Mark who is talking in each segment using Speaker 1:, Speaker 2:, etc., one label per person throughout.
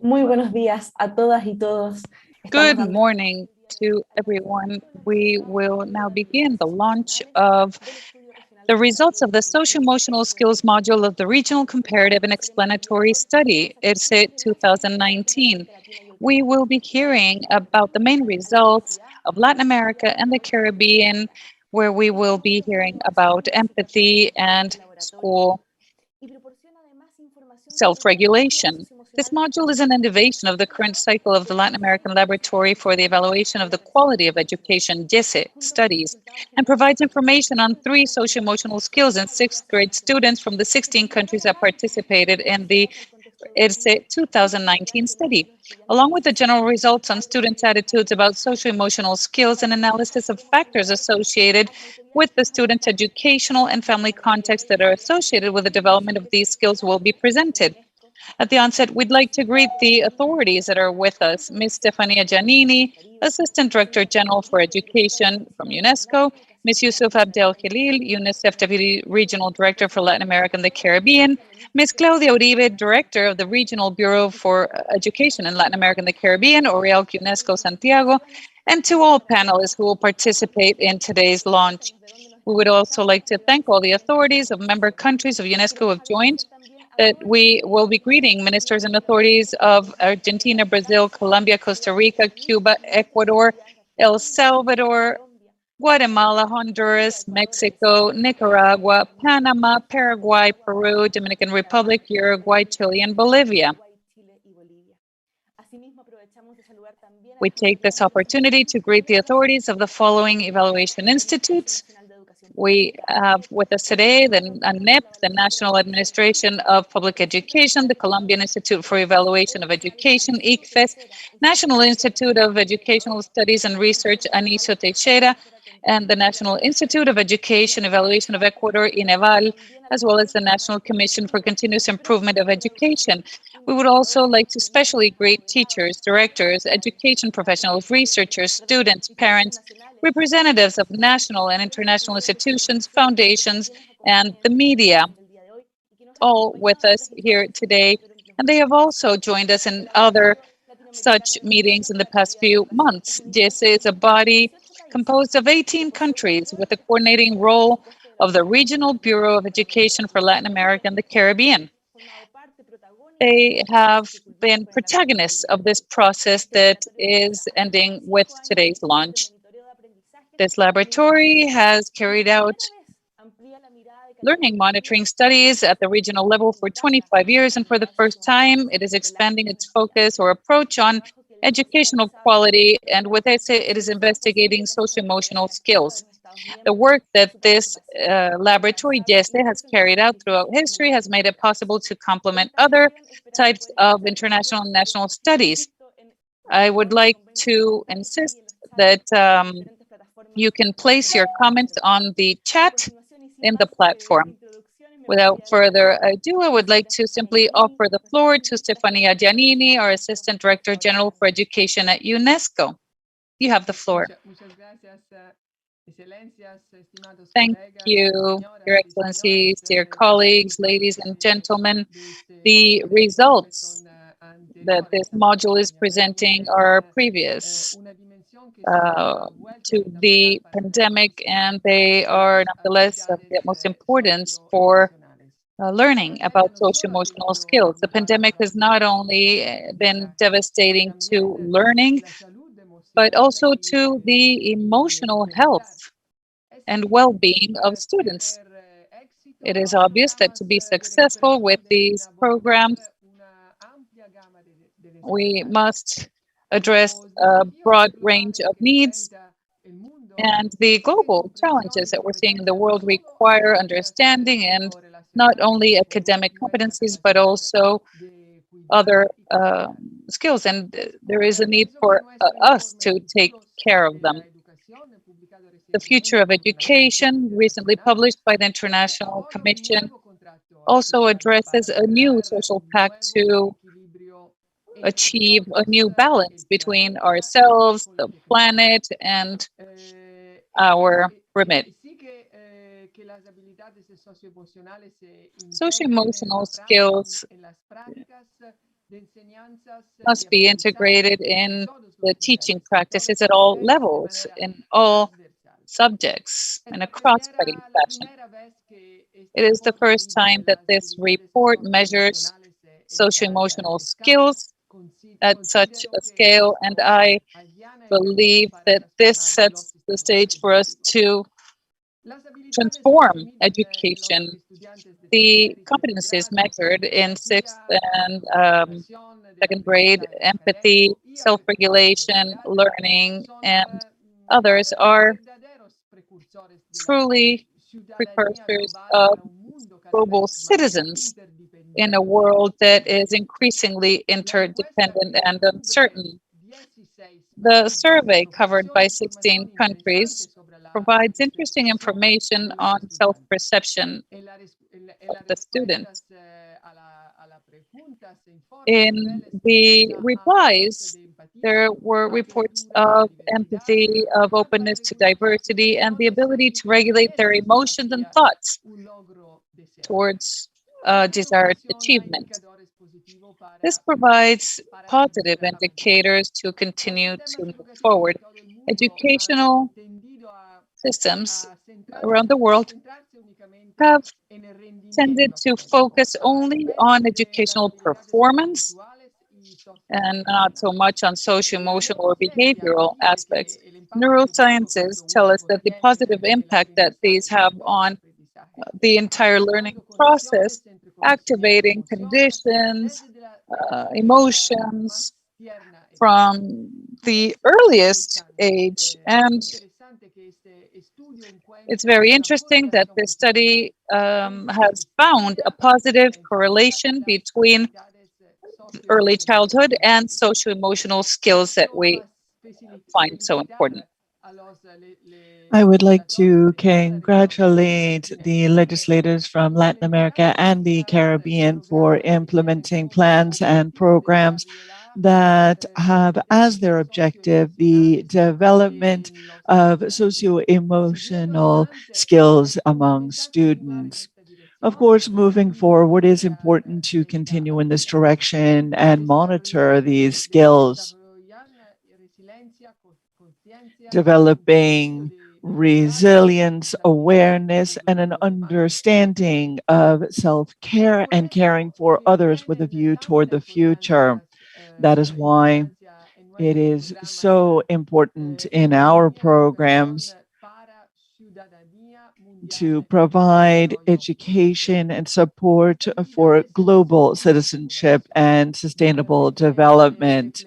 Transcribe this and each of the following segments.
Speaker 1: Muy buenos días a todas y todos.
Speaker 2: Good morning to everyone. We will now begin the launch of the results of the Socio-Emotional Skills module of the Regional Comparative and Explanatory Study, ERCE 2019. We will be hearing about the main results of Latin America and the Caribbean, where we will be hearing about empathy and school self-regulation. This module is an innovation of the current cycle of the Latin American Laboratory for the Evaluation of the Quality of Education, ERCE, studies, and provides information on 3 socio-emotional skills in 6th grade students from the 16 countries that participated in the ERCE 2019 study, along with the general results on students' attitudes about socio-emotional skills and analysis of factors associated with the students' educational and family context that are associated with the development of these skills will be presented. At the onset, we'd like to greet the authorities that are with us. Ms. Stefania Giannini, Assistant Director General for Education from UNESCO, Ms. Yusuf Abdel Khalil, UNICEF Deputy Regional Director for Latin America and the Caribbean, Ms. Claudia Uribe, Director of the Regional Bureau for Education in Latin America and the Caribbean, OREALC UNESCO Santiago, and to all panelists who will participate in today's launch. We would also like to thank all the authorities of member countries of UNESCO who have joined. That we will be greeting ministers and authorities of Argentina, Brazil, Colombia, Costa Rica, Cuba, Ecuador, El Salvador, Guatemala, Honduras, Mexico, Nicaragua, Panama, Paraguay, Peru, Dominican Republic, Uruguay, Chile, and Bolivia. We take this opportunity to greet the authorities of the following evaluation institutes. We have with us today the ANEP, the National Administration of Public Education, the Colombian Institute for Evaluation of Education, ICFES, National Institute of Educational Studies and Research, Anicio Teixeira, and the National Institute of Education Evaluation of Ecuador, INEVAL, as well as the National Commission for Continuous Improvement of Education. We would also like to specially greet teachers, directors, education professionals, researchers, students, parents, representatives of national and international institutions, foundations, and the media, all with us here today. And they have also joined us in other such meetings in the past few months. ERCE is a body composed of 18 countries with the coordinating role of the Regional Bureau of Education for Latin America and the Caribbean. They have been protagonists of this process that is ending with today's launch. This laboratory has carried out learning monitoring studies at the regional level for 25 years, and for the first time, it is expanding its focus or approach on educational quality, and with ERCE, it is investigating socio-emotional skills. The work that this laboratory, ERCE, has carried out throughout history has made it possible to complement other types of international and national studies. I would like to insist that you can place your comments on the chat in the platform. Without further ado, I would like to simply offer the floor to Stefania Giannini, our Assistant Director General for Education at UNESCO. You have the floor. Thank you, Your Excellencies, dear colleagues, ladies and gentlemen. The results that this module is presenting are previous to the pandemic, and they are nonetheless of the utmost importance for learning about socio-emotional skills. The pandemic has not only been devastating to learning, but also to the emotional health and well-being of students. It is obvious that to be successful with these programs, we must address a broad range of needs, and the global challenges that we're seeing in the world require understanding and not only academic competencies, but also other skills. And there is a need for us to take care of them. The Future of Education, recently published by the International Commission, also addresses a new social pact to achieve a new balance between ourselves, the planet, and our remit. Socio-emotional skills must be integrated in the teaching practices at all levels, in all subjects, in a cross-cutting fashion. It is the first time that this report measures socio-emotional skills at such a scale, and I believe that this sets the stage for us to transform education. The competencies measured in sixth and second grade, empathy, self-regulation, learning, and others are truly precursors of global citizens in a world that is increasingly interdependent and uncertain. The survey, covered by 16 countries, provides interesting information on self-perception of the students. In the replies, there were reports of empathy, of openness to diversity, and the ability to regulate their emotions and thoughts towards desired achievement. This provides positive indicators to continue to move forward. Educational systems around the world have tended to focus only on educational performance and not so much on social, emotional, or behavioral aspects. Neurosciences tell us that the positive impact that these have on the entire learning process, activating conditions, emotions from the earliest age. And it's very interesting that this study has found a positive correlation between early childhood and socio-emotional skills that we find so important.
Speaker 3: I would like to congratulate the legislators from Latin America and the Caribbean for implementing plans and programs that have as their objective the development of socio-emotional skills among students. Of course, moving forward, it is important to continue in this direction and monitor these skills, developing resilience, awareness, and an understanding of self-care and caring for others with a view toward the future. That is why it is so important in our programs to provide education and support for global citizenship and sustainable development.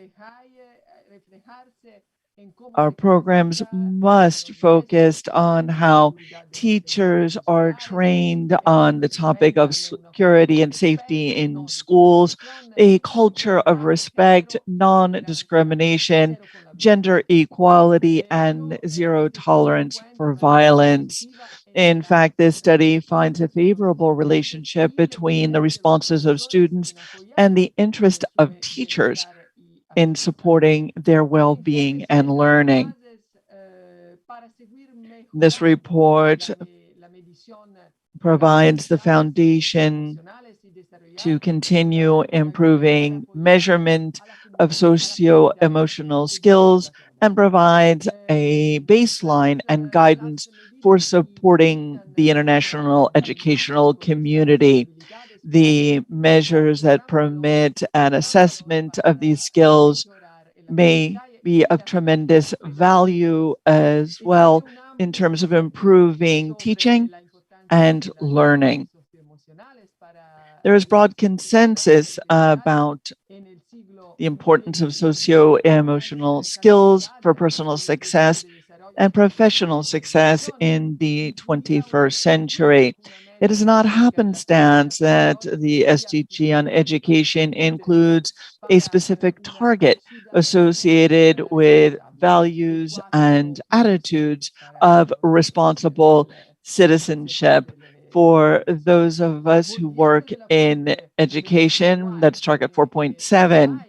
Speaker 3: Our programs must focus on how teachers are trained on the topic of security and safety in schools, a culture of respect, non-discrimination, gender equality, and zero tolerance for violence. In fact, this study finds a favorable relationship between the responses of students and the interest of teachers in supporting their well-being and learning. This report provides the foundation to continue improving measurement of socio-emotional skills and provides a baseline and guidance for supporting the international educational community. The measures that permit an assessment of these skills may be of tremendous value as well in terms of improving teaching and learning. There is broad consensus about the importance of socio-emotional skills for personal success and professional success in the 21st century. It is not happenstance that the SDG on education includes a specific target associated with values and attitudes of responsible citizenship. For those of us who work in education, that's target 4.7.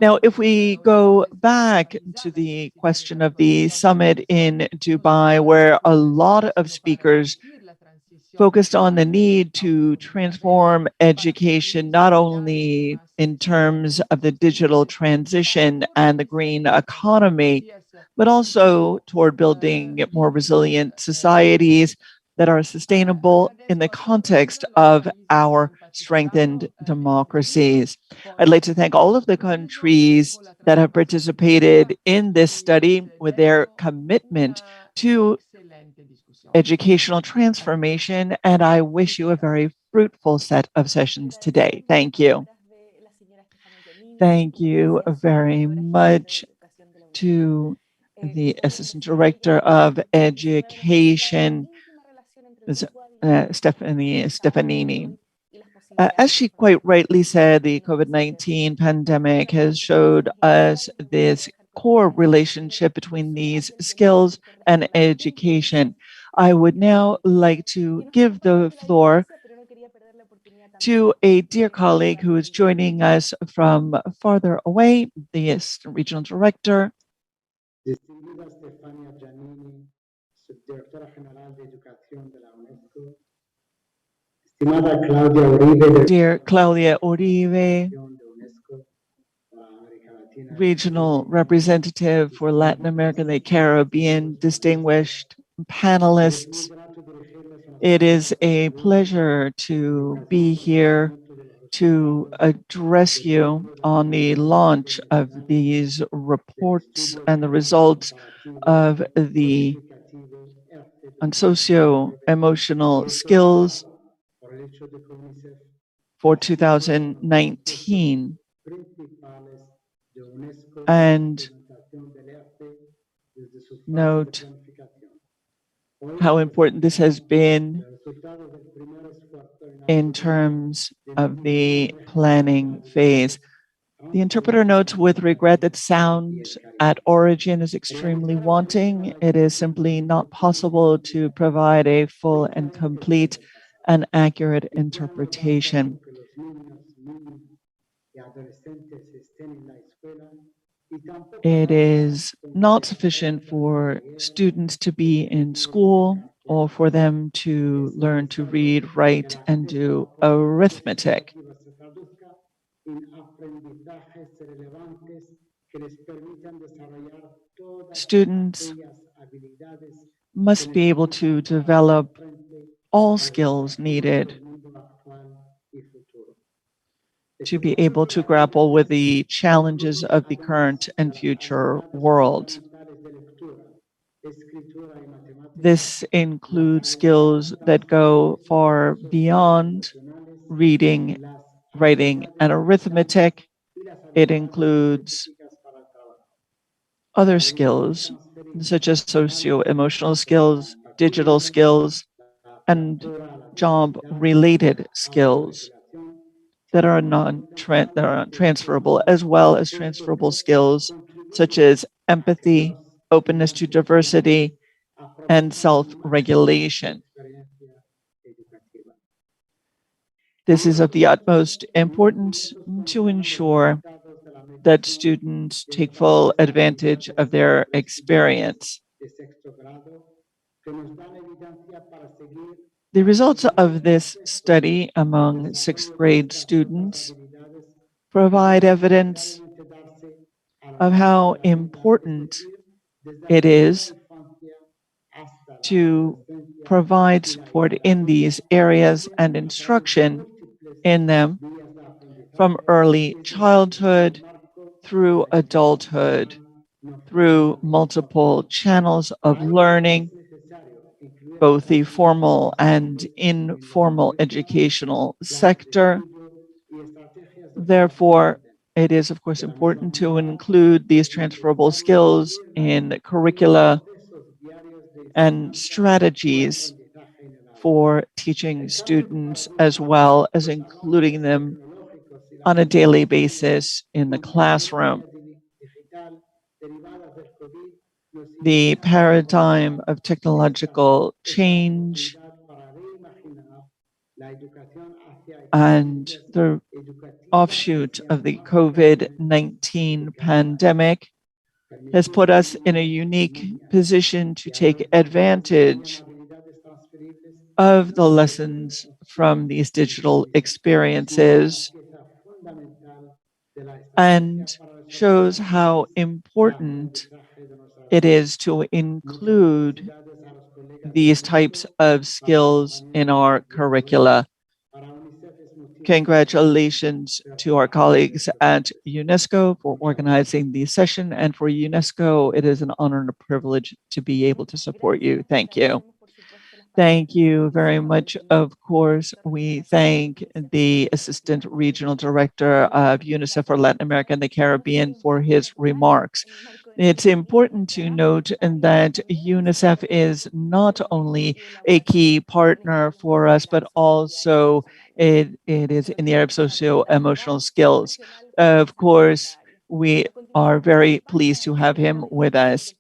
Speaker 3: Now, if we go back to the question of the summit in Dubai, where a lot of speakers focused on the need to transform education, not only in terms of the digital transition and the green economy, but also toward building more resilient societies that are sustainable in the context of our strengthened democracies. I'd like to thank all of the countries that have participated in this study with their commitment to educational transformation, and I wish you a very fruitful set of sessions today. Thank you. Thank you very much to the Assistant Director of Education, Stephanie Stefanini. As she quite rightly said, the COVID-19 pandemic has showed us this core relationship between these skills and education. I would now like to give the floor to a dear colleague who is joining us from farther away, the Assistant Regional Director.
Speaker 4: Distinguida Stefania Giannini, Subdirectora General de Educación de la UNESCO. Estimada Claudia Uribe,
Speaker 3: Dear Claudia Uribe,
Speaker 4: de UNESCO para América Latina.
Speaker 3: Regional Representative for Latin America and the Caribbean, distinguished panelists. It is a pleasure to be here to address you on the launch of these reports and the results of the on socio-emotional skills for 2019. And note how important this has been in terms of the planning phase. The interpreter notes with regret that sound at origin is extremely wanting. It is simply not possible to provide a full and complete and accurate interpretation. It is not sufficient for students to be in school or for them to learn to read, write, and do arithmetic. Students must be able to develop all skills needed to be able to grapple with the challenges of the current and future world. This includes skills that go far beyond reading, writing, and arithmetic. It includes other skills, such as socio-emotional skills, digital skills, and job-related skills that are non-transferable, as well as transferable skills such as empathy, openness to diversity, and self-regulation. This is of the utmost importance to ensure that students take full advantage of their experience. The results of this study among sixth grade students provide evidence of how important it is to provide support in these areas and instruction in them from early childhood through adulthood, through multiple channels of learning, both the formal and informal educational sector. Therefore, it is, of course, important to include these transferable skills in curricula and strategies for teaching students, as well as including them on a daily basis in the classroom. The paradigm of technological change and the offshoot of the COVID-19 pandemic has put us in a unique position to take advantage of the lessons from these digital experiences and shows how important it is to include these types of skills in our curricula. Congratulations to our colleagues at UNESCO for organizing the session, and for UNESCO, it is an honor and a privilege to be able to support you. Thank you. Thank you very much. Of course, we thank the Assistant Regional Director of UNICEF for Latin America and the Caribbean for his remarks. It's important to note that UNICEF is not only a key partner for us, but also it is in the area of socio-emotional skills. Of course, we are very pleased to have him with us.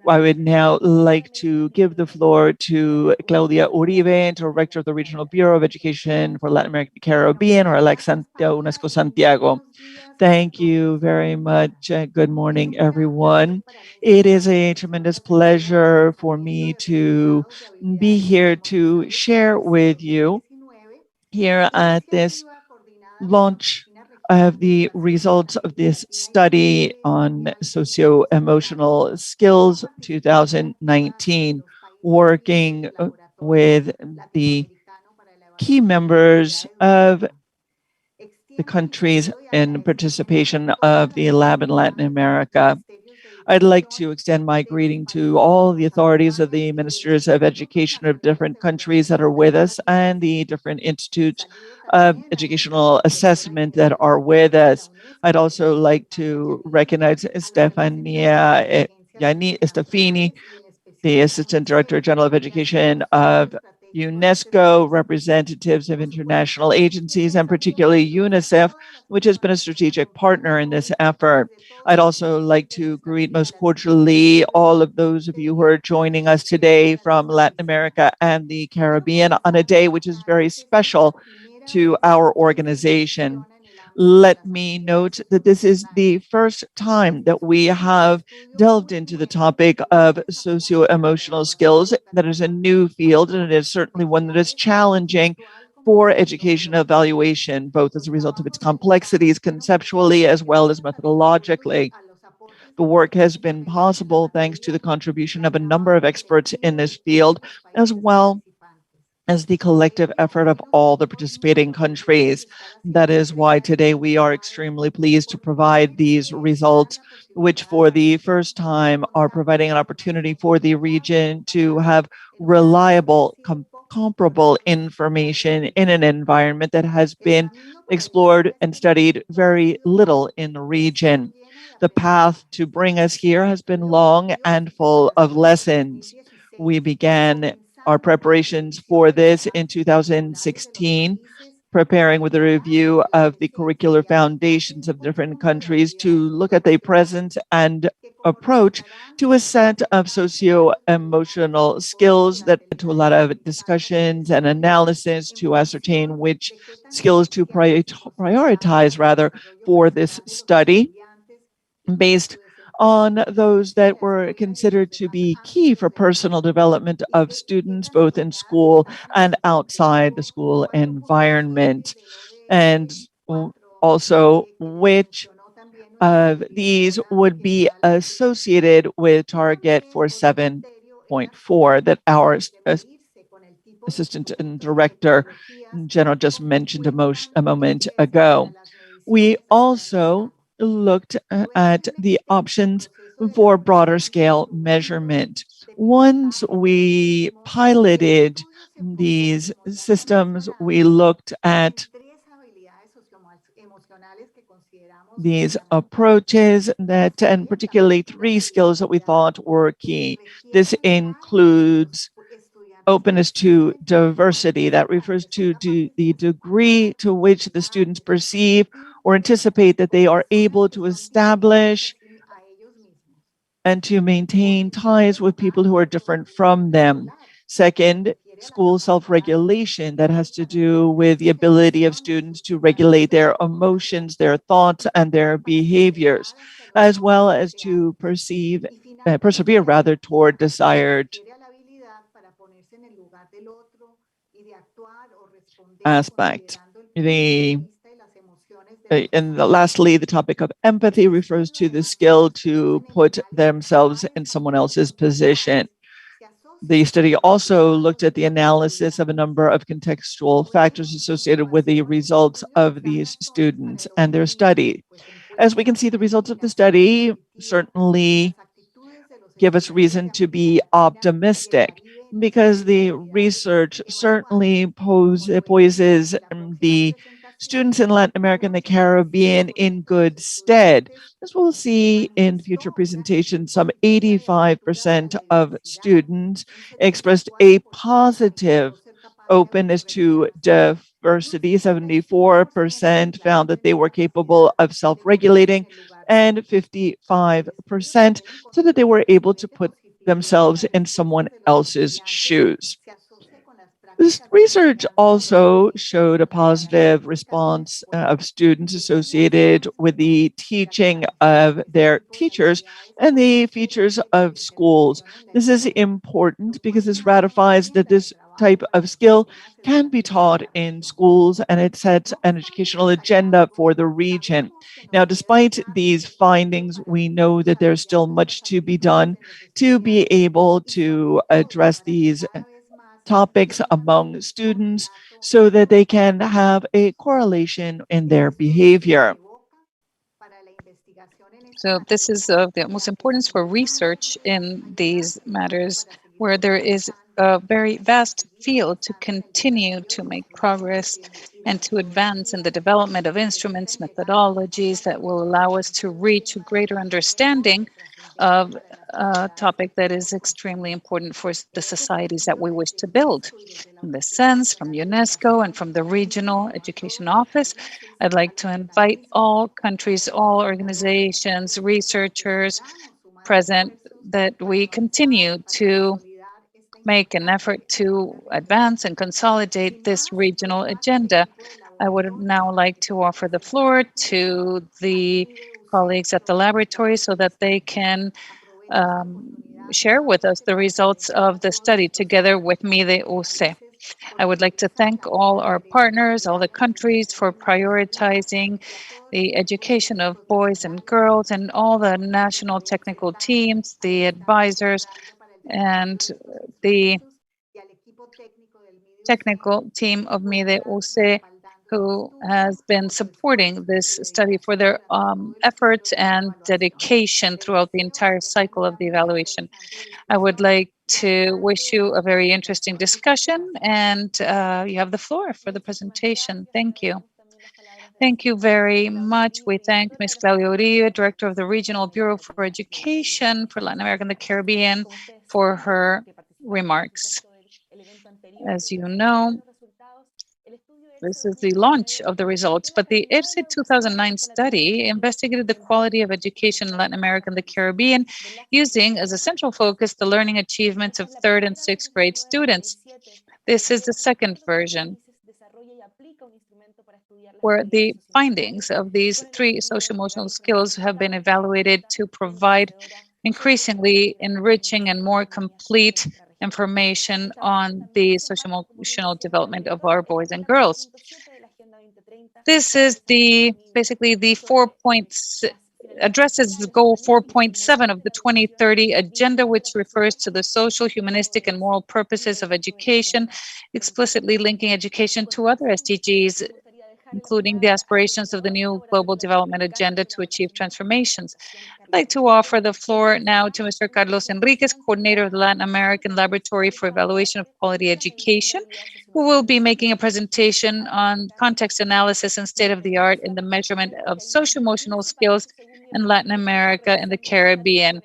Speaker 3: I would now like to give the floor to Claudia Uribe, Director of the Regional Bureau of Education for Latin America and the Caribbean, or like UNESCO Santiago. Thank you very much. Good morning, everyone. It is a tremendous pleasure for me to be here to share with you here at this launch of the results of this study on socio-emotional skills 2019, working with the key members of the countries in participation of the lab in Latin America. I'd like to extend my greeting to all the authorities of the ministers of education of different countries that are with us and the different institutes of educational assessment that are with us. I'd also like to recognize Stefania Estefini, the Assistant Director General of Education of UNESCO, representatives of international agencies, and particularly UNICEF, which has been a strategic partner in this effort. I'd also like to greet most cordially all of those of you who are joining us today from Latin America and the Caribbean on a day which is very special to our organization. Let me note that this is the first time that we have delved into the topic of socio-emotional skills. That is a new field, and it is certainly one that is challenging for education evaluation, both as a result of its complexities conceptually as well as methodologically. The work has been possible thanks to the contribution of a number of experts in this field, as well as the collective effort of all the participating countries. That is why today we are extremely pleased to provide these results, which for the first time are providing an opportunity for the region to have reliable, comparable information in an environment that has been explored and studied very little in the region. The path to bring us here has been long and full of lessons. We began our preparations for this in 2016, preparing with a review of the curricular foundations of different countries to look at the present and approach to a set of socio-emotional skills that led to a lot of discussions and analysis to ascertain which skills to prioritize rather for this study, based on those that were considered to be key for personal development of students, both in school and outside the school environment. And also which of these would be associated with target 47.4 that our Assistant and Director General just mentioned a moment ago. We also looked at the options for broader scale measurement. Once we piloted these systems, we looked at these approaches that, and particularly 3 skills that we thought were key. This includes openness to diversity. That refers to the degree to which the students perceive or anticipate that they are able to establish and to maintain ties with people who are different from them. Second, school self-regulation that has to do with the ability of students to regulate their emotions, their thoughts, and their behaviors, as well as to persevere rather toward desired aspect. Lastly, the topic of empathy refers to the skill to put themselves in someone else's position. The study also looked at the analysis of a number of contextual factors associated with the results of these students and their study. As we can see, the results of the study certainly give us reason to be optimistic because the research certainly poses the students in Latin America and the Caribbean in good stead. As we'll see in future presentations, some 85% of students expressed a positive openness to diversity. 74% found that they were capable of self-regulating, and 55% so that they were able to put themselves in someone else's shoes. This research also showed a positive response of students associated with the teaching of their teachers and the features of schools. This is important because this ratifies that this type of skill can be taught in schools, and it sets an educational agenda for the region. Now, despite these findings, we know that there's still much to be done to be able to address these topics among students so that they can have a correlation in their behavior.
Speaker 2: So this is of the utmost importance for research in these matters, where there is a very vast field to continue to make progress and to advance in the development of instruments, methodologies that will allow us to reach a greater understanding of a topic that is extremely important for the societies that we wish to build. In this sense, from UNESCO and from the Regional Education Office, I'd like to invite all countries, all organizations, researchers present that we continue to make an effort to advance and consolidate this regional agenda. I would now like to offer the floor to the colleagues at the laboratory so that they can share with us the results of the study together with MIDE UC. I would like to thank all our partners, all the countries for prioritizing the education of boys and girls, and all the national technical teams, the advisors, and the technical team of MIDE UC, who has been supporting this study for their efforts and dedication throughout the entire cycle of the evaluation. I would like to wish you a very interesting discussion, and you have the floor for the presentation. Thank you. Thank you very much. We thank Ms. Claudia Uribe, Director of the Regional Bureau for Education for Latin America and the Caribbean, for her remarks. As you know, this is the launch of the results, but the ERCE 2009 study investigated the quality of education in Latin America and the Caribbean, using as a central focus the learning achievements of 3rd and 6th grade students. This is the second version, where the findings of these 3 socio-emotional skills have been evaluated to provide increasingly enriching and more complete information on the socio-emotional development of our boys and girls. This is basically the 4 points, addresses the goal 4.7 of the 2030 agenda, which refers to the social, humanistic, and moral purposes of education, explicitly linking education to other SDGs, including the aspirations of the new Global Development Agenda to achieve transformations. I'd like to offer the floor now to Mr. Carlos Enriquez, coordinator of the Latin American Laboratory for Evaluation of Quality Education, who will be making a presentation on context analysis and state-of-the-art in the measurement of socio-emotional skills in Latin America and the Caribbean.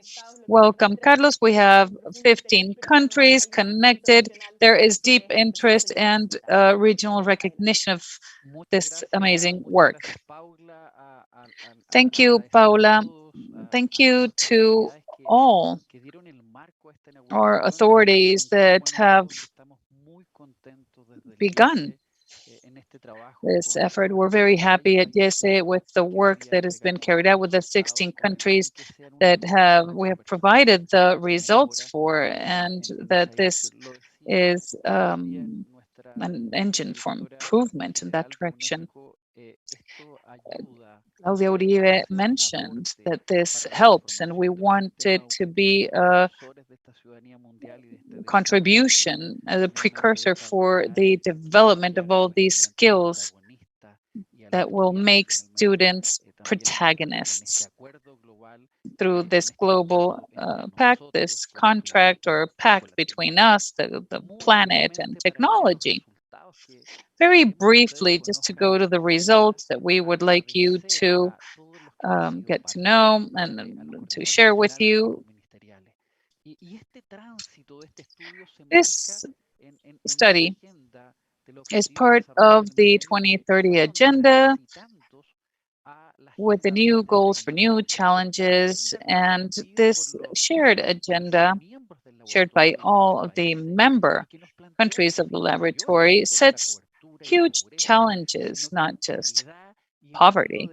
Speaker 2: Welcome, Carlos. We have 15 countries connected. There is deep interest and regional recognition of this amazing work. Thank you, Paula. Thank you to all our authorities that have begun this effort. We're very happy at ERCE with the work that has been carried out with the 16 countries that we have provided the results for, and that this is an engine for improvement in that direction. Claudia Uribe mentioned that this helps, and we want it to be a contribution as a precursor for the development of all these skills that will make students protagonists through this global pact, this contract or pact between us, the planet, and technology. Very briefly, just to go to the results that we would like you to get to know and to share with you. This study is part of the 2030 agenda with the new goals for new challenges, and this shared agenda, shared by all of the member countries of the laboratory, sets huge challenges, not just poverty,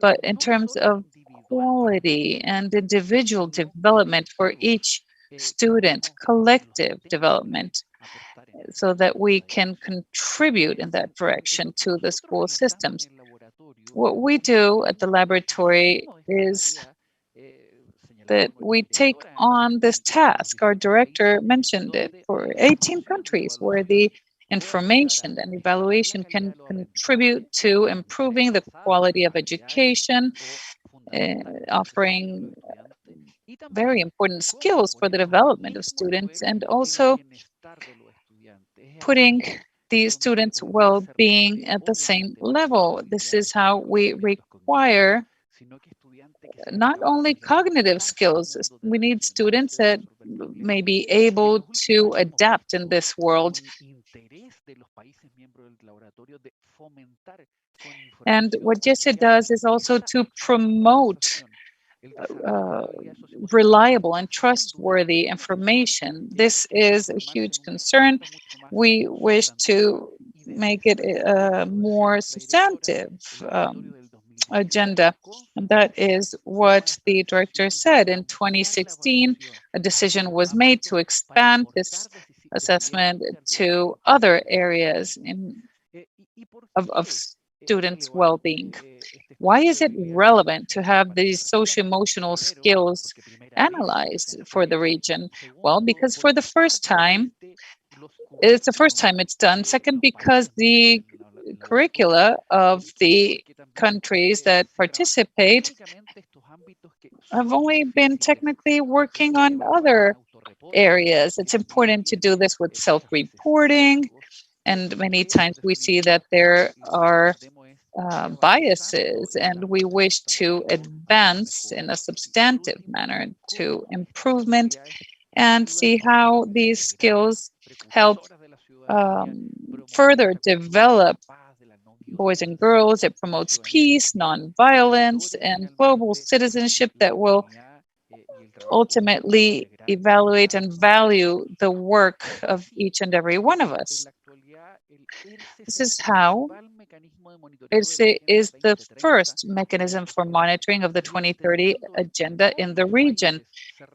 Speaker 2: but in terms of quality and individual development for each student, collective development, so that we can contribute in that direction to the school systems. What we do at the laboratory is that we take on this task. Our director mentioned it for 18 countries where the information and evaluation can contribute to improving the quality of education, offering very important skills for the development of students, and also putting the students' well-being at the same level. This is how we require not only cognitive skills. We need students that may be able to adapt in this world. And what ERCE does is also to promote reliable and trustworthy information. This is a huge concern. We wish to make it a more substantive agenda. And that is what the director said. In 2016, a decision was made to expand this assessment to other areas of students' well-being. Why is it relevant to have these socio-emotional skills analyzed for the region? Well, because for the first time, it's the first time it's done. Second, because the curricula of the countries that participate have only been technically working on other areas. It's important to do this with self-reporting, and many times we see that there are biases, and we wish to advance in a substantive manner to improvement and see how these skills help further develop boys and girls. It promotes peace, nonviolence, and global citizenship that will ultimately evaluate and value the work of each and every one of us. This is how ERCE is the first mechanism for monitoring of the 2030 agenda in the region.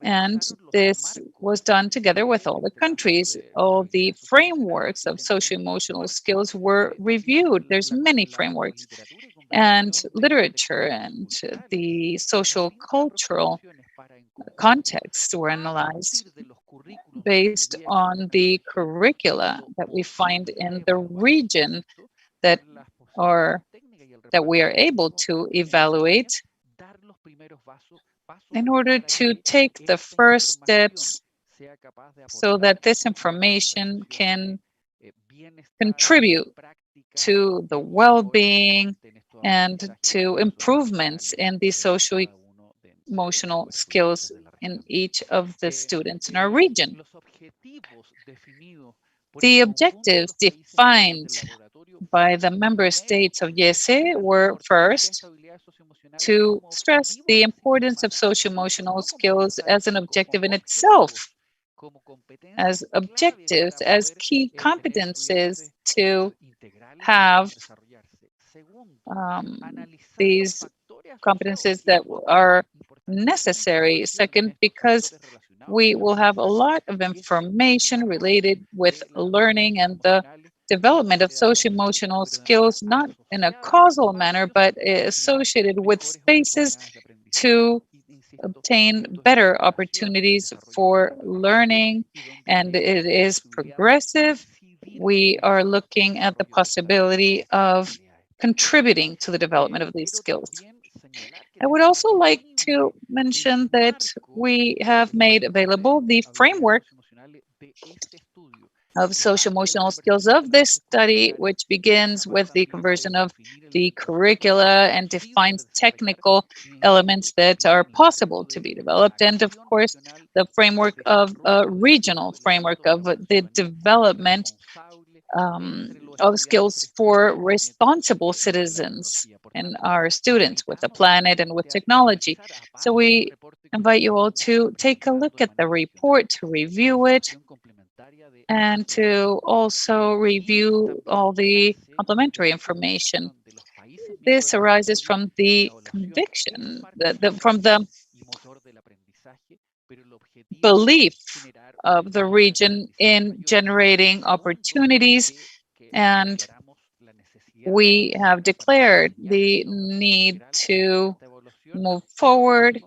Speaker 2: And this was done together with all the countries. All the frameworks of socio-emotional skills were reviewed. There's many frameworks, and literature and the social cultural contexts were analyzed based on the curricula that we find in the region that we are able to evaluate in order to take the first steps so that this information can contribute to the well-being and to improvements in the socio-emotional skills in each of the students in our region. The objectives defined by the member states of ERCE were first, to stress the importance of socio-emotional skills as an objective in itself as objectives, as key competences to have these competences that are necessary. Second, because we will have a lot of information related with learning and the development of socio-emotional skills, not in a causal manner, but associated with spaces to obtain better opportunities for learning, and it is progressive. We are looking at the possibility of contributing to the development of these skills. I would also like to mention that we have made available the framework of socio-emotional skills of this study, which begins with the conversion of the curricula and defines technical elements that are possible to be developed. And of course, the framework of a regional framework of the development of skills for responsible citizens and our students with the planet and with technology. So we invite you all to take a look at the report, to review it, and to also review all the complementary information. This arises from the conviction, from the belief of the region in generating opportunities, and we have declared the need to move forward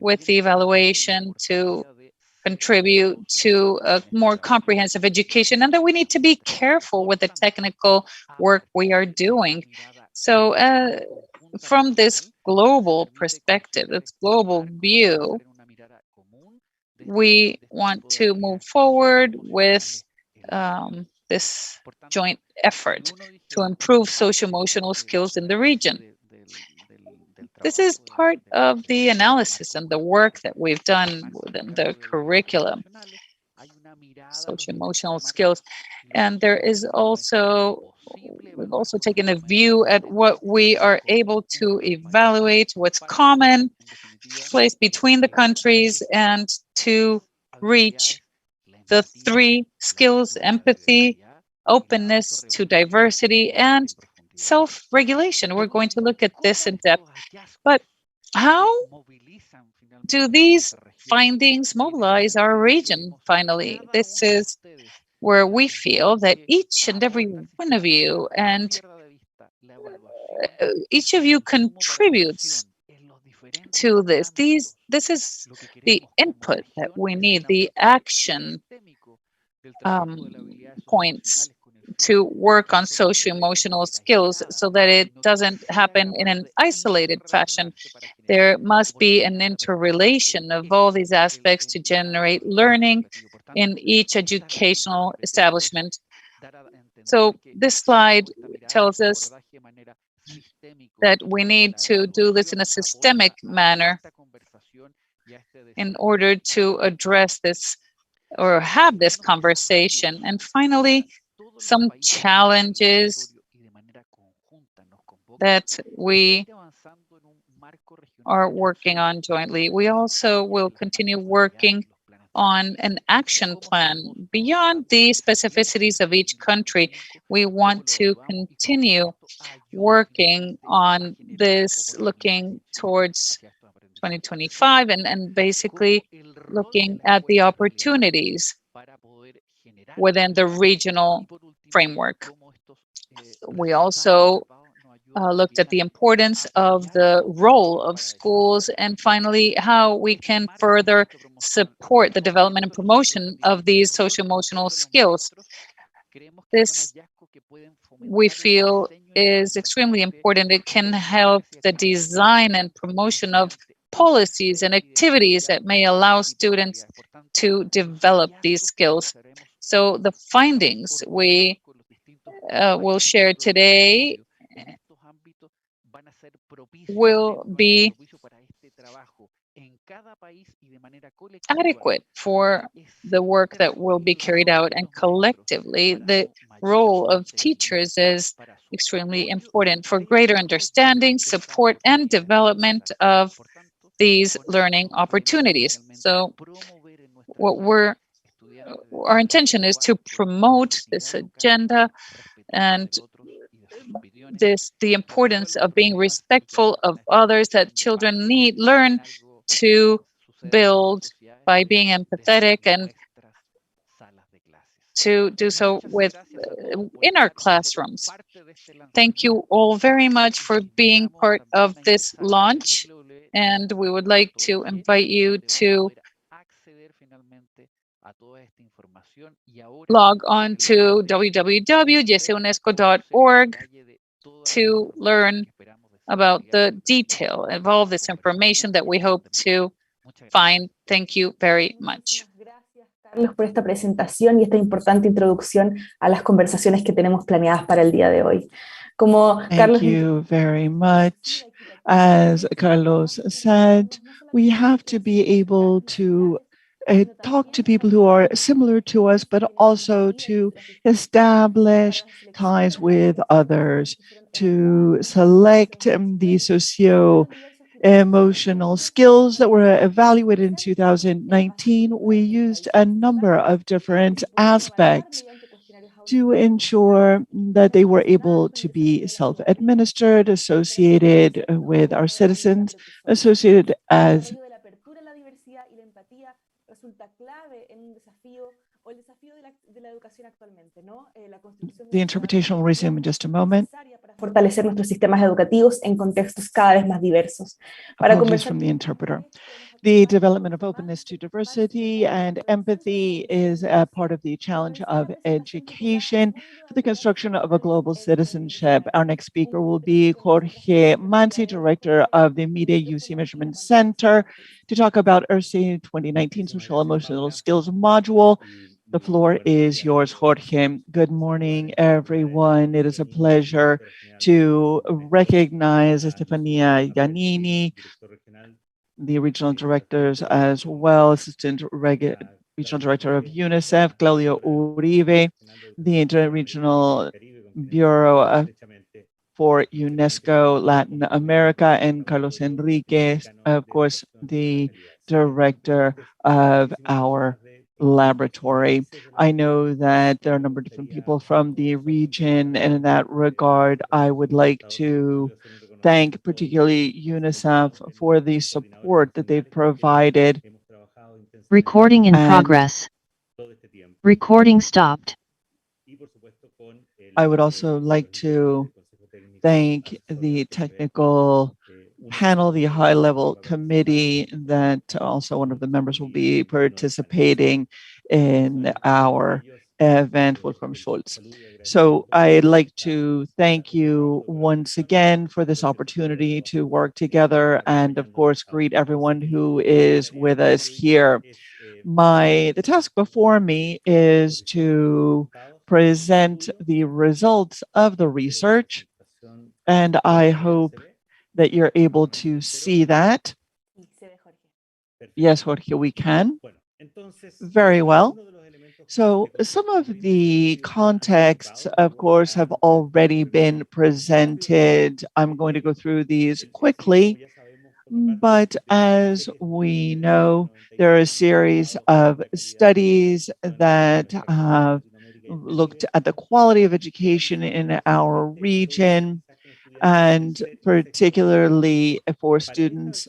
Speaker 2: with the evaluation to contribute to a more comprehensive education, and that we need to be careful with the technical work we are doing. So from this global perspective, this global view, we want to move forward with this joint effort to improve socio-emotional skills in the region. This is part of the analysis and the work that we've done within the curriculum, socio-emotional skills. And there is also, we've also taken a view at what we are able to evaluate, what's common, placed between the countries, and to reach the three skills: empathy, openness to diversity, and self-regulation. We're going to look at this in depth. But how do these findings mobilize our region finally? This is where we feel that each and every one of you and each of you contributes to this. This is the input that we need, the action points to work on socio-emotional skills so that it doesn't happen in an isolated fashion. There must be an interrelation of all these aspects to generate learning in each educational establishment. So this slide tells us that we need to do this in a systemic manner in order to address this or have this conversation. And finally, some challenges that we are working on jointly. We also will continue working on an action plan beyond the specificities of each country. We want to continue working on this, looking towards 2025 and basically looking at the opportunities within the regional framework. We also looked at the importance of the role of schools, and finally, how we can further support the development and promotion of these socio-emotional skills. This, we feel, is extremely important. It can help the design and promotion of policies and activities that may allow students to develop these skills. So the findings we will share today will be adequate for the work that will be carried out, and collectively the role of teachers is extremely important for greater understanding, support, and development of these learning opportunities. So what we're our intention is to promote this agenda and the importance of being respectful of others, that children learn to build by being empathetic and to do so in our classrooms. Thank you all very much for being part of this launch, and we would like to invite you to log on to www.yesunesco.org to learn about the detail of all this information that we hope to find. Thank you very much.
Speaker 1: Carlos, por esta presentación y esta importante introducción a las conversaciones que tenemos planeadas para el día de hoy.
Speaker 3: Thank you very much. As Carlos said, we have to be able to talk to people who are similar to us, but also to establish ties with others, to select the socio-emotional skills that were evaluated in 2019. We used a number of different aspects to ensure that they were able to be self-administered, associated with our citizens, associated as the interpretation will resume in just a moment.
Speaker 1: Fortalecer nuestros sistemas educativos en contextos cada vez más diversos.
Speaker 3: Apologies from the interpreter. The development of openness to diversity and empathy is a part of the challenge of education for the construction of a global citizenship. Our next speaker will be Jorge Mansi, Director of the Media UC Measurement Center, to talk about ERCE 2019 Social-Emotional Skills Module. The floor is yours, Jorge. Good morning, everyone. It is a pleasure to recognize Estefania Giannini, the regional directors as well, Assistant Regional Director of UNICEF, Claudio Uribe, the Interregional Bureau for UNESCO Latin America, and Carlos Enriquez, of course, the director of our laboratory. I know that there are a number of different people from the region, and in that regard, I would like to thank particularly UNICEF for the support that they've provided.
Speaker 5: Recording in progress. Recording stopped.
Speaker 3: I would also like to thank the technical panel, the high-level committee, that also one of the members will be participating in our event, Wolfram Schultz. So I'd like to thank you once again for this opportunity to work together, and of course, greet everyone who is with us here. The task before me is to present the results of the research, and I hope that you're able to see that. Yes, Jorge, we can. Very well. So some of the contexts, of course, have already been presented. I'm going to go through these quickly, but as we know, there are a series of studies that have looked at the quality of education in our region, and particularly for students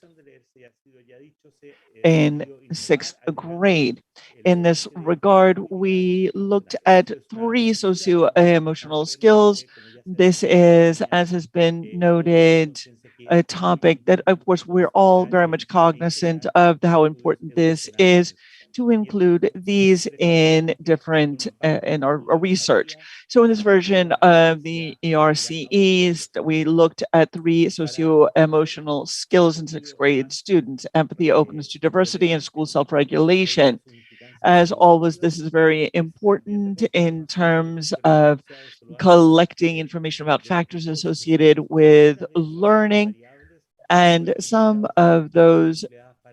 Speaker 3: in 6th grade. In this regard, we looked at 3 socio-emotional skills. This is, as has been noted, a topic that, of course, we're all very much cognizant of how important this is to include these in different in our research. So in this version of the ERCEs, we looked at 3 socio-emotional skills in 6th grade students: empathy, openness to diversity, and school self-regulation. As always, this is very important in terms of collecting information about factors associated with learning, and some of those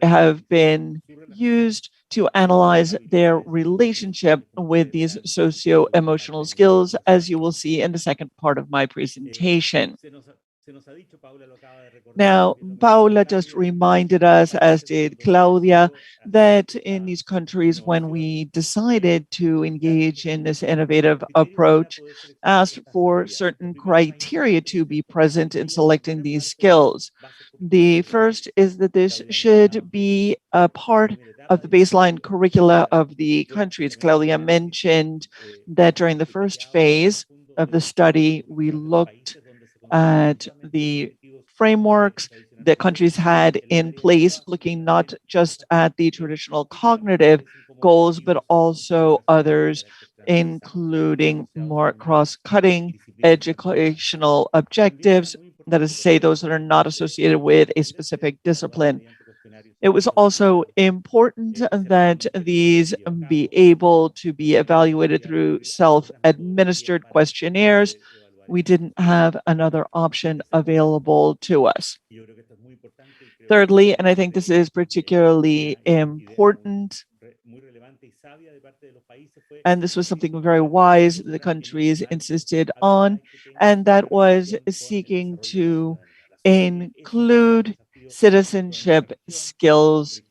Speaker 3: have been used to analyze their relationship with these socio-emotional skills, as you will see in the second part of my presentation. Now, Paula just reminded us, as did Claudia, that in these countries, when we decided to engage in this innovative approach, asked for certain criteria to be present in selecting these skills. The first is that this should be a part of the baseline curricula of the countries. Claudia mentioned that during the first phase of the study, we looked at the frameworks that countries had in place, looking not just at the traditional cognitive goals, but also others, including more cross-cutting educational objectives, that is to say, those that are not associated with a specific discipline. It was also important that these be able to be evaluated through self-administered questionnaires. We didn't have another option available to us. Thirdly, and I think this is particularly important, and this was something very wise the countries insisted on, and that was seeking to include citizenship skills.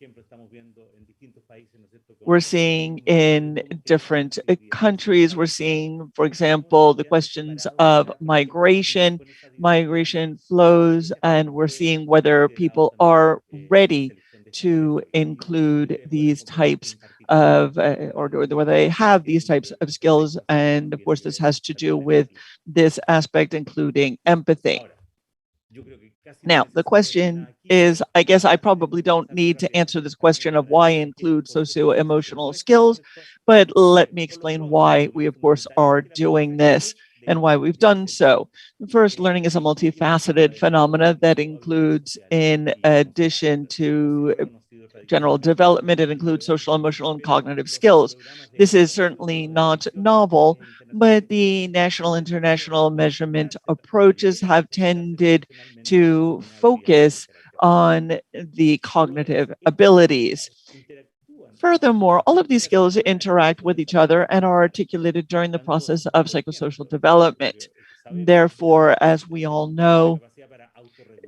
Speaker 3: We're seeing in different countries, we're seeing, for example, the questions of migration, migration flows, and we're seeing whether people are ready to include these types of, or whether they have these types of skills. And of course, this has to do with this aspect, including empathy. Now, the question is, I guess I probably don't need to answer this question of why include socio-emotional skills, but let me explain why we, of course, are doing this and why we've done so. First, learning is a multifaceted phenomena that includes, in addition to general development, it includes social, emotional, and cognitive skills. This is certainly not novel, but the national international measurement approaches have tended to focus on the cognitive abilities. Furthermore, all of these skills interact with each other and are articulated during the process of psychosocial development. Therefore, as we all know,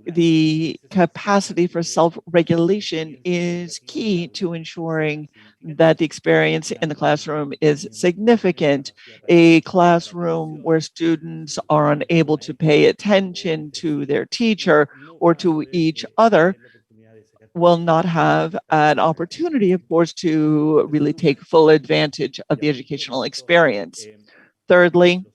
Speaker 3: the capacity for self-regulation is key to ensuring that the experience in the classroom is significant. A classroom where students are unable to pay attention to their teacher or to each other will not have an opportunity, of course, to really take full advantage of the educational experience. Thirdly,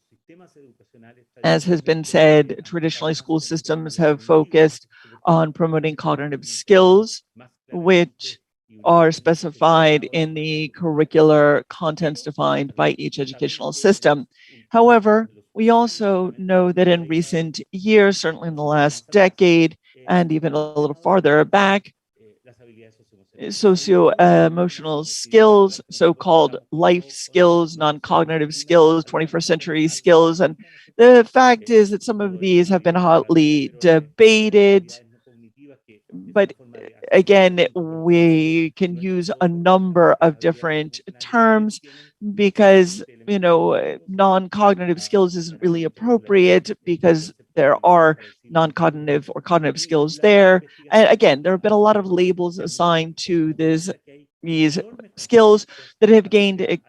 Speaker 3: as has been said, traditionally school systems have focused on promoting cognitive skills, which are specified in the curricular contents defined by each educational system. However, we also know that in recent years, certainly in the last decade, and even a little farther back, socio-emotional skills, so-called life skills, non-cognitive skills, 21st century skills. And the fact is that some of these have been hotly debated, but again, we can use a number of different terms because, you know, non-cognitive skills isn't really appropriate because there are non-cognitive or cognitive skills there. And again, there have been a lot of labels assigned to these skills that have gained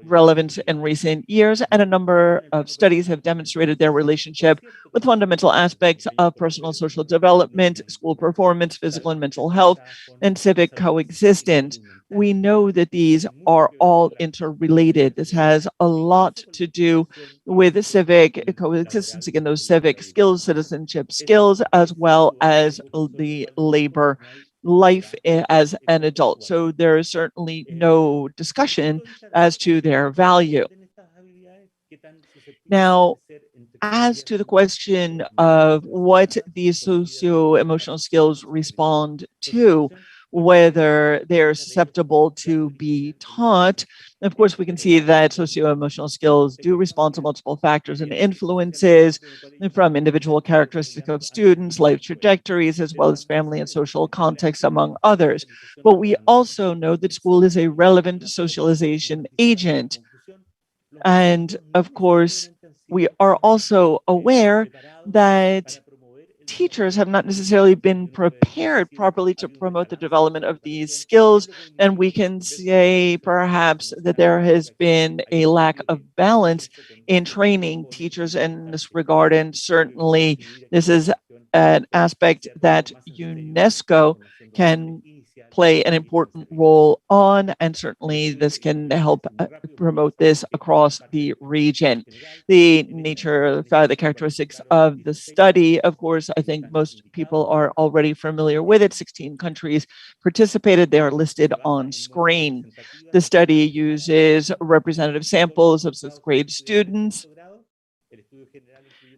Speaker 3: relevance in recent years, and a number of studies have demonstrated their relationship with fundamental aspects of personal social development, school performance, physical and mental health, and civic coexistence. We know that these are all interrelated. This has a lot to do with civic coexistence, again, those civic skills, citizenship skills, as well as the labor life as an adult. So there is certainly no discussion as to their value. Now, as to the question of what these socio-emotional skills respond to, whether they're susceptible to be taught, of course, we can see that socio-emotional skills do respond to multiple factors and influences from individual characteristics of students, life trajectories, as well as family and social context, among others. But we also know that school is a relevant socialization agent. And of course, we are also aware that teachers have not necessarily been prepared properly to promote the development of these skills. And we can say perhaps that there has been a lack of balance in training teachers in this regard. And certainly this is an aspect that UNESCO can play an important role on, and certainly this can help promote this across the region. The nature, the characteristics of the study, of course, I think most people are already familiar with it. 16 countries participated. They are listed on screen. The study uses representative samples of sixth grade students.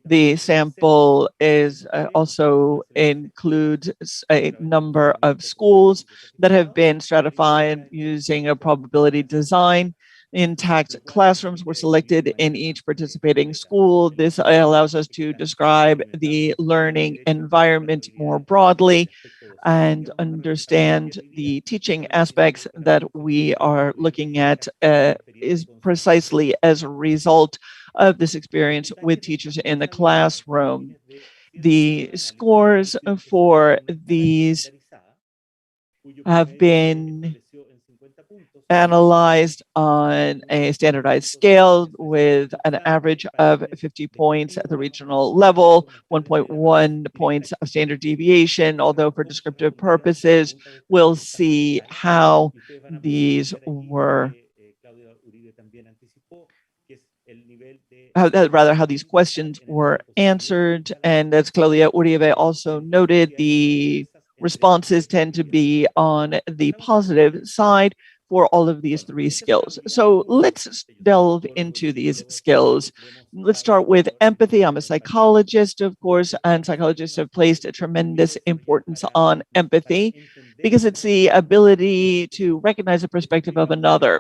Speaker 3: The sample is also includes a number of schools that have been stratified using a probability design. Intact classrooms were selected in each participating school. This allows us to describe the learning environment more broadly and understand the teaching aspects that we are looking at is precisely as a result of this experience with teachers in the classroom. The scores for these have been analyzed on a standardized scale with an average of 50 points at the regional level, 1.1 points of standard deviation, although for descriptive purposes, we'll see how these were how these questions were answered. And as Claudia Uribe also noted, the responses tend to be on the positive side for all of these three skills. So let's delve into these skills. Let's start with empathy. I'm a psychologist, of course, and psychologists have placed a tremendous importance on empathy because it's the ability to recognize the perspective of another.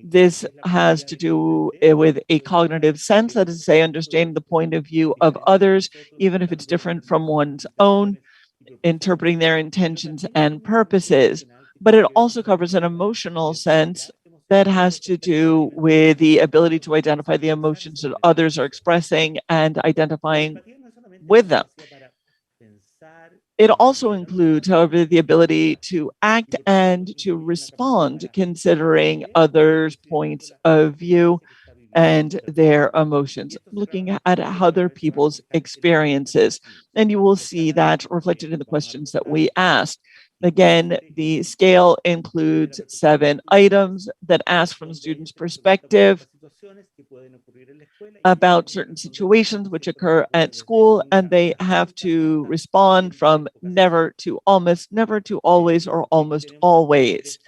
Speaker 3: This has to do with a cognitive sense, that is to say, understanding the point of view of others, even if it's different from one's own, interpreting their intentions and purposes. But it also covers an emotional sense that has to do with the ability to identify the emotions that others are expressing and identifying with them. It also includes, however, the ability to act and to respond, considering others' points of view and their emotions, looking at other people's experiences. And you will see that reflected in the questions that we asked. Again, the scale includes 7 items that ask from the student's perspective about certain situations which occur at school, and they have to respond from never to almost, never to always, or almost always.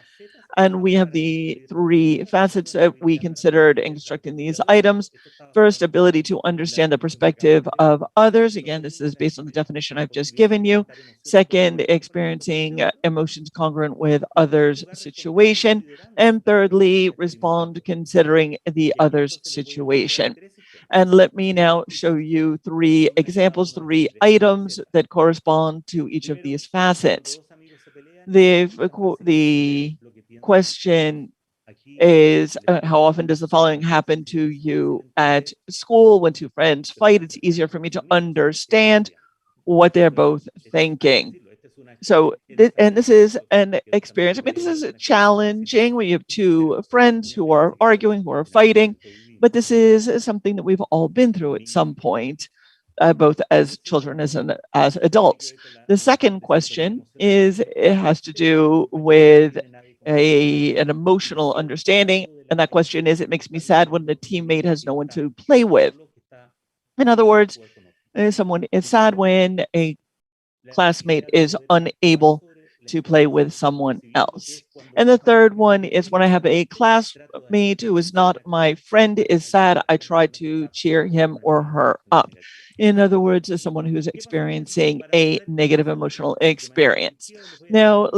Speaker 3: And we have the 3 facets that we considered in constructing these items. First, ability to understand the perspective of others. Again, this is based on the definition I've just given you. Second, experiencing emotions congruent with others' situation. And thirdly, respond considering the other's situation. And let me now show you 3 examples, 3 items that correspond to each of these facets. The question is, how often does the following happen to you at school? When 2 friends fight, it's easier for me to understand what they're both thinking. So, this is an experience. I mean, this is challenging when you have 2 friends who are arguing, who are fighting, but this is something that we've all been through at some point. Both as children as adults. The second question is, it has to do with an emotional understanding. And that question is, it makes me sad when the teammate has no one to play with. In other words, someone is sad when a classmate is unable to play with someone else. And the third one is when I have a classmate who is not my friend is sad, I try to cheer him or her up. In other words, as someone who's experiencing a negative emotional experience. Now,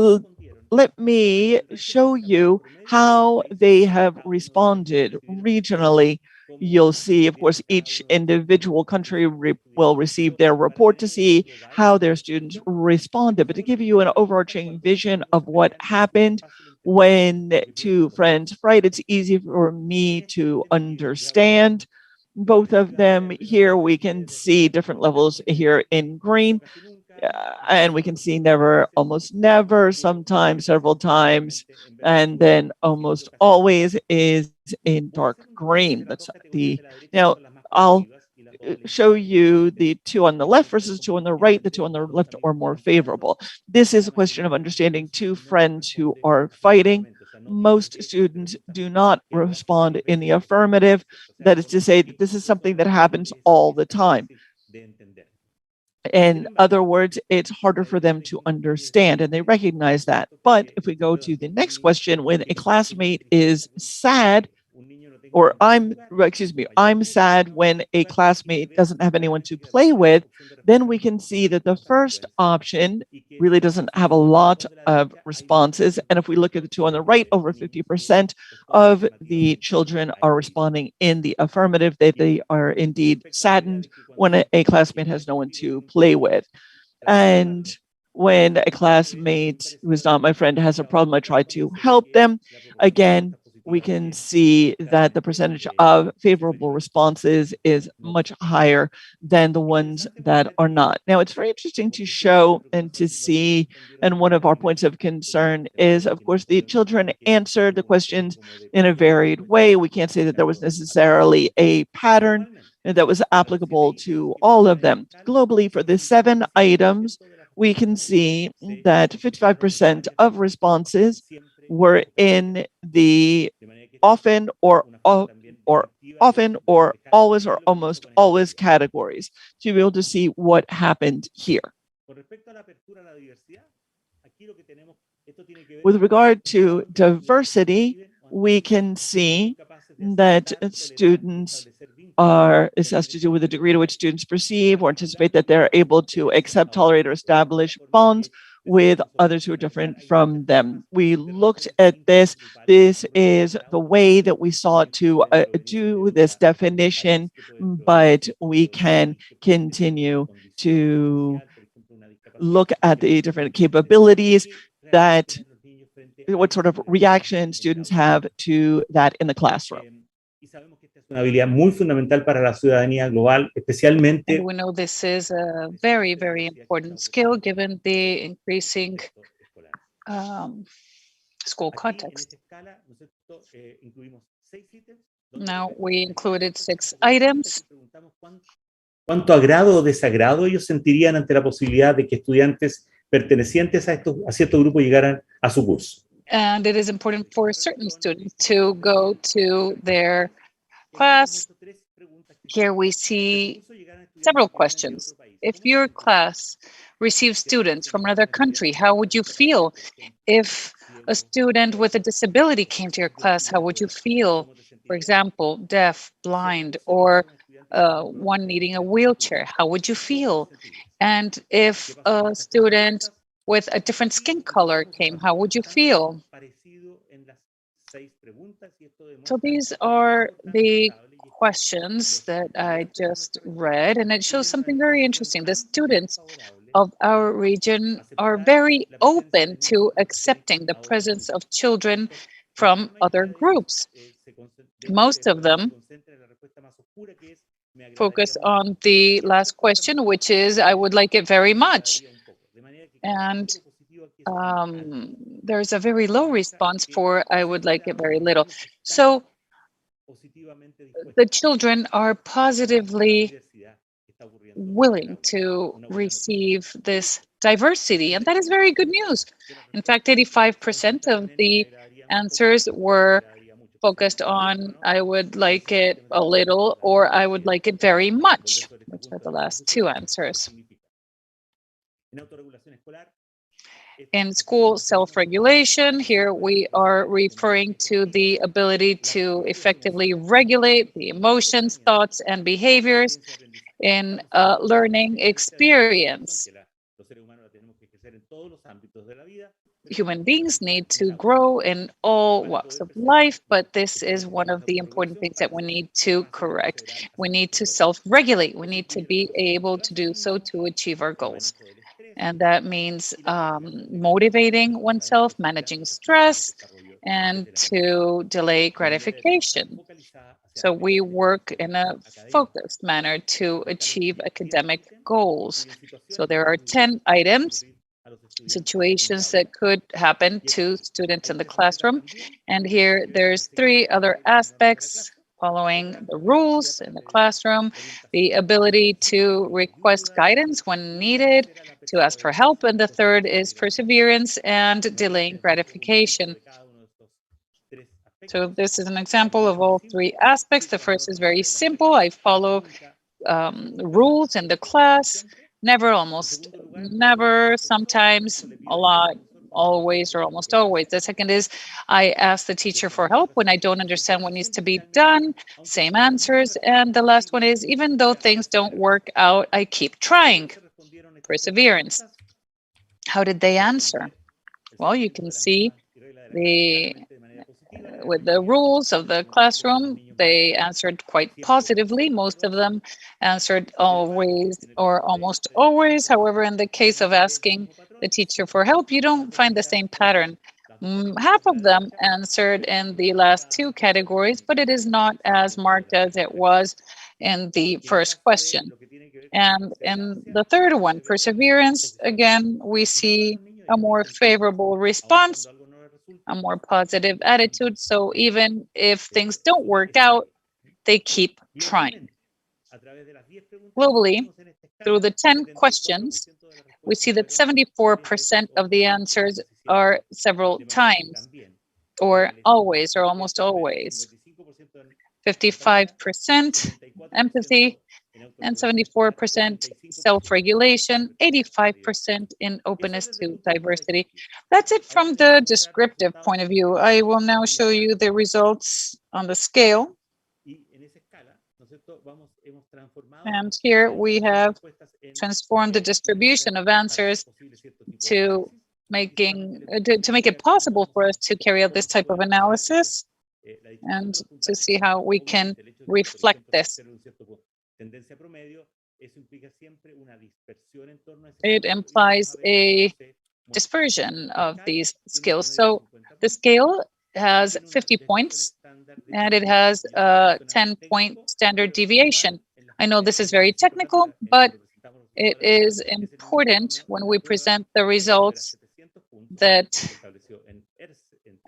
Speaker 3: let me show you how they have responded regionally. You'll see, of course, each individual country will receive their report to see how their students responded. But to give you an overarching vision of what happened when 2 friends fight, it's easy for me to understand both of them. Here we can see different levels here in green, and we can see never, almost never, sometimes, several times, and then almost always is in dark green. That's the, now I'll show you the two on the left versus two on the right. The two on the left are more favorable. This is a question of understanding two friends who are fighting. Most students do not respond in the affirmative. That is to say that this is something that happens all the time. In other words, it's harder for them to understand, and they recognize that. But if we go to the next question, when a classmate is sad, or I'm sad when a classmate doesn't have anyone to play with, then we can see that the first option really doesn't have a lot of responses. And if we look at the two on the right, over 50% of the children are responding in the affirmative, that they are indeed saddened when a classmate has no one to play with. And when a classmate who is not my friend has a problem, I try to help them. Again, we can see that the percentage of favorable responses is much higher than the ones that are not. Now, it's very interesting to show and to see, and one of our points of concern is, of course, the children answered the questions in a varied way. We can't say that there was necessarily a pattern that was applicable to all of them. Globally, for the 7 items, we can see that 55% of responses were in the often or often or always or almost always categories, to be able to see what happened here. With regard to diversity, we can see that students this has to do with the degree to which students perceive or anticipate that they're able to accept, tolerate, or establish bonds with others who are different from them. We looked at this. This is the way that we sought to do this definition, but we can continue to look at the different capabilities that, what sort of reaction students have to that in the classroom.
Speaker 6: Una habilidad muy fundamental para la ciudadanía global, especialmente.
Speaker 2: And we know this is a very, very important skill given the increasing school context. Now we included 6 items.
Speaker 6: ¿Cuánto agrado o desagrado ellos sentirían ante la posibilidad de que estudiantes pertenecientes a cierto grupo llegaran a su curso?
Speaker 2: And it is important for certain students to go to their class. Here we see several questions. If your class receives students from another country, how would you feel? If a student with a disability came to your class, how would you feel? For example, deaf, blind, or one needing a wheelchair, how would you feel? And if a student with a different skin color came, how would you feel? So these are the questions that I just read, and it shows something very interesting. The students of our region are very open to accepting the presence of children from other groups. Most of them focus on the last question, which is, I would like it very much. And there's a very low response for, I would like it very little. So the children are positively willing to receive this diversity, and that is very good news. In fact, 85% of the answers were focused on, I would like it a little, or I would like it very much, which are the last 2 answers. In school self-regulation, here we are referring to the ability to effectively regulate the emotions, thoughts, and behaviors in a learning experience. Human beings need to grow in all walks of life, but this is one of the important things that we need to correct. We need to self-regulate. We need to be able to do so to achieve our goals. And that means motivating oneself, managing stress, and to delay gratification. So we work in a focused manner to achieve academic goals. So there are 10 items, situations that could happen to students in the classroom. And here there's 3 other aspects: following the rules in the classroom, the ability to request guidance when needed, to ask for help, and the third is perseverance and delaying gratification. So this is an example of all 3 aspects. The first is very simple. I follow rules in the class, never, almost never, sometimes, a lot, always, or almost always. The second is I ask the teacher for help when I don't understand what needs to be done, same answers. And the last one is, even though things don't work out, I keep trying, perseverance. How did they answer? Well, you can see with the rules of the classroom, they answered quite positively. Most of them answered always or almost always. However, in the case of asking the teacher for help, you don't find the same pattern. Half of them answered in the last 2 categories, but it is not as marked as it was in the first question. And in the third one, perseverance, again, we see a more favorable response, a more positive attitude. So even if things don't work out, they keep trying. Globally, through the 10 questions, we see that 74% of the answers are several times, or always, or almost always. 55% empathy, and 74% self-regulation, 85% in openness to diversity. That's it from the descriptive point of view. I will now show you the results on the scale. And here we have transformed the distribution of answers to make it possible for us to carry out this type of analysis and to see how we can reflect this. It implies a dispersion of these skills. So the scale has 50 points and it has a 10-point standard deviation. I know this is very technical, but it is important when we present the results that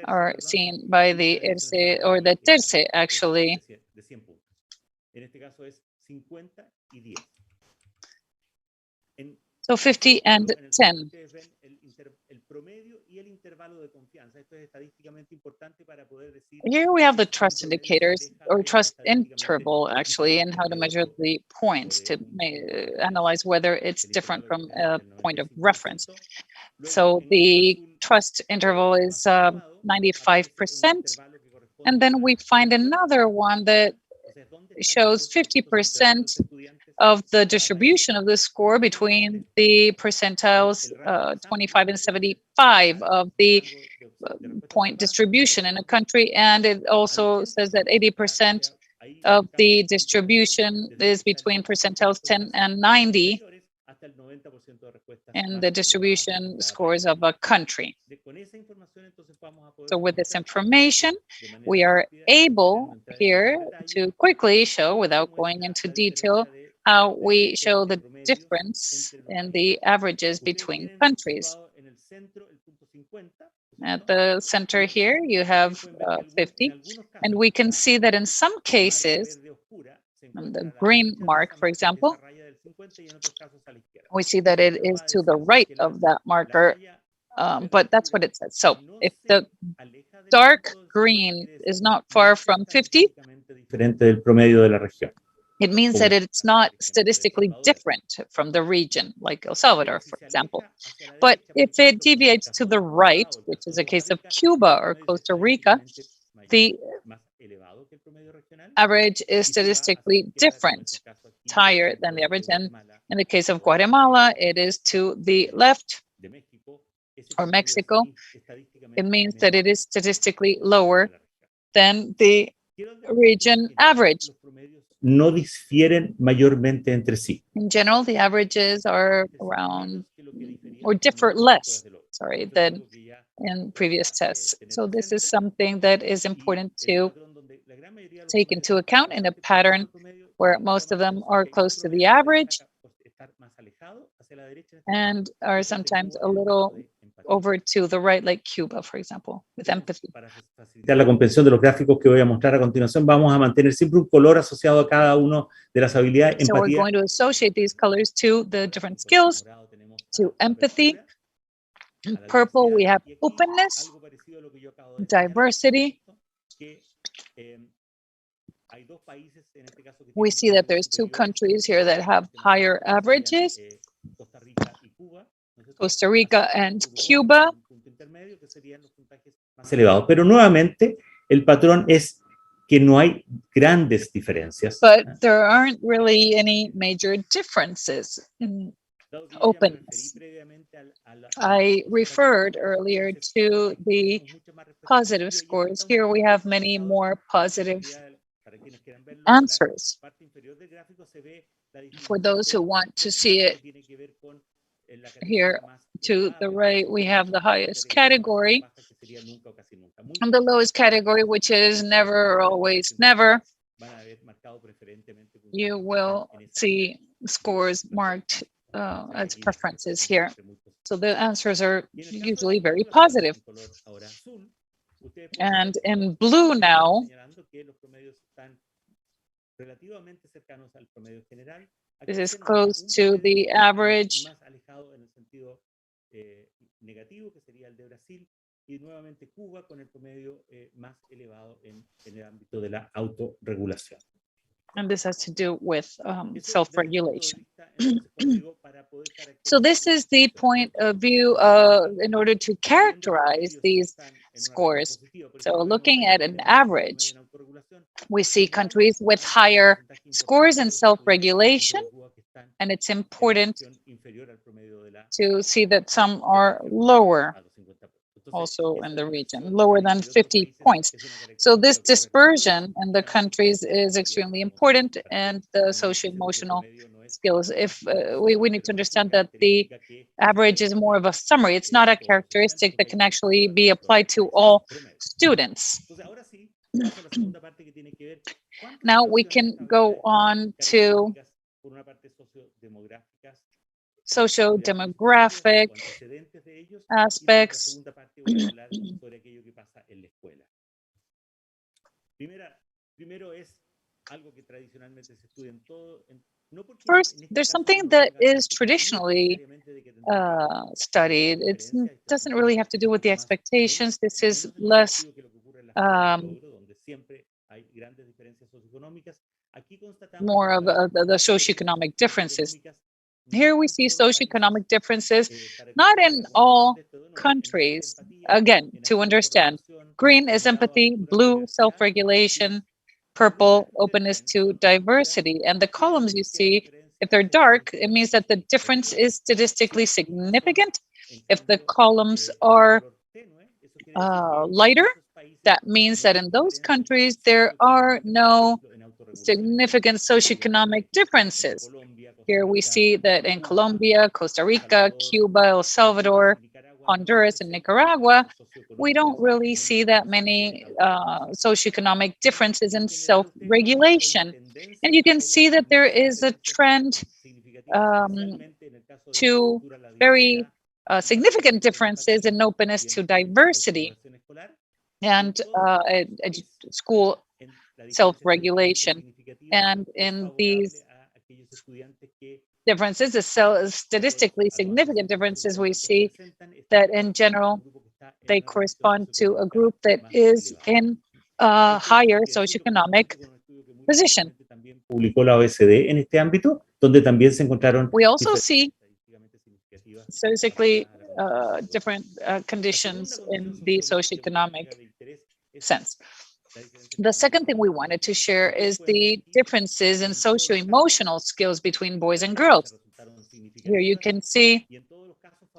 Speaker 2: are seen by the ERCE or the TERCE, actually. So 50 and 10. Here we have the trust indicators, or trust interval, actually, and how to measure the points to analyze whether it's different from a point of reference. So the trust interval is 95%. And then we find another one that shows 50% of the distribution of the score between the percentiles 25 and 75 of the point distribution in a country. And it also says that 80% of the distribution is between percentiles 10 and 90 in the distribution scores of a country. So with this information, we are able here to quickly show, without going into detail, how we show the difference in the averages between countries. At the center here, you have 50, and we can see that in some cases, the green mark, for example, we see that it is to the right of that marker, but that's what it says. So if the dark green is not far from 50, it means that it's not statistically different from the region, like El Salvador, for example. But if it deviates to the right, which is a case of Cuba or Costa Rica, the average is statistically different, it's higher than the average. And in the case of Guatemala, it is to the left, or Mexico. It means that it is statistically lower than the region average.
Speaker 6: No difieren mayormente entre sí.
Speaker 2: In general, the averages are around, or differ less, than in previous tests. So this is something that is important to take into account in a pattern where most of them are close to the average and are sometimes a little over to the right, like Cuba, for example, with empathy.
Speaker 6: Para facilitar la comprensión de los gráficos que voy a mostrar a continuación, vamos a mantener siempre un color asociado a cada uno de las habilidades.
Speaker 2: So we're going to associate these colors to the different skills, to empathy. In purple, we have openness, diversity. We see that there's two countries here that have higher averages, Costa Rica and Cuba.
Speaker 6: Más elevado. Pero nuevamente, el patrón es que no hay grandes diferencias.
Speaker 2: But there aren't really any major differences in openness. I referred earlier to the positive scores. Here we have many more positive answers. For those who want to see it, here to the right, we have the highest category and the lowest category, which is never or always never. You will see scores marked as preferences here. So the answers are usually very positive. And in blue now, this is close to the average.
Speaker 6: Y nuevamente Cuba con el promedio más elevado en el ámbito de la autorregulación.
Speaker 2: And this has to do with self-regulation. So this is the point of view in order to characterize these scores. So looking at an average, we see countries with higher scores in self-regulation, and it's important to see that some are lower also in the region, lower than 50 points. So this dispersion in the countries is extremely important, and the socio-emotional skills. If we need to understand that the average is more of a summary, it's not a characteristic that can actually be applied to all students. Now we can go on to socio-demographic aspects. First, there's something that is traditionally studied. It doesn't really have to do with the expectations. This is less more of the socioeconomic differences. Here we see socioeconomic differences, not in all countries. Again, to understand, green is empathy, blue, self-regulation, purple, openness to diversity. And the columns you see, if they're dark, it means that the difference is statistically significant. If the columns are lighter, that means that in those countries, there are no significant socioeconomic differences. Here we see that in Colombia, Costa Rica, Cuba, El Salvador, Honduras, and Nicaragua, we don't really see that many socioeconomic differences in self-regulation. And you can see that there is a trend to very significant differences in openness to diversity and school self-regulation. And in these differences, the statistically significant differences, we see that in general, they correspond to a group that is in a higher socioeconomic position.
Speaker 6: Publicó la OECD en este ámbito, donde también se encontraron.
Speaker 2: We also see statistically different conditions in the socioeconomic sense. The second thing we wanted to share is the differences in socio-emotional skills between boys and girls. Here you can see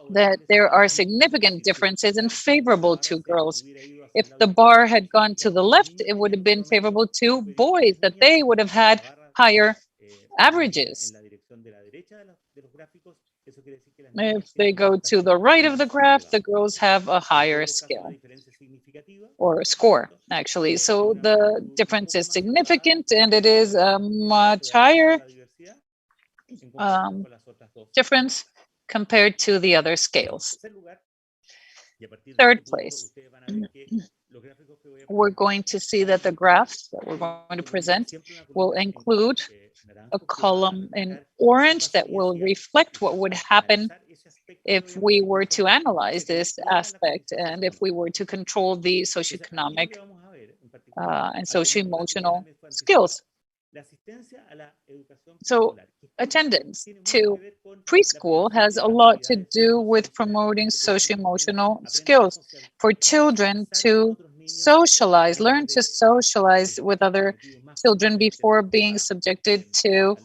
Speaker 2: that there are significant differences and favorable to girls. If the bar had gone to the left, it would have been favorable to boys, that they would have had higher averages. If they go to the right of the graph, the girls have a higher skill. or score, actually. So the difference is significant, and it is a much higher difference compared to the other scales. Third place, we're going to see that the graphs that we're going to present will include a column in orange that will reflect what would happen if we were to analyze this aspect and if we were to control the socioeconomic and socio-emotional skills. So attendance to preschool has a lot to do with promoting socio-emotional skills for children to socialize, learn to socialize with other children before being subjected to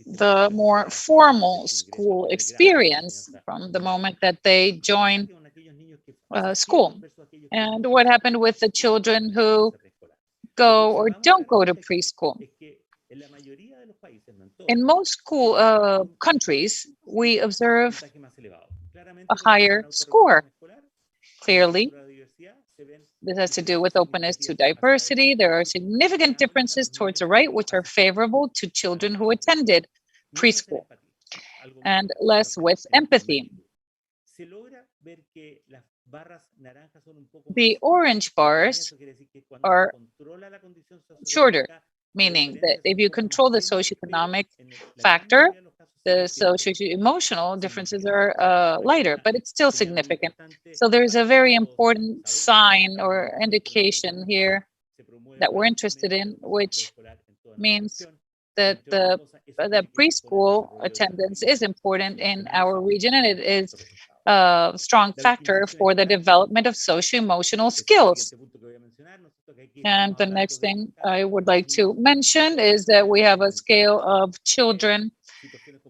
Speaker 2: the more formal school experience from the moment that they join school. And what happened with the children who go or don't go to preschool? In most school countries, we observe a higher score. Clearly, this has to do with openness to diversity. There are significant differences towards the right, which are favorable to children who attended preschool, and less with empathy. The orange bars are shorter, meaning that if you control the socioeconomic factor, the socio-emotional differences are lighter, but it's still significant. So there's a very important sign or indication here that we're interested in, which means that the preschool attendance is important in our region, and it is a strong factor for the development of socio-emotional skills. And the next thing I would like to mention is that we have a scale of children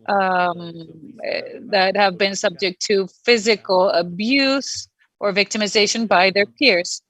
Speaker 2: that have been subject to physical abuse or victimization by their peers.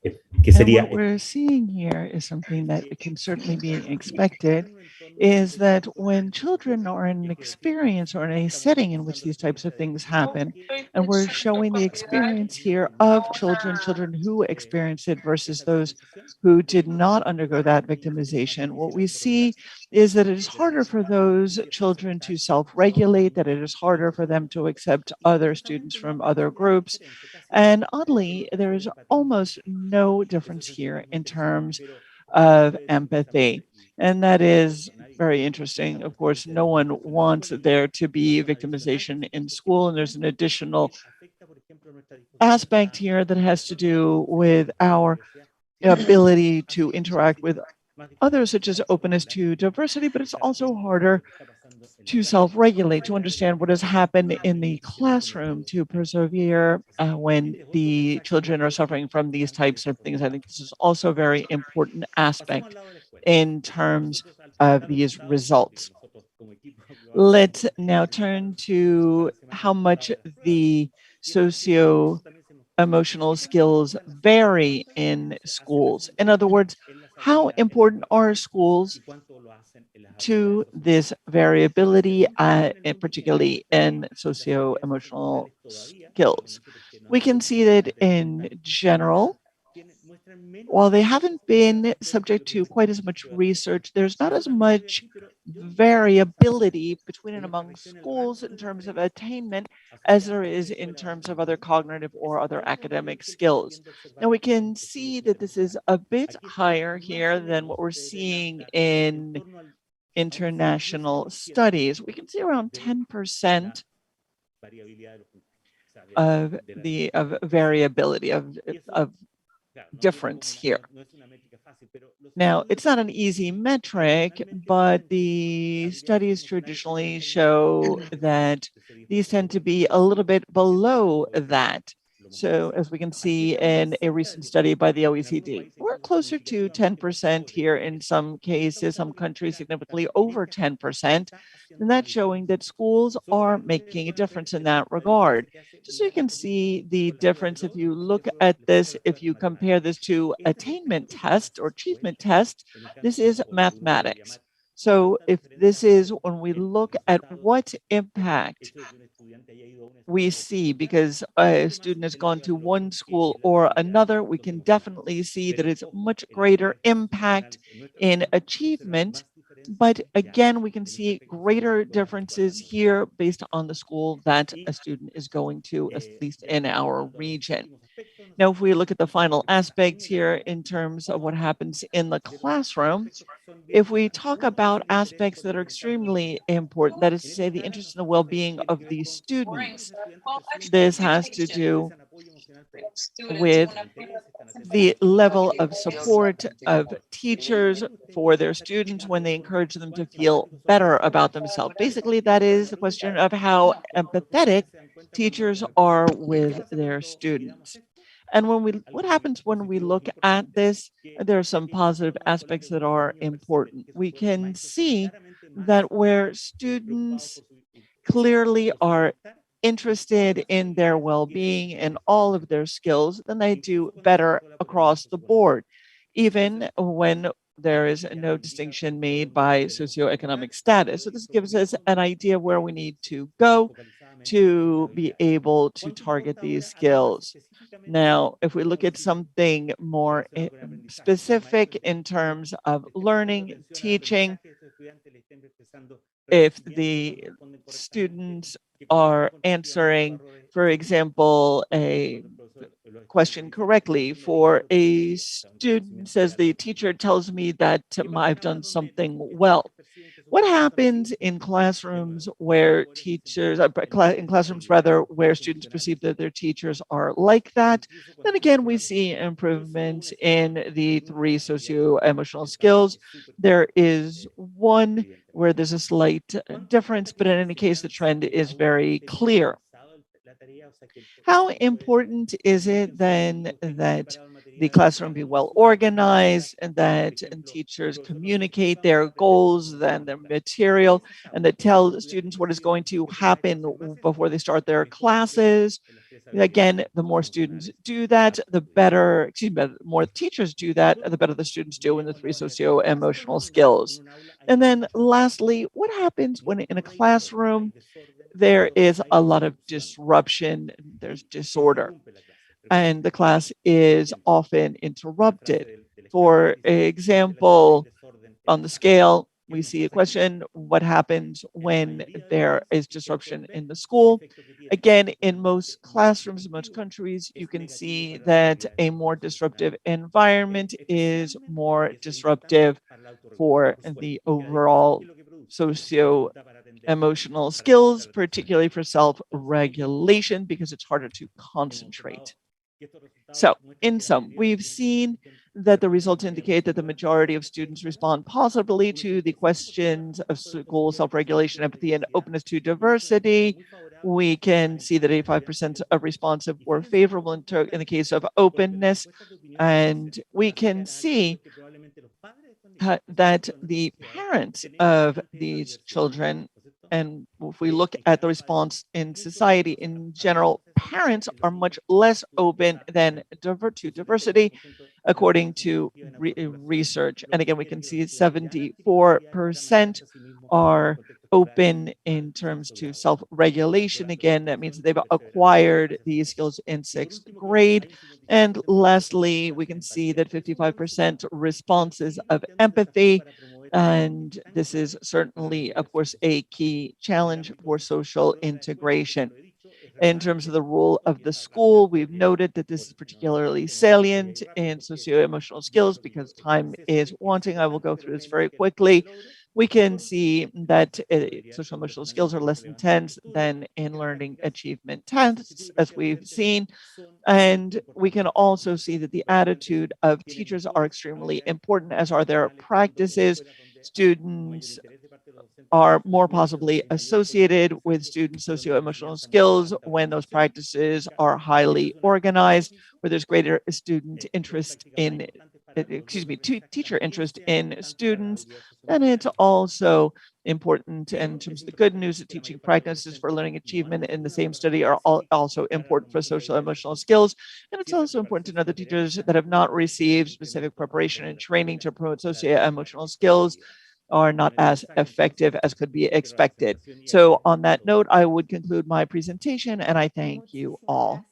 Speaker 3: And what we're seeing here is something that can certainly be expected, is that when children are in an experience or in a setting in which these types of things happen, and we're showing the experience here of children who experienced it versus those who did not undergo that victimization, what we see is that it is harder for those children to self-regulate, that it is harder for them to accept other students from other groups. And oddly, there is almost no difference here in terms of empathy. And that is very interesting. Of course, no one wants there to be victimization in school. And there's an additional aspect here that has to do with our ability to interact with others, such as openness to diversity, but it's also harder to self-regulate, to understand what has happened in the classroom, to persevere when the children are suffering from these types of things. I think this is also a very important aspect in terms of these results. Let's now turn to how much the socio-emotional skills vary in schools. In other words, how important are schools to this variability, particularly in socio-emotional skills? We can see that in general, while they haven't been subject to quite as much research, there's not as much variability between and among schools in terms of attainment as there is in terms of other cognitive or other academic skills. Now we can see that this is a bit higher here than what we're seeing in international studies. We can see around 10% of variability, of difference here. Now, it's not an easy metric, but the studies traditionally show that these tend to be a little bit below that. So as we can see in a recent study by the OECD, we're closer to 10% here in some cases, some countries significantly over 10%. And that's showing that schools are making a difference in that regard. Just so you can see the difference, if you look at this, if you compare this to attainment test or achievement test, this is mathematics. So if this is when we look at what impact we see because a student has gone to one school or another, we can definitely see that it's much greater impact in achievement. But again, we can see greater differences here based on the school that a student is going to, at least in our region. Now, if we look at the final aspects here in terms of what happens in the classroom, if we talk about aspects that are extremely important, that is to say, the interest in the well-being of the students, this has to do with the level of support of teachers for their students when they encourage them to feel better about themselves. Basically, that is the question of how empathetic teachers are with their students. And what happens when we look at this, there are some positive aspects that are important. We can see that where students clearly are interested in their well-being and all of their skills, then they do better across the board, even when there is no distinction made by socioeconomic status. So this gives us an idea where we need to go to be able to target these skills. Now, if we look at something more specific in terms of learning, teaching, if the students are answering, for example, a question correctly. For a student says the teacher tells me that I've done something well. What happens in classrooms where teachers, in classrooms rather, where students perceive that their teachers are like that? Then again, we see improvements in the three socio-emotional skills. There is one where there's a slight difference, but in any case, the trend is very clear. How important is it then that the classroom be well organized and that teachers communicate their goals and their material and that tell students what is going to happen before they start their classes? Again, the more students do that, the better, excuse me, the more teachers do that, the better the students do in the three socio-emotional skills. And then lastly, what happens when in a classroom there is a lot of disruption, there's disorder, and the class is often interrupted? For example, on the scale, we see a question, what happens when there is disruption in the school? Again, in most classrooms, in most countries, you can see that a more disruptive environment is more disruptive for the overall socio-emotional skills, particularly for self-regulation, because it's harder to concentrate. So, in sum, we've seen that the results indicate that the majority of students respond positively to the questions of school self-regulation, empathy, and openness to diversity. We can see that 85% of responsive were favorable in the case of openness, and we can see that the parents of these children, and if we look at the response in society in general, parents are much less open than to diversity, according to research. And again, we can see 74% are open in terms to self-regulation. Again, that means that they've acquired these skills in sixth grade. And lastly, we can see that 55% responses of empathy. And this is certainly, of course, a key challenge for social integration. In terms of the role of the school, we've noted that this is particularly salient in socio-emotional skills because time is wanting. I will go through this very quickly. We can see that social-emotional skills are less intense than in learning achievement tests, as we've seen. And we can also see that the attitude of teachers are extremely important, as are their practices. Students are more possibly associated with student socio-emotional skills when those practices are highly organized, where there's greater student interest in, teacher interest in students. And it's also important in terms of the good news that teaching practices for learning achievement in the same study are also important for social emotional skills. And it's also important to know that teachers that have not received specific preparation and training to promote socio-emotional skills are not as effective as could be expected. So on that note, I would conclude my presentation and I thank you all.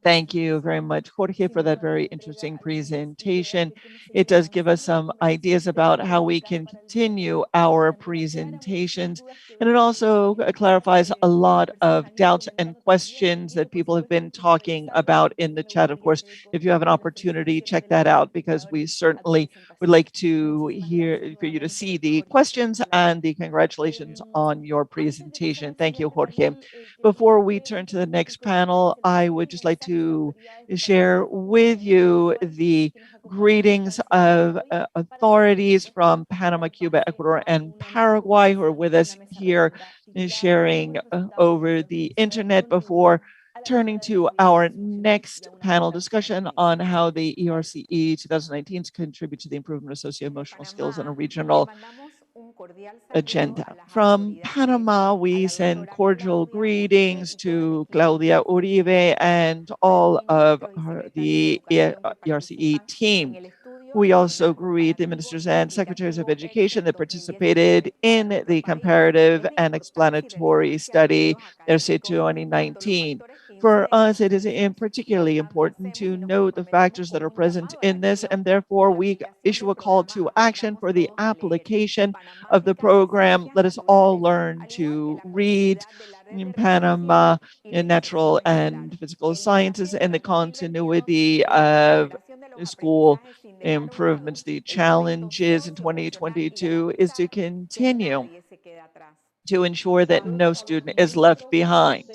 Speaker 3: Thank you very much, Jorge, for that very interesting presentation. It does give us some ideas about how we can continue our presentations. And it also clarifies a lot of doubts and questions that people have been talking about in the chat. Of course, if you have an opportunity, check that out, because we certainly would like to hear for you to see the questions and the congratulations on your presentation. Thank you, Jorge. Before we turn to the next panel, I would just like to share with you the greetings of authorities from Panama, Cuba, Ecuador, and Paraguay who are with us here sharing over the internet before turning to our next panel discussion on how the ERCE 2019 contribute to the improvement of socio-emotional skills on a regional agenda. From Panama, we send cordial greetings to Claudia Uribe and all of the ERCE team. We also greet the ministers and secretaries of education that participated in the Comparative and Explanatory Study, ERCE 2019. For us, it is particularly important to note the factors that are present in this, and therefore we issue a call to action for the application of the program. Let us all learn to read in Panama in natural and physical sciences and the continuity of school improvements. The challenges in 2022 is to continue to ensure that no student is left behind.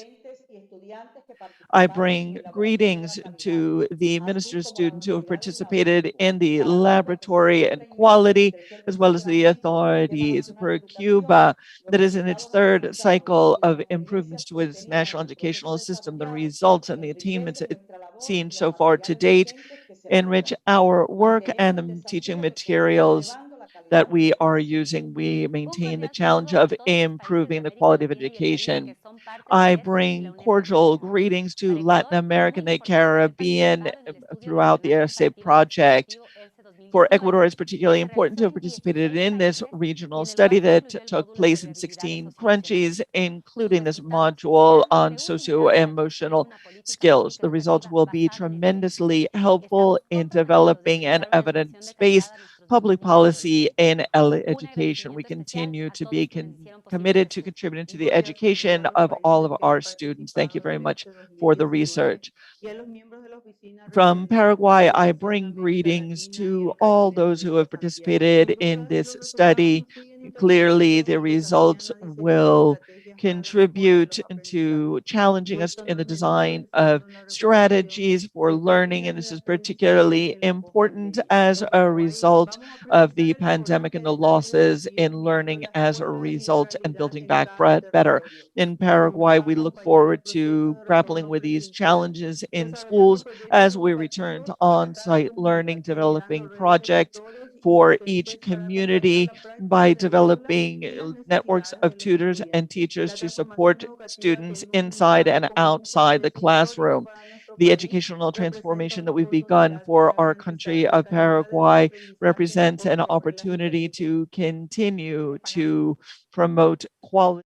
Speaker 3: I bring greetings to the minister's students who have participated in the laboratory and quality, as well as the authorities for Cuba, that is in its third cycle of improvements to its national educational system. The results and the attainments it's seen so far to date enrich our work and the teaching materials that we are using. We maintain the challenge of improving the quality of education. I bring cordial greetings to Latin America and the Caribbean throughout the ERCE project. For Ecuador, it's particularly important to have participated in this regional study that took place in 16 countries, including this module on socio-emotional skills. The results will be tremendously helpful in developing an evidence-based public policy in education. We continue to be committed to contributing to the education of all of our students. Thank you very much for the research. From Paraguay, I bring greetings to all those who have participated in this study. Clearly, the results will contribute to challenging us in the design of strategies for learning, and this is particularly important as a result of the pandemic and the losses in learning as a result and building back better. In Paraguay, we look forward to grappling with these challenges in schools as we return to on-site learning, developing projects for each community by developing networks of tutors and teachers to support students inside and outside the classroom. The educational transformation that we've begun for our country of Paraguay represents an opportunity to continue to promote quality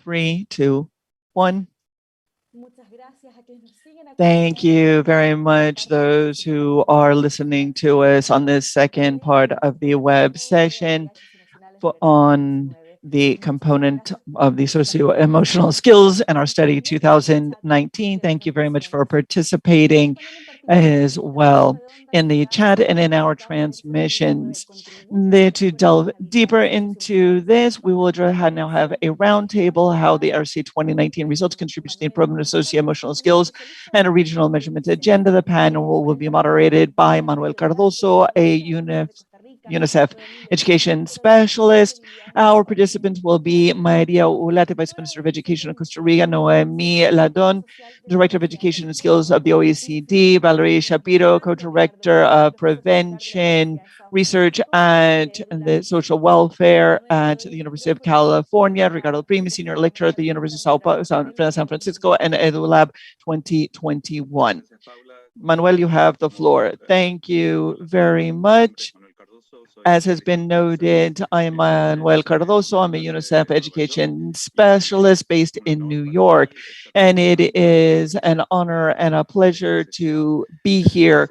Speaker 3: 3, 2, 1. Thank you very much, those who are listening to us on this second part of the web session on the component of the socio-emotional skills in our study 2019. Thank you very much for participating as well in the chat and in our transmissions. To delve deeper into this, we will now have a roundtable, how the ERCE 2019 results contribute to the improvement of socio-emotional skills and a regional measurement agenda. The panel will be moderated by Manuel Cardoso, a UNICEF education specialist. Our participants will be Maria Ulate, Vice Minister of Education of Costa Rica, Noemi Ladon, Director of Education and Skills of the OECD, Valerie Shapiro, Co-Director of Prevention Research at the Social Welfare at the University of California, Ricardo Primi, Senior Lecturer at the University of San Francisco, and EduLab 2021. Manuel, you have the floor. Thank you very much. As has been noted, I am Manuel Cardoso. I'm a UNICEF education specialist based in New York, and it is an honor and a pleasure to be here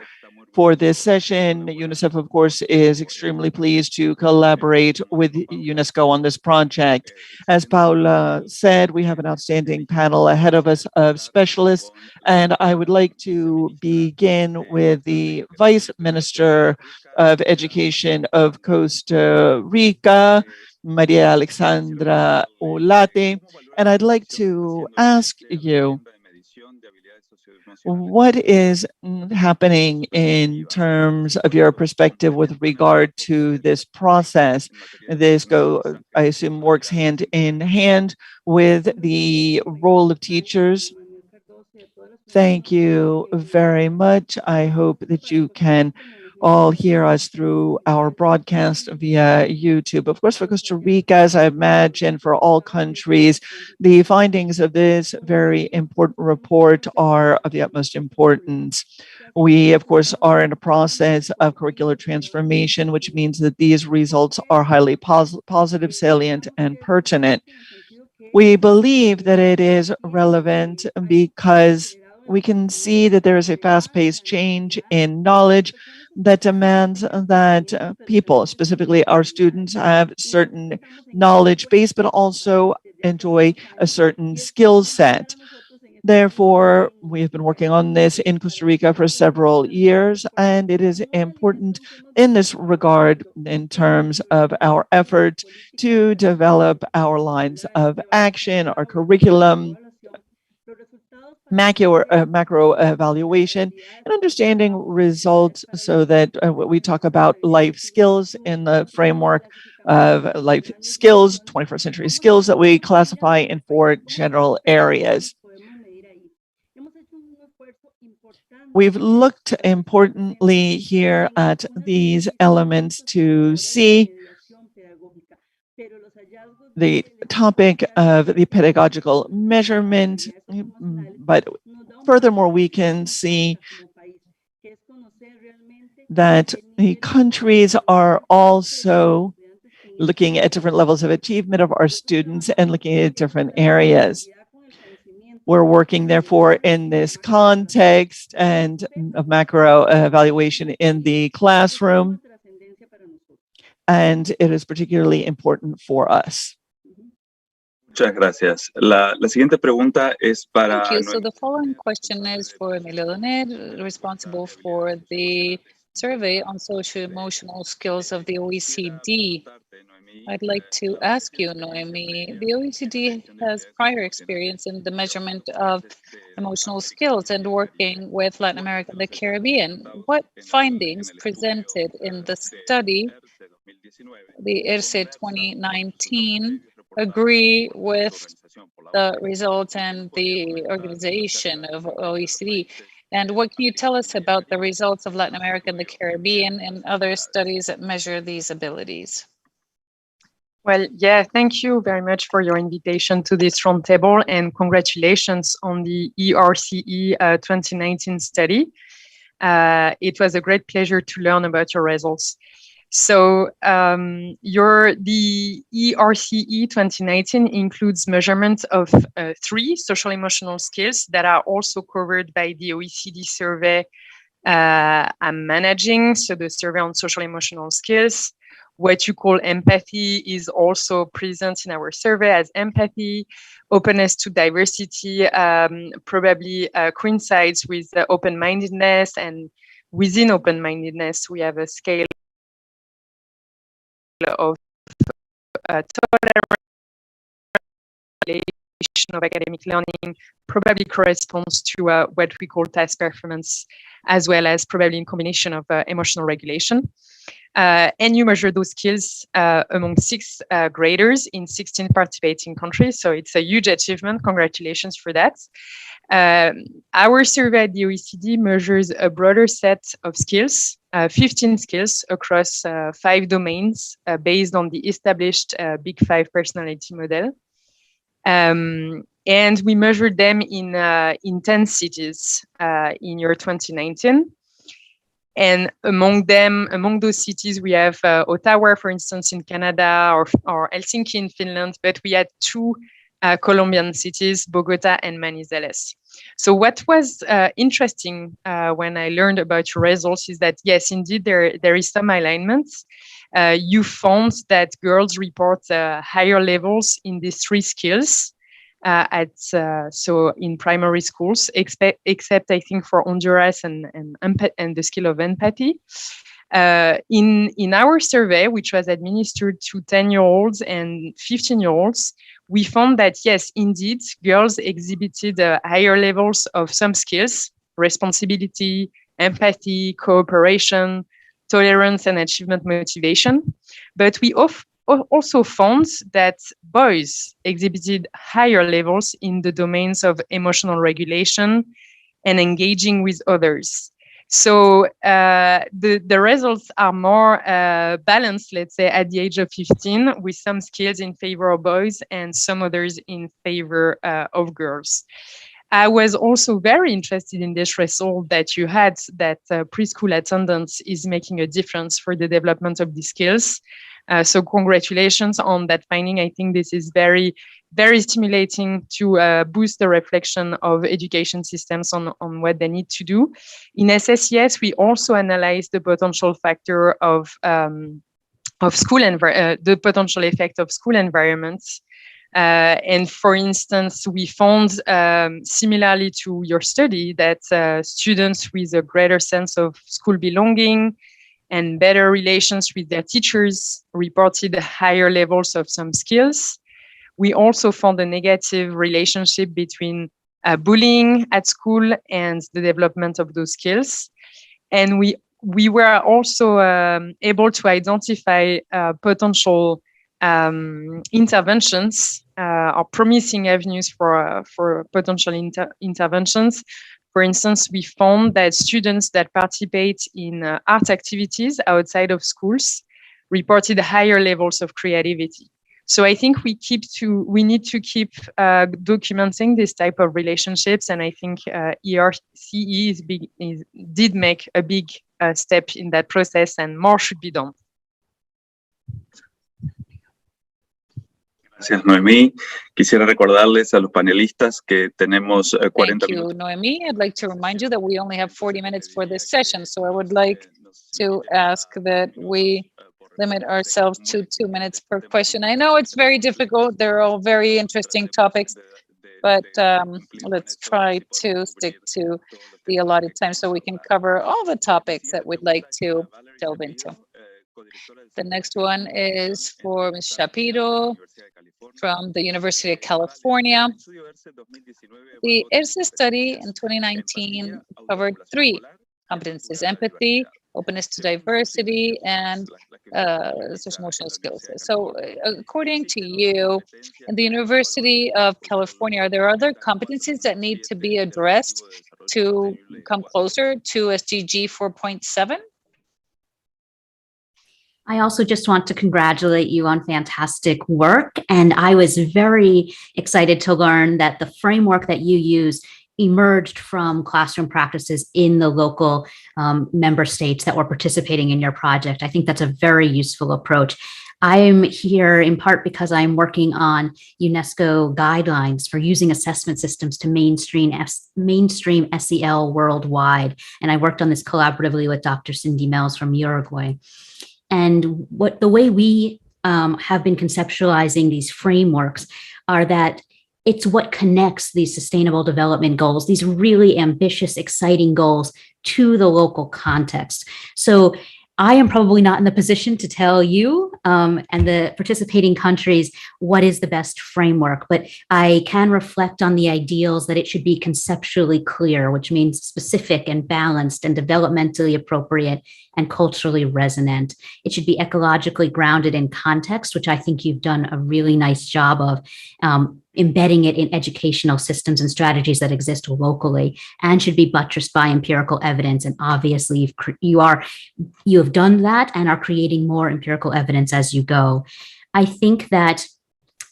Speaker 3: for this session. UNICEF, of course, is extremely pleased to collaborate with UNESCO on this project. As Paula said, we have an outstanding panel ahead of us of specialists, and I would like to begin with the Vice Minister of Education of Costa Rica, Maria Alexandra Ulate, and I'd like to ask you, what is happening in terms of your perspective with regard to this process? This, I assume, works hand in hand with the role of teachers. Thank you very much. I hope that you can all hear us through our broadcast via YouTube. Of course, for Costa Rica, as I imagine for all countries, the findings of this very important report are of the utmost importance. We, of course, are in a process of curricular transformation, which means that these results are highly positive, salient, and pertinent. We believe that it is relevant because we can see that there is a fast-paced change in knowledge that demands that people, specifically our students, have certain knowledge base, but also enjoy a certain skill set. Therefore, we have been working on this in Costa Rica for several years, and it is important in this regard in terms of our effort to develop our lines of action, our curriculum, macro evaluation, and understanding results so that we talk about life skills in the framework of life skills, 21st century skills that we classify in 4 general areas. We've looked importantly here at these elements to see the topic of the pedagogical measurement, but furthermore, we can see that the countries are also looking at different levels of achievement of our students and looking at different areas. We're working, therefore, in this context and of macro evaluation in the classroom, and it is particularly important for us.
Speaker 7: Muchas gracias. La siguiente pregunta es para...
Speaker 2: Thank you. So the following question is for Emilio Donet, responsible for the survey on socio-emotional skills of the OECD. I'd like to ask you, Noemi, the OECD has prior experience in the measurement of emotional skills and working with Latin America and the Caribbean. What findings presented in the study, the ERCE 2019, agree with the results and the organization of OECD? And what can you tell us about the results of Latin America and the Caribbean and other studies that measure these abilities?
Speaker 8: Well, yeah, thank you very much for your invitation to this roundtable, and congratulations on the ERCE 2019 study. It was a great pleasure to learn about your results. So the ERCE 2019 includes measurement of 3 social-emotional skills that are also covered by the OECD survey I'm managing. So the survey on social-emotional skills. What you call empathy is also present in our survey as empathy. Openness to diversity probably coincides with open-mindedness, and within open-mindedness, we have a scale of tolerance of academic learning, probably corresponds to what we call task performance, as well as probably in combination of emotional regulation. And you measure those skills among 6 graders in 16 participating countries. So it's a huge achievement. Congratulations for that. Our survey at the OECD measures a broader set of skills, 15 skills across 5 domains based on the established Big 5 personality model. And we measured them in 10 cities in year 2019. And among those cities, we have Ottawa, for instance, in Canada, or Helsinki in Finland, but we had 2 Colombian cities, Bogota and Manizales. So what was interesting when I learned about your results is that, yes, indeed, there is some alignment. You found that girls report higher levels in these 3 skills so in primary schools, except I think for Honduras and the skill of empathy. In our survey, which was administered to 10-year-olds and 15-year-olds, we found that, yes, indeed, girls exhibited higher levels of some skills: responsibility, empathy, cooperation, tolerance, and achievement motivation. But we also found that boys exhibited higher levels in the domains of emotional regulation and engaging with others. So the results are more balanced, let's say, at the age of 15, with some skills in favor of boys and some others in favor of girls. I was also very interested in this result that you had, that preschool attendance is making a difference for the development of these skills. So congratulations on that finding. I think this is very, very stimulating to boost the reflection of education systems on what they need to do. In SSES, we also analyzed the potential factor of school the potential effect of school environments. And for instance, we found, similarly to your study, that students with a greater sense of school belonging and better relations with their teachers reported higher levels of some skills. We also found a negative relationship between bullying at school and the development of those skills. And we were also able to identify potential interventions or promising avenues for potential interventions. For instance, we found that students that participate in art activities outside of schools reported higher levels of creativity. So I think we need to keep documenting this type of relationships, and I think ERCE did make a big step in that process, and more should be done.
Speaker 7: Gracias, Noemí. Quisiera recordarles a los panelistas que tenemos 40
Speaker 2: Thank you, Noemí. I'd like to remind you that we only have 40 minutes for this session, so I would like to ask that we limit ourselves to 2 minutes per question. I know it's very difficult. They're all very interesting topics, but let's try to stick to the allotted time so we can cover all the topics that we'd like to delve into. The next one is for Ms. Shapiro from the University of California. The ERCE study in 2019 covered 3 competencies: empathy, openness to diversity, and socio-emotional skills. So according to you, in the University of California, are there other competencies that need to be addressed to come closer to SDG 4.7?
Speaker 9: I also just want to congratulate you on fantastic work. And I was very excited to learn that the framework that you use emerged from classroom practices in the local member states that were participating in your project. I think that's a very useful approach. I'm here in part because I'm working on UNESCO guidelines for using assessment systems to mainstream SEL worldwide. And I worked on this collaboratively with Dr. Cindy Mells from Uruguay. And the way we have been conceptualizing these frameworks are that it's what connects these sustainable development goals, these really ambitious, exciting goals, to the local context. So I am probably not in the position to tell you and the participating countries what is the best framework, but I can reflect on the ideals that it should be conceptually clear, which means specific and balanced and developmentally appropriate and culturally resonant. It should be ecologically grounded in context, which I think you've done a really nice job of embedding it in educational systems and strategies that exist locally, and should be buttressed by empirical evidence. And obviously you have done that and are creating more empirical evidence as you go. I think that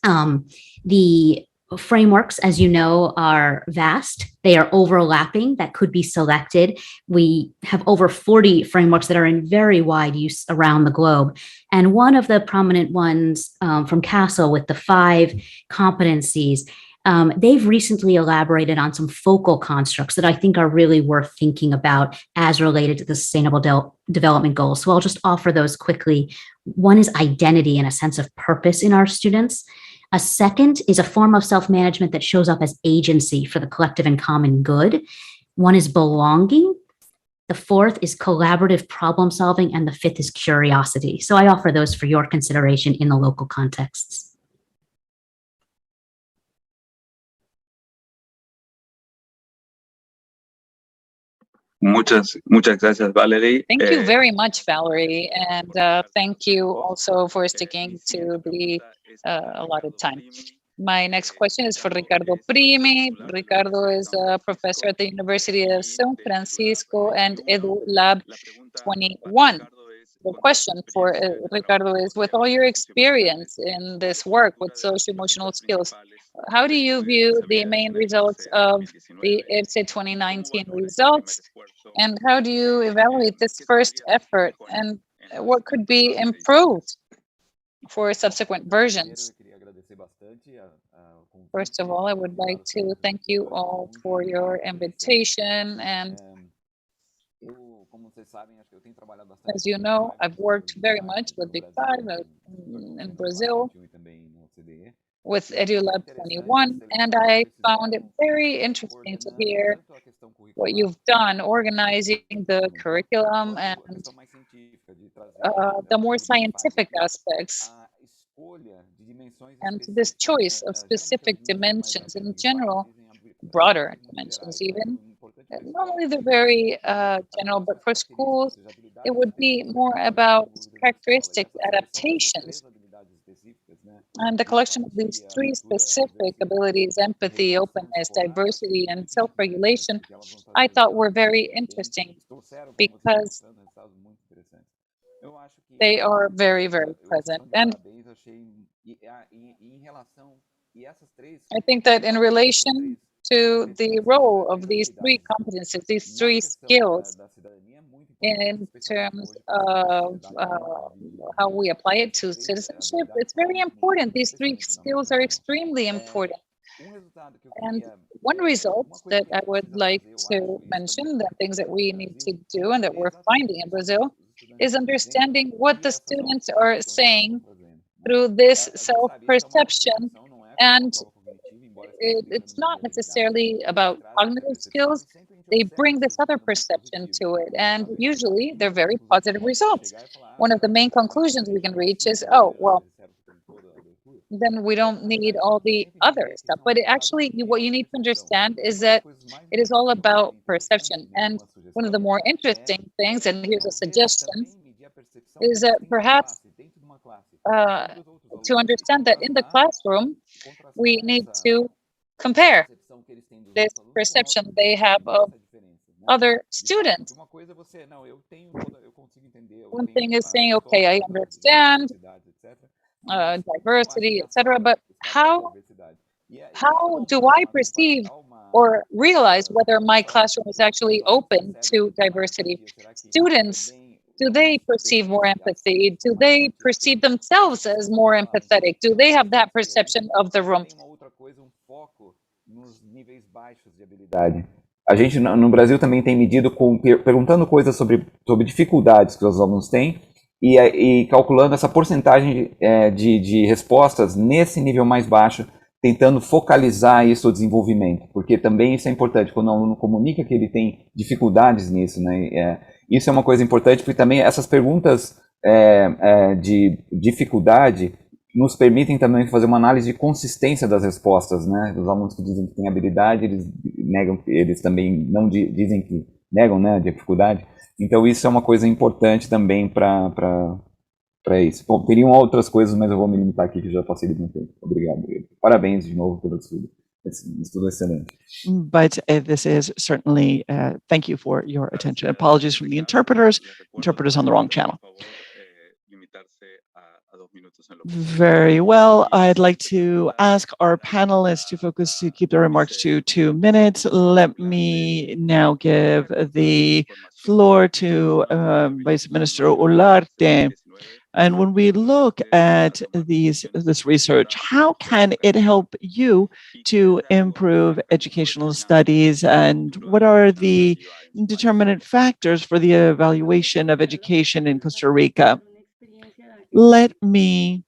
Speaker 9: the frameworks, as you know, are vast. They are overlapping, that could be selected. We have over 40 frameworks that are in very wide use around the globe. And one of the prominent ones from CASEL with the 5 competencies, they've recently elaborated on some focal constructs that I think are really worth thinking about as related to the Sustainable Development Goals. So I'll just offer those quickly. One is identity and a sense of purpose in our students. A second is a form of self-management that shows up as agency for the collective and common good. One is belonging. The fourth is collaborative problem solving. And the fifth is curiosity. So I offer those for your consideration in the local contexts.
Speaker 7: Muchas gracias, Valerie.
Speaker 2: Thank you very much, Valerie, and thank you also for sticking to the allotted time. My next question is for Ricardo Primi. Ricardo is a professor at the University of San Francisco and Edu Lab 21. The question for Ricardo is, with all your experience in this work with socio-emotional skills, how do you view the main results of the ERCE 2019 results? And how do you evaluate this first effort? And what could be improved for subsequent versions? First of all, I would like to thank you all for your invitation. And as you know, I've worked very much with Big Five in Brazil, with EduLab 21, and I found it very interesting to hear what you've done organizing the curriculum and the more scientific aspects, and this choice of specific dimensions in general, broader dimensions even. Normally they're very general, but for schools, it would be more about characteristics, adaptations. And the collection of these 3 specific abilities, empathy, openness, diversity, and self-regulation, I thought were very interesting because they are very, very present. And I think that in relation to the role of these 3 competencies, these 3 skills, in terms of how we apply it to citizenship, it's very important. These 3 skills are extremely important. And one result that I would like to mention, the things that we need to do and that we're finding in Brazil, is understanding what the students are saying through this self-perception. And it's not necessarily about cognitive skills. They bring this other perception to it, and usually they're very positive results. One of the main conclusions we can reach is, oh, well, then we don't need all the other stuff. But what you need to understand is that it is all about perception. And one of the more interesting things, and here's a suggestion, is that perhaps to understand that in the classroom, we need to compare this perception they have of other students. One thing is saying, okay, I understand diversity, etc., but how do I perceive or realize whether my classroom is actually open to diversity. Students, do they perceive more empathy? Do they perceive themselves as more empathetic? Do they have that perception of the room?
Speaker 10: A gente no Brasil também tem medido perguntando coisas sobre dificuldades que os alunos têm e calculando essa porcentagem de respostas nesse nível mais baixo, tentando focalizar isso ao desenvolvimento, porque também isso é importante, quando o aluno comunica que ele tem dificuldades nisso, né? Isso é uma coisa importante, porque também essas perguntas de dificuldade nos permitem também fazer uma análise de consistência das respostas, né? Os alunos que dizem que têm habilidade, eles negam, eles também não dizem que negam, né, a dificuldade. Então isso é uma coisa importante também para isso. Bom, teriam outras coisas, mas eu vou me limitar aqui, que já passei do meu tempo. Obrigado. Parabéns de novo pelo estudo. Estudo excelente.
Speaker 3: But this is certainly, thank you for your attention. Apologies from the interpreters on the wrong channel. Very well. I'd like to ask our panelists to focus to keep their remarks to 2 minutes. Let me now give the floor to Vice Minister Olarte. And when we look at this research, how can it help you to improve educational studies? And what are the determinant factors for the evaluation of education in Costa Rica? Let me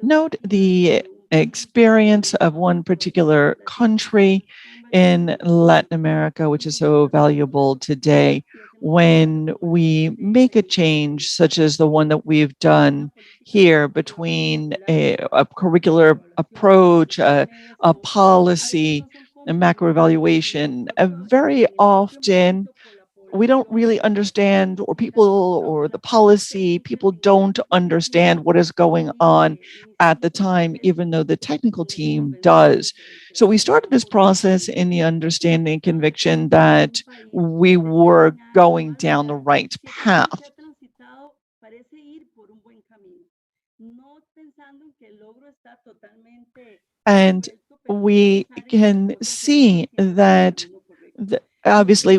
Speaker 3: note the experience of one particular country in Latin America, which is so valuable today. When we make a change, such as the one that we've done here between a curricular approach, a policy, a macro evaluation, very often we don't really understand, or the policy, people don't understand what is going on at the time, even though the technical team does. So we started this process in the understanding conviction that we were going down the right path. And we can see that obviously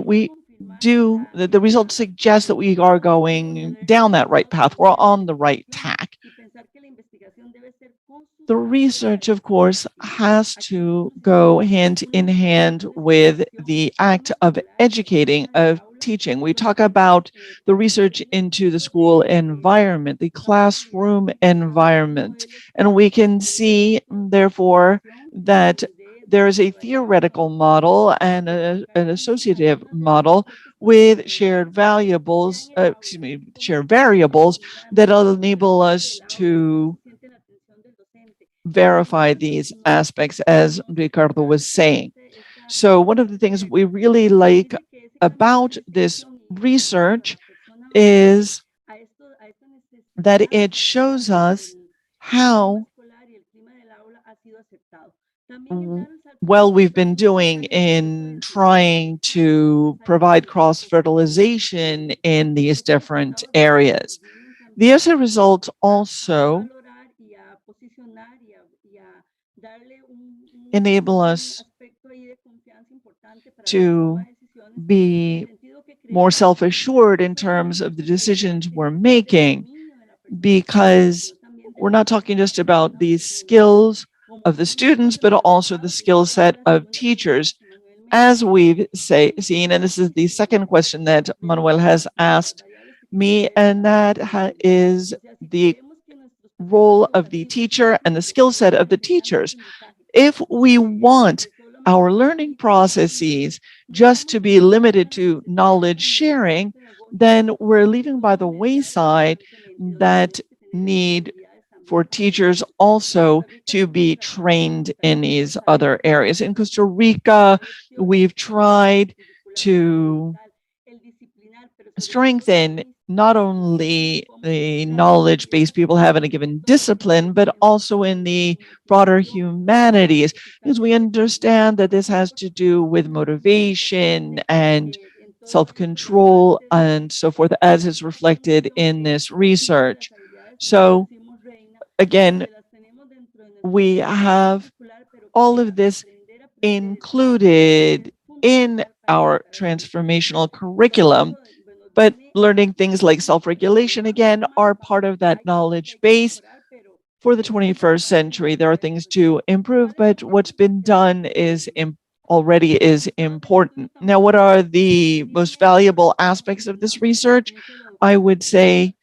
Speaker 3: the results suggest that we are going down that right path. We're on the right tack. The research, of course, has to go hand in hand with the act of educating, of teaching. We talk about the research into the school environment, the classroom environment, and we can see, therefore, that there is a theoretical model and an associative model with shared variables that enable us to verify these aspects, as Ricardo was saying. So one of the things we really like about this research is that it shows us how well we've been doing in trying to provide cross-fertilization in these different areas. The ERCE results also enable us to be more self-assured in terms of the decisions we're making, because we're not talking just about the skills of the students, but also the skill set of teachers. As we've seen, and this is the second question that Manuel has asked me, and that is the role of the teacher and the skill set of the teachers. If we want our learning processes just to be limited to knowledge sharing, then we're leaving by the wayside that need for teachers also to be trained in these other areas. In Costa Rica, we've tried to strengthen not only the knowledge base people have in a given discipline, but also in the broader humanities, because we understand that this has to do with motivation and self-control and so forth, as is reflected in this research. So again, we have all of this included in our transformational curriculum, but learning things like self-regulation, again, are part of that knowledge base. For the 21st century, there are things to improve, but what's been done is already is important. Now, what are the most valuable aspects of this research? I would say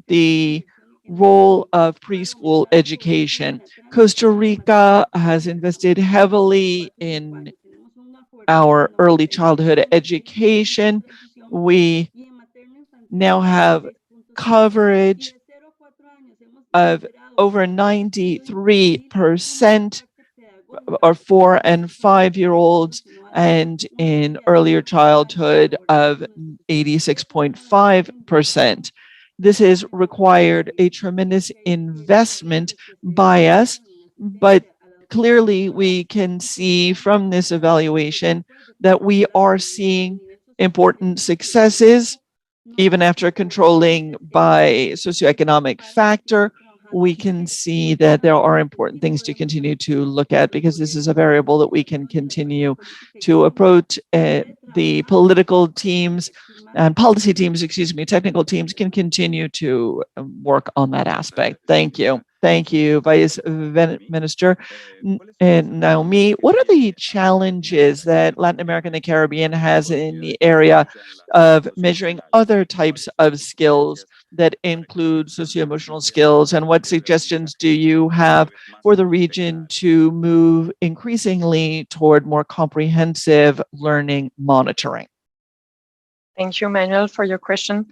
Speaker 3: the role of preschool education. Costa Rica has invested heavily in our early childhood education. We now have coverage of over 93% are 4 and 5-year-olds, and in earlier childhood of 86.5%. This has required a tremendous investment by us, but clearly we can see from this evaluation that we are seeing important successes. Even after controlling by socioeconomic factor, we can see that there are important things to continue to look at, because this is a variable that we can continue to approach. The political teams and policy teams, technical teams can continue to work on that aspect. Thank you. Thank you, Vice Minister. And Naomi, what are the challenges that Latin America and the Caribbean has in the area of measuring other types of skills that include socio-emotional skills, and what suggestions do you have for the region to move increasingly toward more comprehensive learning monitoring?
Speaker 8: Thank you, Manuel, for your question.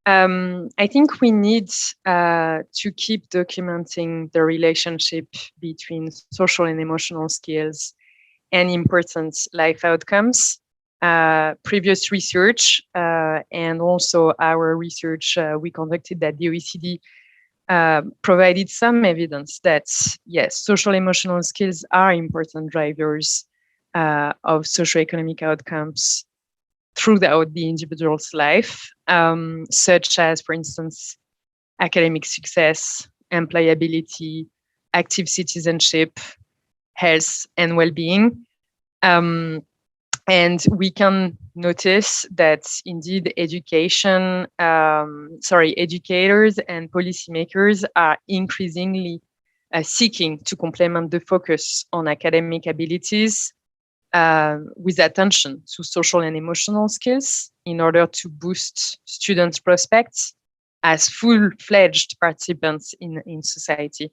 Speaker 8: I think we need to keep documenting the relationship between social and emotional skills and important life outcomes. Previous research and also our research we conducted at the OECD provided some evidence that, yes, social emotional skills are important drivers of socioeconomic outcomes throughout the individual's life, such as, for instance, academic success, employability, active citizenship, health, and well-being. And we can notice that indeed educators and policymakers are increasingly seeking to complement the focus on academic abilities with attention to social and emotional skills in order to boost students' prospects as full-fledged participants in society.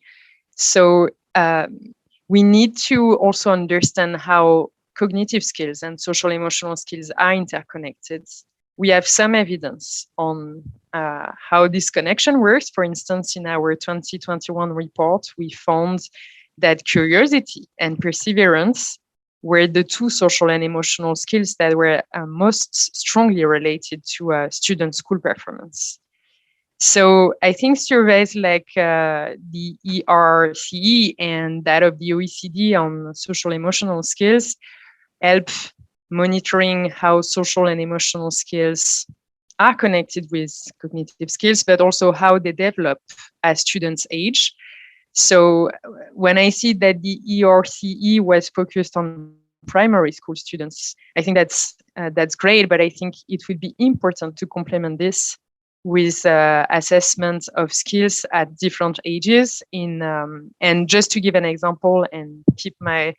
Speaker 8: So we need to also understand how cognitive skills and social emotional skills are interconnected. We have some evidence on how this connection works. For instance, in our 2021 report, we found that curiosity and perseverance were the two social and emotional skills that were most strongly related to student school performance. So I think surveys like the ERCE and that of the OECD on social emotional skills help monitoring how social and emotional skills are connected with cognitive skills, but also how they develop as students age. So when I see that the ERCE was focused on primary school students, I think that's great, but I think it would be important to complement this with assessment of skills at different ages. And just to give an example and keep my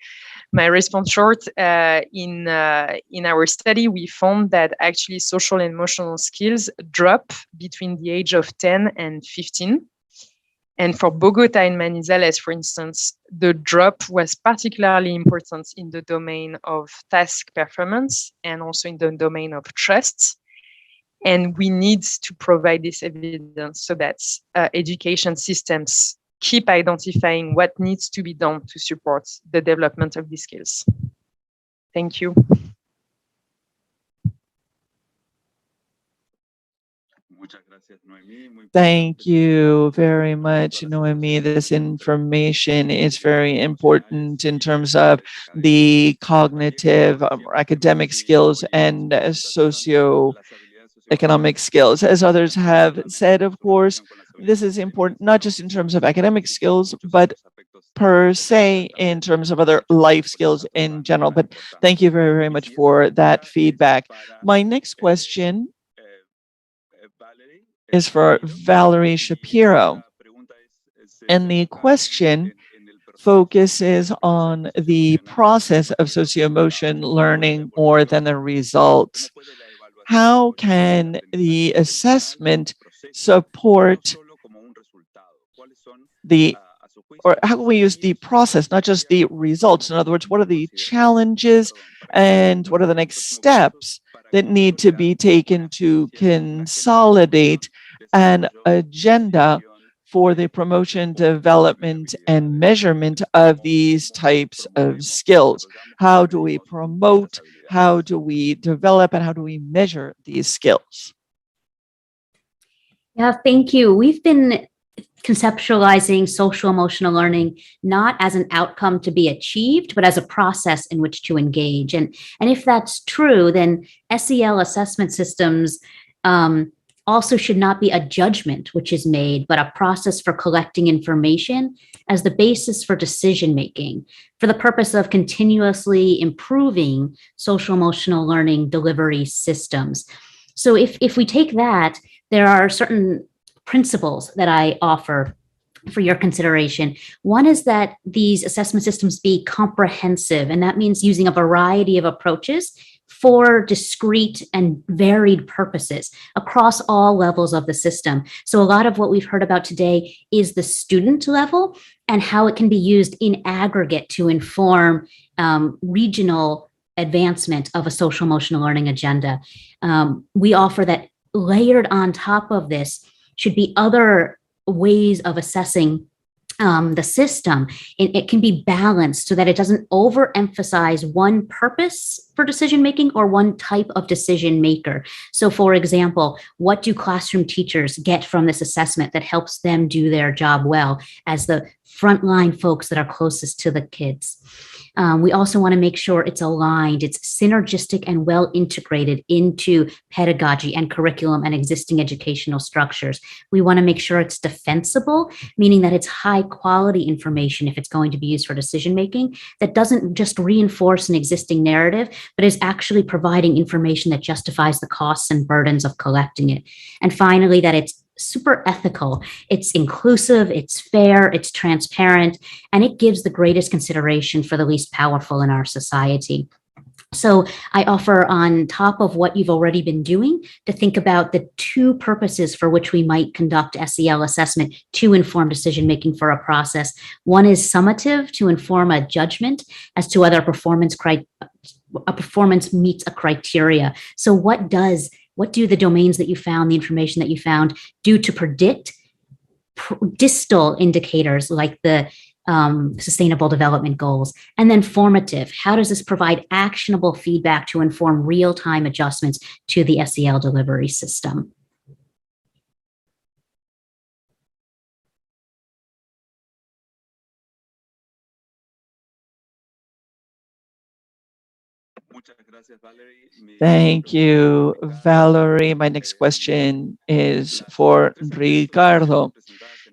Speaker 8: response short, in our study, we found that actually social and emotional skills drop between the age of 10 and 15. And for Bogota and Manizales, for instance, the drop was particularly important in the domain of task performance and also in the domain of trust. And we need to provide this evidence so that education systems keep identifying what needs to be done to support the development of these skills. Thank you.
Speaker 3: Thank you very much, Noemi. This information is very important in terms of the cognitive academic skills and socio-economic skills. As others have said, of course, this is important not just in terms of academic skills, but per se in terms of other life skills in general, but thank you very, very much for that feedback. My next question is for Valerie Shapiro. And the question focuses on the process of socio-emotion learning more than the results. How can the assessment support or how can we use the process, not just the results? In other words, what are the challenges and what are the next steps that need to be taken to consolidate an agenda for the promotion, development, and measurement of these types of skills? How do we promote, how do we develop, and how do we measure these skills?
Speaker 9: Yeah, thank you. We've been conceptualizing social emotional learning not as an outcome to be achieved, but as a process in which to engage. And if that's true, then SEL assessment systems also should not be a judgment which is made, but a process for collecting information as the basis for decision making for the purpose of continuously improving social emotional learning delivery systems. So if we take that, there are certain principles that I offer for your consideration. One is that these assessment systems be comprehensive, and that means using a variety of approaches for discrete and varied purposes across all levels of the system. So a lot of what we've heard about today is the student level and how it can be used in aggregate to inform regional advancement of a social emotional learning agenda. We offer that layered on top of this should be other ways of assessing the system. It can be balanced so that it doesn't overemphasize one purpose for decision making or one type of decision maker. So for example, what do classroom teachers get from this assessment that helps them do their job well as the frontline folks that are closest to the kids? We also want to make sure it's aligned, it's synergistic and well integrated into pedagogy and curriculum and existing educational structures. We want to make sure it's defensible, meaning that it's high quality information if it's going to be used for decision making, that doesn't just reinforce an existing narrative, but is actually providing information that justifies the costs and burdens of collecting it. And finally, that it's super ethical, it's inclusive, it's fair, it's transparent, and it gives the greatest consideration for the least powerful in our society. So I offer, on top of what you've already been doing, to think about the two purposes for which we might conduct SEL assessment to inform decision-making for a process. One is summative, to inform a judgment as to whether a performance meets a criteria. So what do the domains that you found, the information that you found, do to predict distal indicators like the Sustainable Development Goals? And then formative, how does this provide actionable feedback to inform real-time adjustments to the SEL delivery system?
Speaker 3: Thank you, Valerie. My next question is for Ricardo.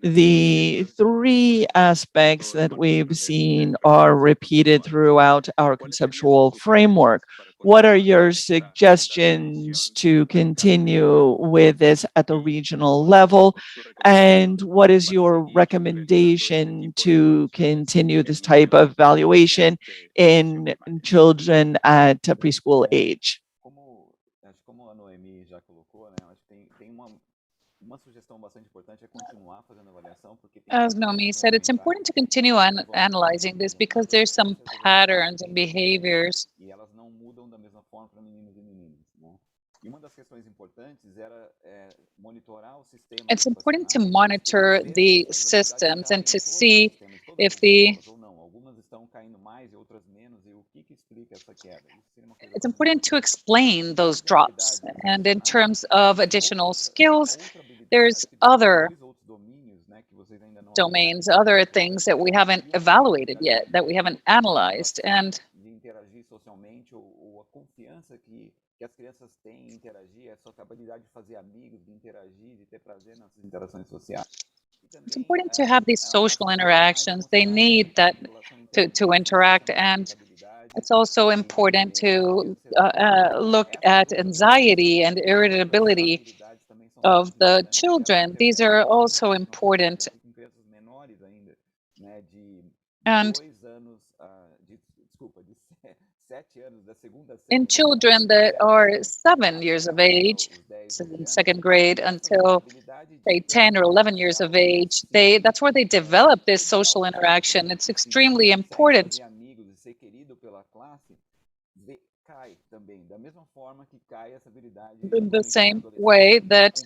Speaker 3: The three aspects that we've seen are repeated throughout our conceptual framework. What are your suggestions to continue with this at the regional level? And what is your recommendation to continue this type of evaluation in children at preschool age?
Speaker 2: As Nomi said, it's important to continue analyzing this because there's some patterns and behaviors. It's important to monitor the systems and to see if it's important to explain those drops. And in terms of additional skills, there's other domains, other things that we haven't evaluated yet, that we haven't analyzed. And
Speaker 10: que as crianças têm em interagir, a sua capacidade de fazer amigos, de interagir, de ter prazer nessas interações sociais.
Speaker 2: It's important to have these social interactions. They need that to interact, and it's also important to look at anxiety and irritability of the children. These are also important. And in children that are 7 years of age, so in second grade until say 10 or 11 years of age, that's where they develop this social interaction. It's extremely important. In the same way that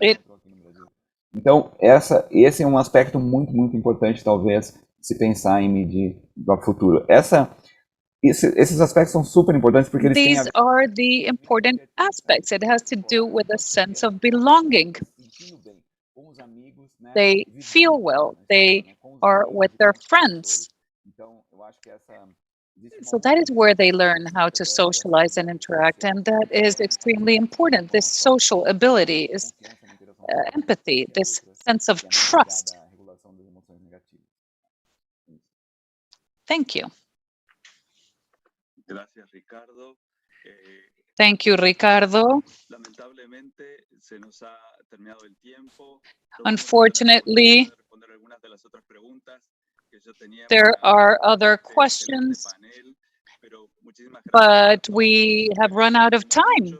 Speaker 2: it
Speaker 10: Então, esse é um aspecto muito, muito importante, talvez, se pensar em medir do futuro. Esses aspectos são super importantes porque eles têm a
Speaker 2: these are the important aspects. It has to do with a sense of belonging. They feel well. They are with their friends. So that is where they learn how to socialize and interact, and that is extremely important. This social ability is empathy, this sense of trust. Thank you. Thank you, Ricardo. Unfortunately, there are other questions, but we have run out of time.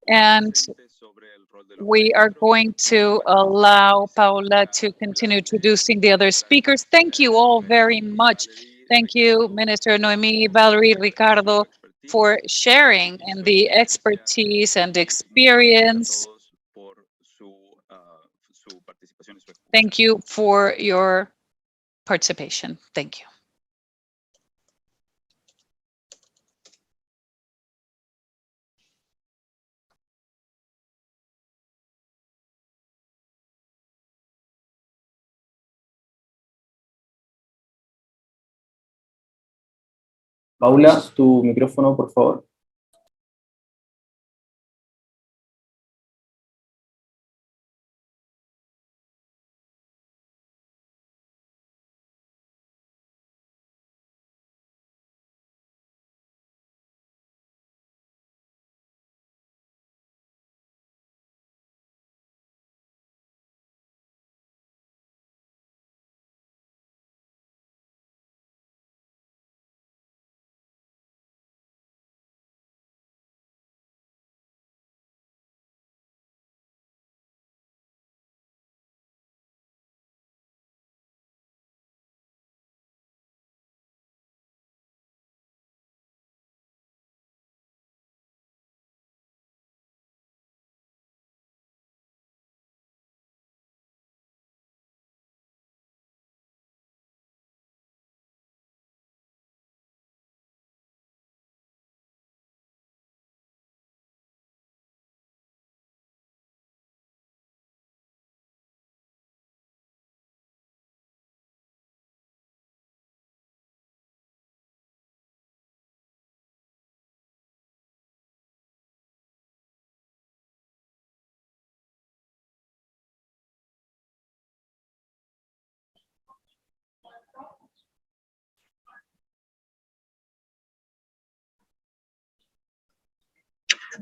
Speaker 2: And we are going to allow Paula to continue introducing the other speakers. Thank you all very much. Thank you, Minister Noemi, Valerie, Ricardo, for sharing in the expertise and experience. Thank you for your participation. Thank you.
Speaker 11: Paula, tu micrófono, por favor.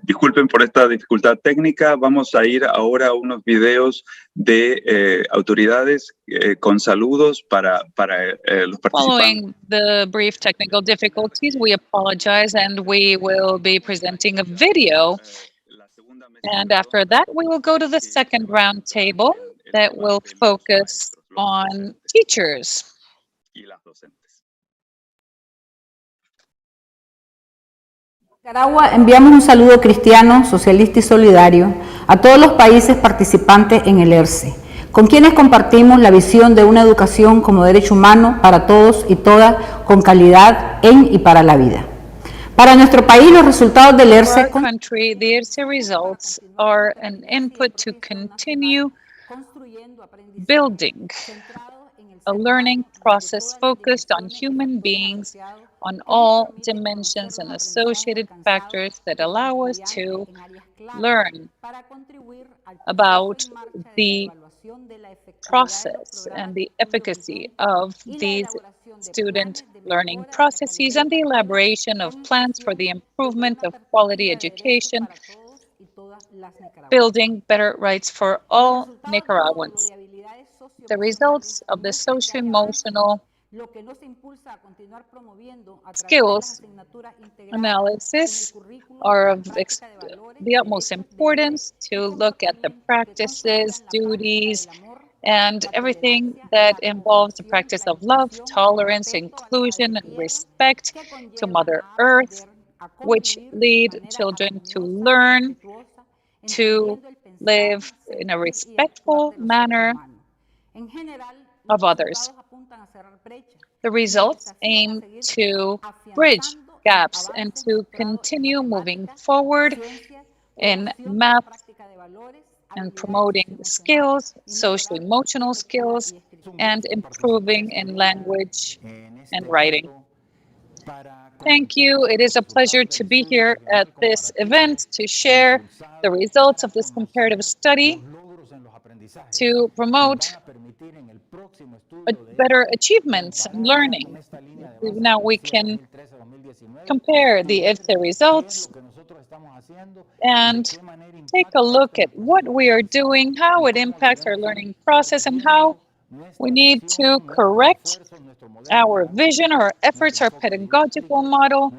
Speaker 7: Disculpen por esta dificultad técnica. Vamos a ir ahora a unos videos de autoridades con saludos para los participantes.
Speaker 2: Following the brief technical difficulties, we apologize, and we will be presenting a video. And after that, we will go to the second round table that will focus on teachers.
Speaker 12: Nicaragua, enviamos un saludo cristiano, socialista y solidario a todos los países participantes en el ERCE, con quienes compartimos la visión de una educación como derecho humano para todos y todas, con calidad en y para la vida. Para nuestro país, los resultados del ERCE...
Speaker 2: For our country, the ERCE results are an input to continue building a learning process focused on human beings on all dimensions and associated factors that allow us to learn about the process and the efficacy of these student learning processes and the elaboration of plans for the improvement of quality education, building better rights for all Nicaraguans. The results of the socio-emotional skills analysis are of the utmost importance to look at the practices, duties, and everything that involves the practice of love, tolerance, inclusion, and respect to Mother Earth, which lead children to learn to live in a respectful manner of others. The results aim to bridge gaps and to continue moving forward in math and promoting skills, socio-emotional skills, and improving in language and writing. Thank you. It is a pleasure to be here at this event to share the results of this comparative study to promote better achievements in learning. Now we can compare the ERCE results and take a look at what we are doing, how it impacts our learning process, and how we need to correct our vision, our efforts, our pedagogical model,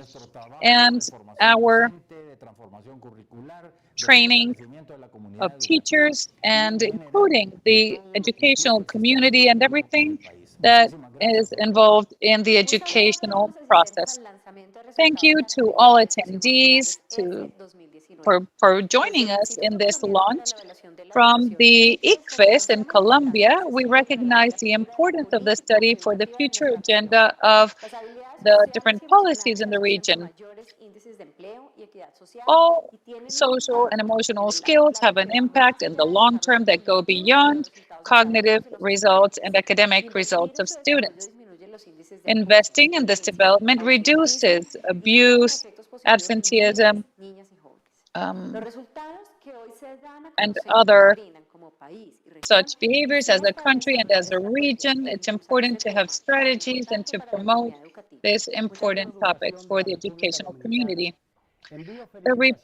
Speaker 2: and our training of teachers, and including the educational community and everything that is involved in the educational process. Thank you to all attendees for joining us in this launch. From the ICFES in Colombia, we recognize the importance of the study for the future agenda of the different policies in the region. All social and emotional skills have an impact in the long term that go beyond cognitive results and academic results of students. Investing in this development reduces abuse, absenteeism, and other such behaviors as a country and as a region. It's important to have strategies and to promote this important topic for the educational community. The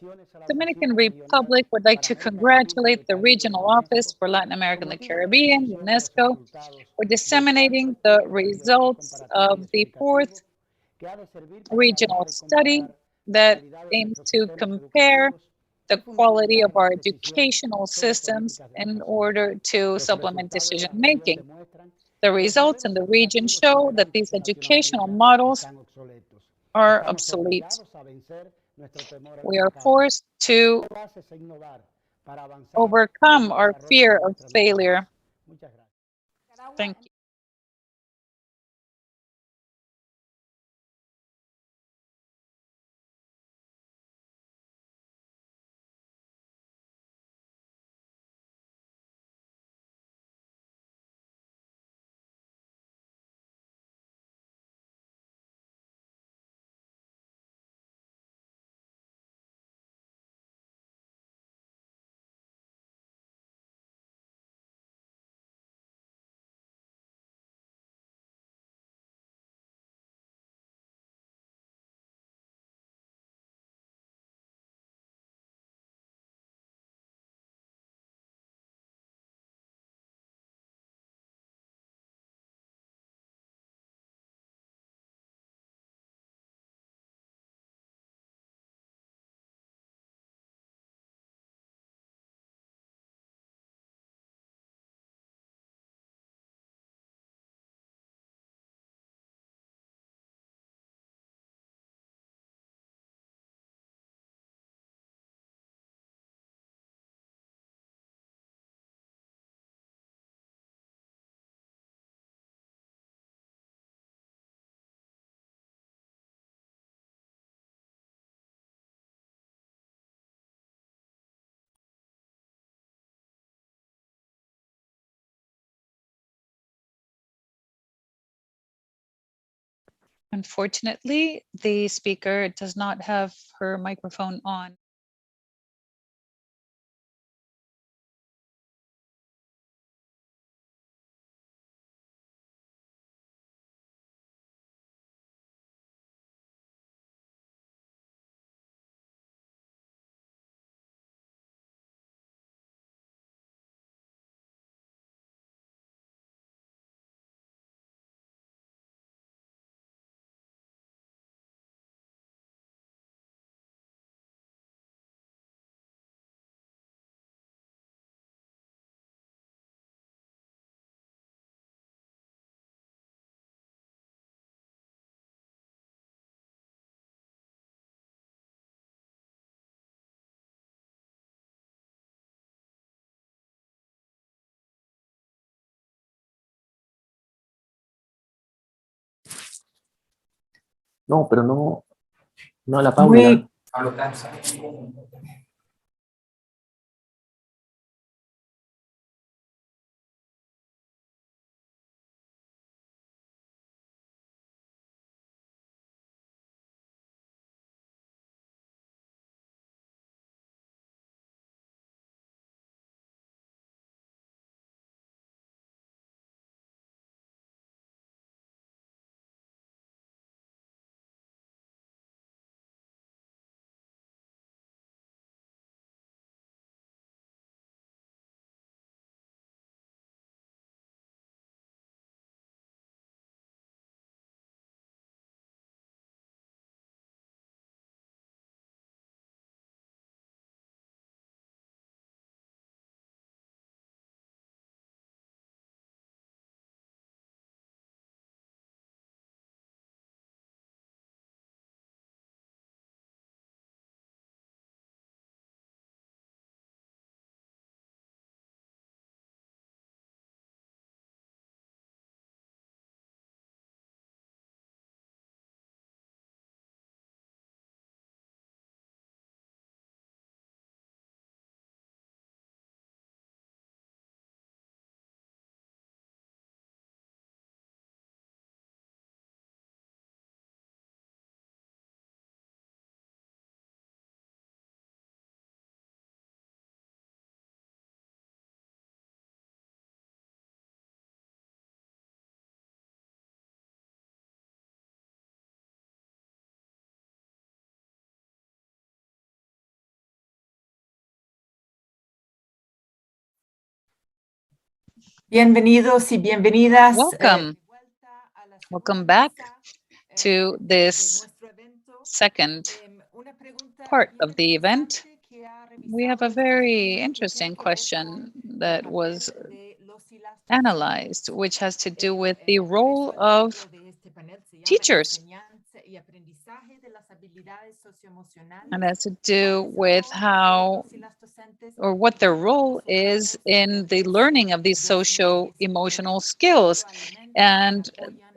Speaker 2: Dominican Republic would like to congratulate the Regional Office for Latin America and the Caribbean, UNESCO, for disseminating the results of the fourth regional study that aims to compare the quality of our educational systems in order to supplement decision making. The results in the region show that these educational models are obsolete. We are forced to overcome our fear of failure. Thank you. Unfortunately, the speaker does not have her microphone on.
Speaker 11: No, pero no, no a la Paula.
Speaker 12: Bienvenidos y bienvenidas.
Speaker 2: Welcome. Welcome back to this second part of the event. We have a very interesting question that was analyzed, which has to do with the role of teachers. And has to do with how or what their role is in the learning of these socio-emotional skills, and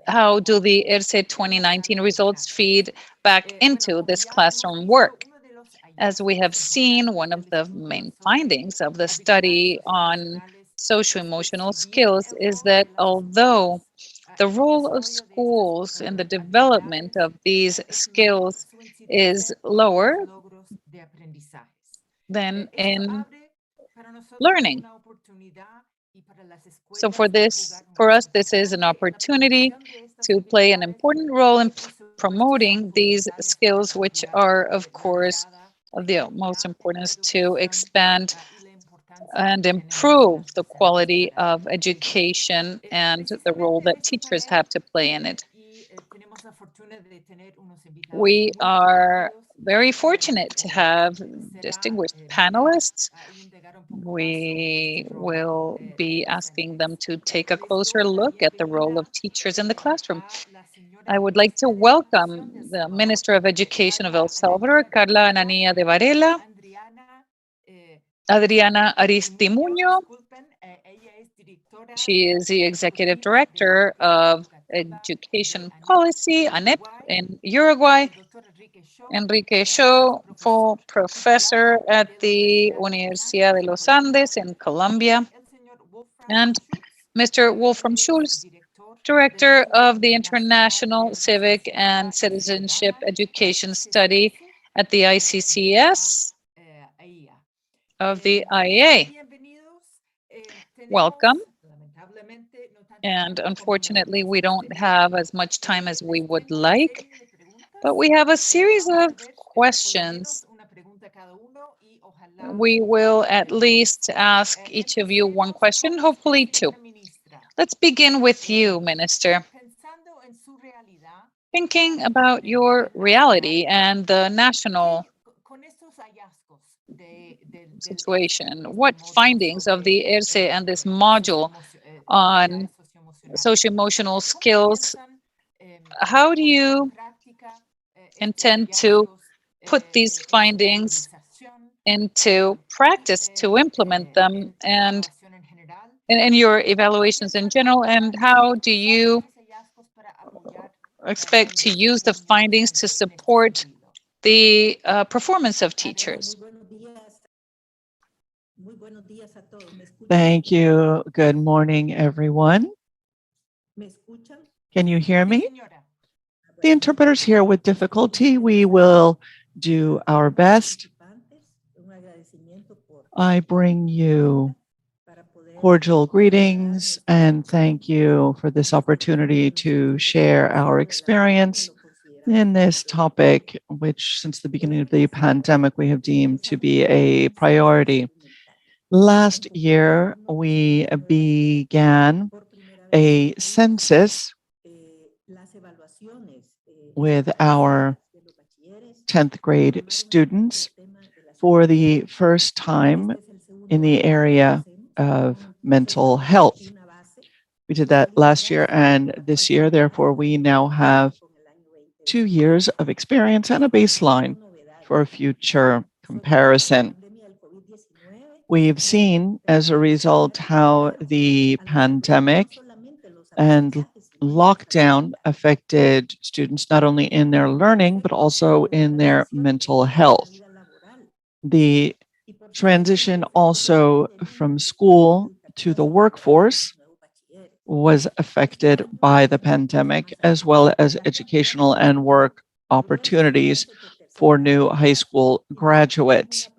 Speaker 2: how do the ERCE 2019 results feed back into this classroom work. As we have seen, one of the main findings of the study on socio-emotional skills is that although the role of schools in the development of these skills is lower than in learning. So for us, this is an opportunity to play an important role in promoting these skills, which are, of course, of the utmost importance to expand and improve the quality of education and the role that teachers have to play in it. We are very fortunate to have distinguished panelists. We will be asking them to take a closer look at the role of teachers in the classroom. I would like to welcome the Minister of Education of El Salvador, Carla Anania de Varela, Adriana Aristimuño. She is the Executive Director of Education Policy, ANEP, in Uruguay. Enrique Shaw, full professor at the Universidad de los Andes in Colombia. And Mr. Wolfram Schulz, Director of the International Civic and Citizenship Education Study at the ICCS of the IEA. Welcome. And unfortunately, we don't have as much time as we would like, but we have a series of questions. We will at least ask each of you one question, hopefully two. Let's begin with you, Minister. Thinking about your reality and the national situation, what findings of the ERCE and this module on socio-emotional skills, how do you intend to put these findings into practice to implement them and in your evaluations in general, and how do you expect to use the findings to support the performance of teachers?
Speaker 3: Thank you. Good morning, everyone. Can you hear me? The interpreter's here with difficulty. We will do our best. I bring you cordial greetings and thank you for this opportunity to share our experience in this topic, which since the beginning of the pandemic, we have deemed to be a priority. Last year, we began a census with our 10th grade students for the first time in the area of mental health. We did that last year and this year, therefore we now have 2 years of experience and a baseline for a future comparison. We've seen as a result how the pandemic and lockdown affected students not only in their learning, but also in their mental health. The transition also from school to the workforce was affected by the pandemic, as well as educational and work opportunities for new high school graduates.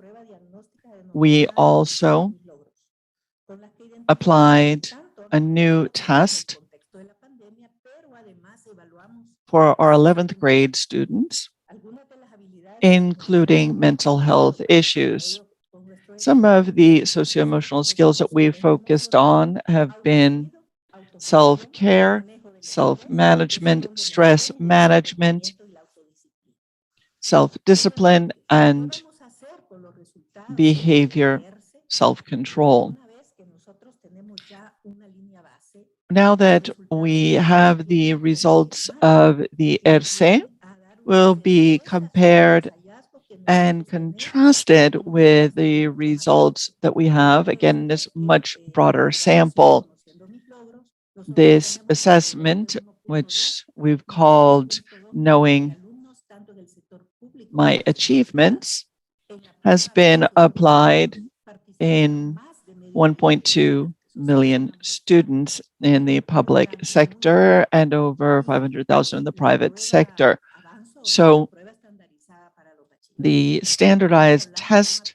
Speaker 3: We also applied a new test for our 11th grade students, including mental health issues. Some of the socio-emotional skills that we've focused on have been self-care, self-management, stress management, self-discipline, and behavior self-control. Now that we have the results of the ERCE, will be compared and contrasted with the results that we have, again, in this much broader sample. This assessment, which we've called Knowing My Achievements, has been applied in 1.2 million students in the public sector and over 500,000 in the private sector. So the standardized test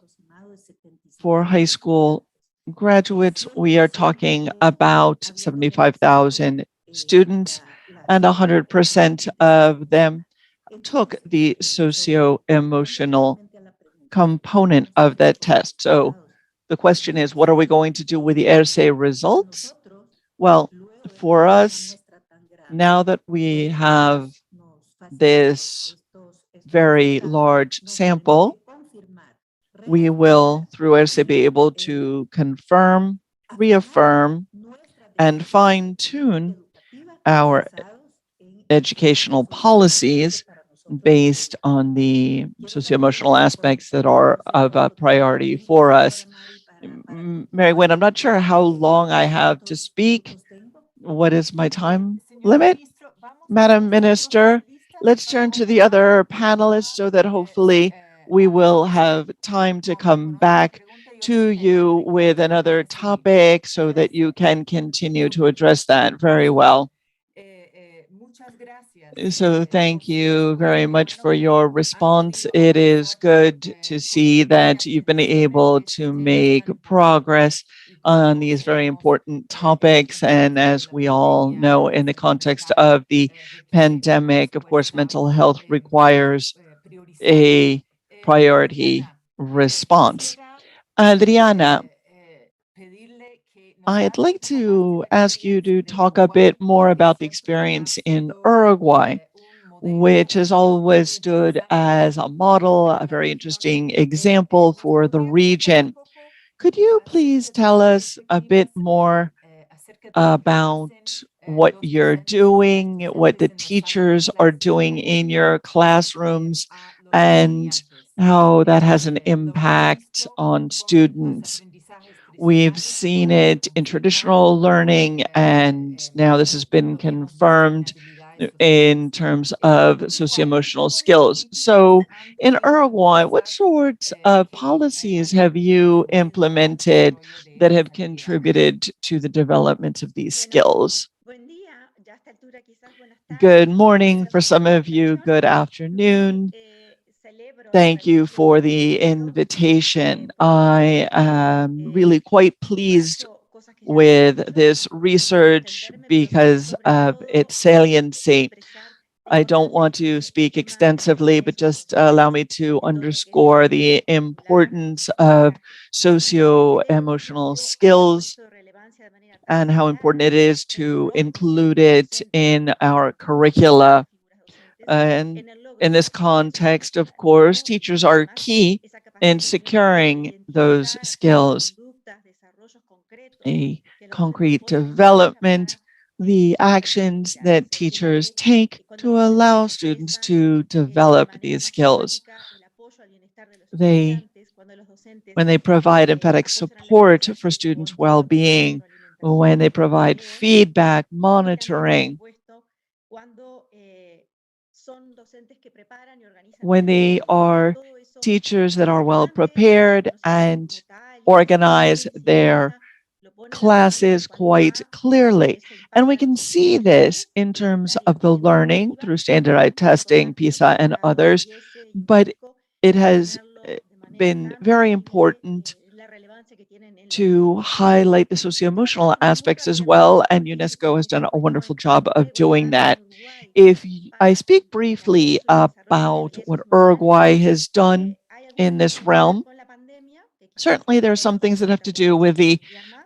Speaker 3: for high school graduates, we are talking about 75,000 students, and 100% of them took the socio-emotional component of that test. So the question is, what are we going to do with the ERCE results? Well, for us, now that we have this very large sample, we will, through ERCE, be able to confirm, reaffirm, and fine-tune our educational policies based on the socio-emotional aspects that are of a priority for us. Mary Wynn, I'm not sure how long I have to speak. What is my time limit? Madam Minister, let's turn to the other panelists so that hopefully we will have time to come back to you with another topic so that you can continue to address that very well. So thank you very much for your response. It is good to see that you've been able to make progress on these very important topics. And as we all know, in the context of the pandemic, of course, mental health requires a priority response. Adriana, I'd like to ask you to talk a bit more about the experience in Uruguay, which has always stood as a model, a very interesting example for the region. Could you please tell us a bit more about what you're doing, what the teachers are doing in your classrooms, and how that has an impact on students? We've seen it in traditional learning, and now this has been confirmed in terms of socio-emotional skills. So in Uruguay, what sorts of policies have you implemented that have contributed to the development of these skills? Good morning for some of you, good afternoon. Thank you for the invitation. I am really quite pleased with this research because of its saliency. I don't want to speak extensively, but just allow me to underscore the importance of socio-emotional skills and how important it is to include it in our curricula. And in this context, of course, teachers are key in securing those skills. A concrete development, the actions that teachers take to allow students to develop these skills. When they provide empathic support for students' well-being, when they provide feedback, monitoring, when they are teachers that are well prepared and organize their classes quite clearly. And we can see this in terms of the learning through standardized testing, PISA and others, but it has been very important to highlight the socio-emotional aspects as well, and UNESCO has done a wonderful job of doing that. If I speak briefly about what Uruguay has done in this realm, certainly there are some things that have to do with the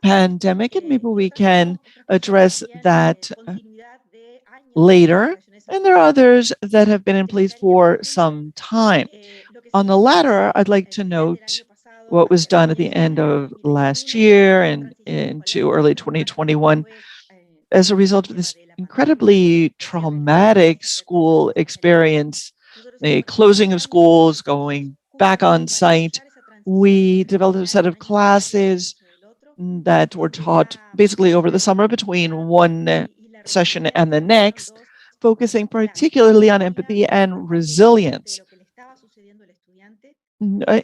Speaker 3: pandemic, and maybe we can address that later. And there are others that have been in place for some time. On the latter, I'd like to note what was done at the end of last year and into early 2021 as a result of this incredibly traumatic school experience, the closing of schools, going back on site. We developed a set of classes that were taught basically over the summer between one session and the next, focusing particularly on empathy and resilience.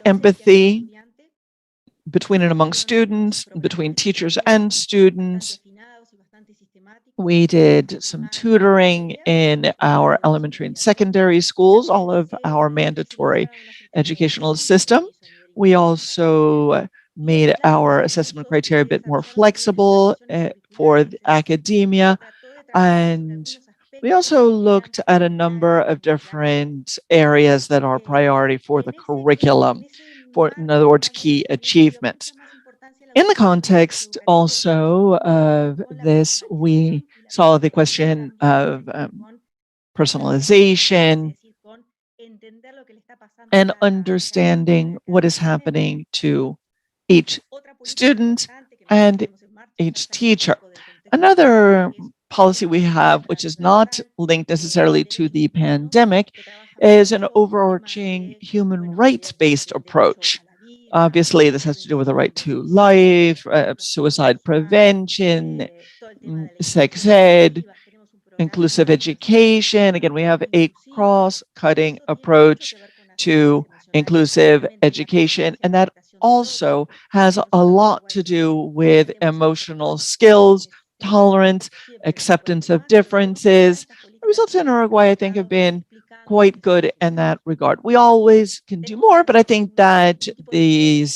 Speaker 3: Empathy between and among students, between teachers and students. We did some tutoring in our elementary and secondary schools, all of our mandatory educational system. We also made our assessment criteria a bit more flexible for academia. And we also looked at a number of different areas that are priority for the curriculum, for, in other words, key achievements. In the context also of this, we saw the question of personalization and understanding what is happening to each student and each teacher. Another policy we have, which is not linked necessarily to the pandemic, is an overarching human rights-based approach. Obviously, this has to do with the right to life, suicide prevention, sex ed, inclusive education. Again, we have a cross-cutting approach to inclusive education, and that also has a lot to do with emotional skills, tolerance, acceptance of differences, The results in Uruguay, I think, have been quite good in that regard. We always can do more, but I think that the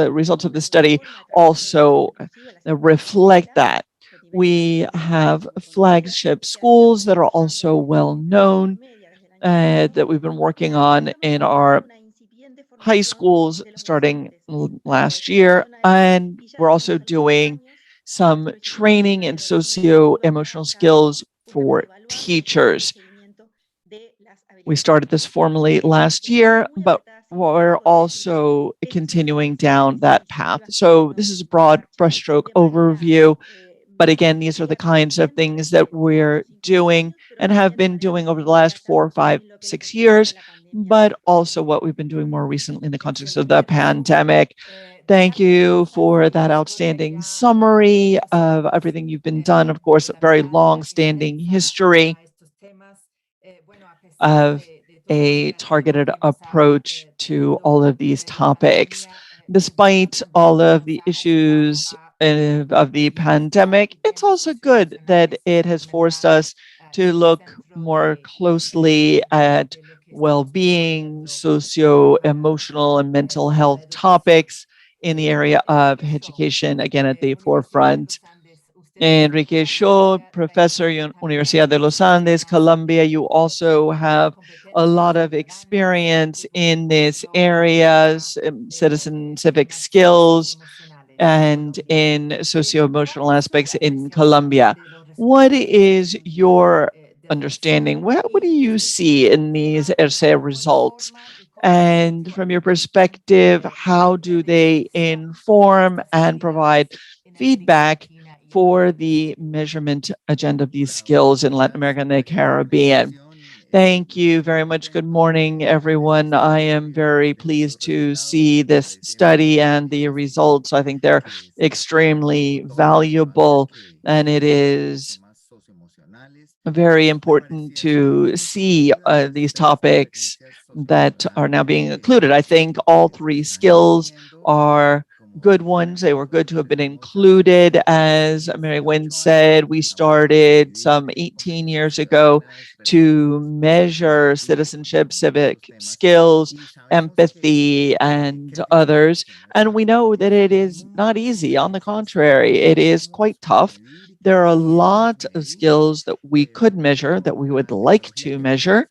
Speaker 3: results of the study also reflect that. We have flagship schools that are also well known that we've been working on in our high schools starting last year. And we're also doing some training in socio-emotional skills for teachers. We started this formally last year, but we're also continuing down that path. So this is a broad brushstroke overview. But again, these are the kinds of things that we're doing and have been doing over the last 4, 5, 6 years, but also what we've been doing more recently in the context of the pandemic. Thank you for that outstanding summary of everything you've been done. Of course, a very long-standing history of a targeted approach to all of these topics. Despite all of the issues of the pandemic, it's also good that it has forced us to look more closely at well-being, socio-emotional and mental health topics in the area of education, again, at the forefront. Enrique Shaw, professor, Universidad de los Andes, Colombia. You also have a lot of experience in these areas, citizen civic skills, and in socio-emotional aspects in Colombia. What is your understanding? What do you see in these ERCE results? And from your perspective, how do they inform and provide feedback for the measurement agenda of these skills in Latin America and the Caribbean? Thank you very much. Good morning, everyone. I am very pleased to see this study and the results. I think they're extremely valuable, and it is very important to see these topics that are now being included. I think all three skills are good ones. They were good to have been included. As Mary Wynn said, we started some 18 years ago to measure citizenship, civic skills, empathy, and others. And we know that it is not easy. On the contrary, it is quite tough. There are a lot of skills that we could measure, that we would like to measure.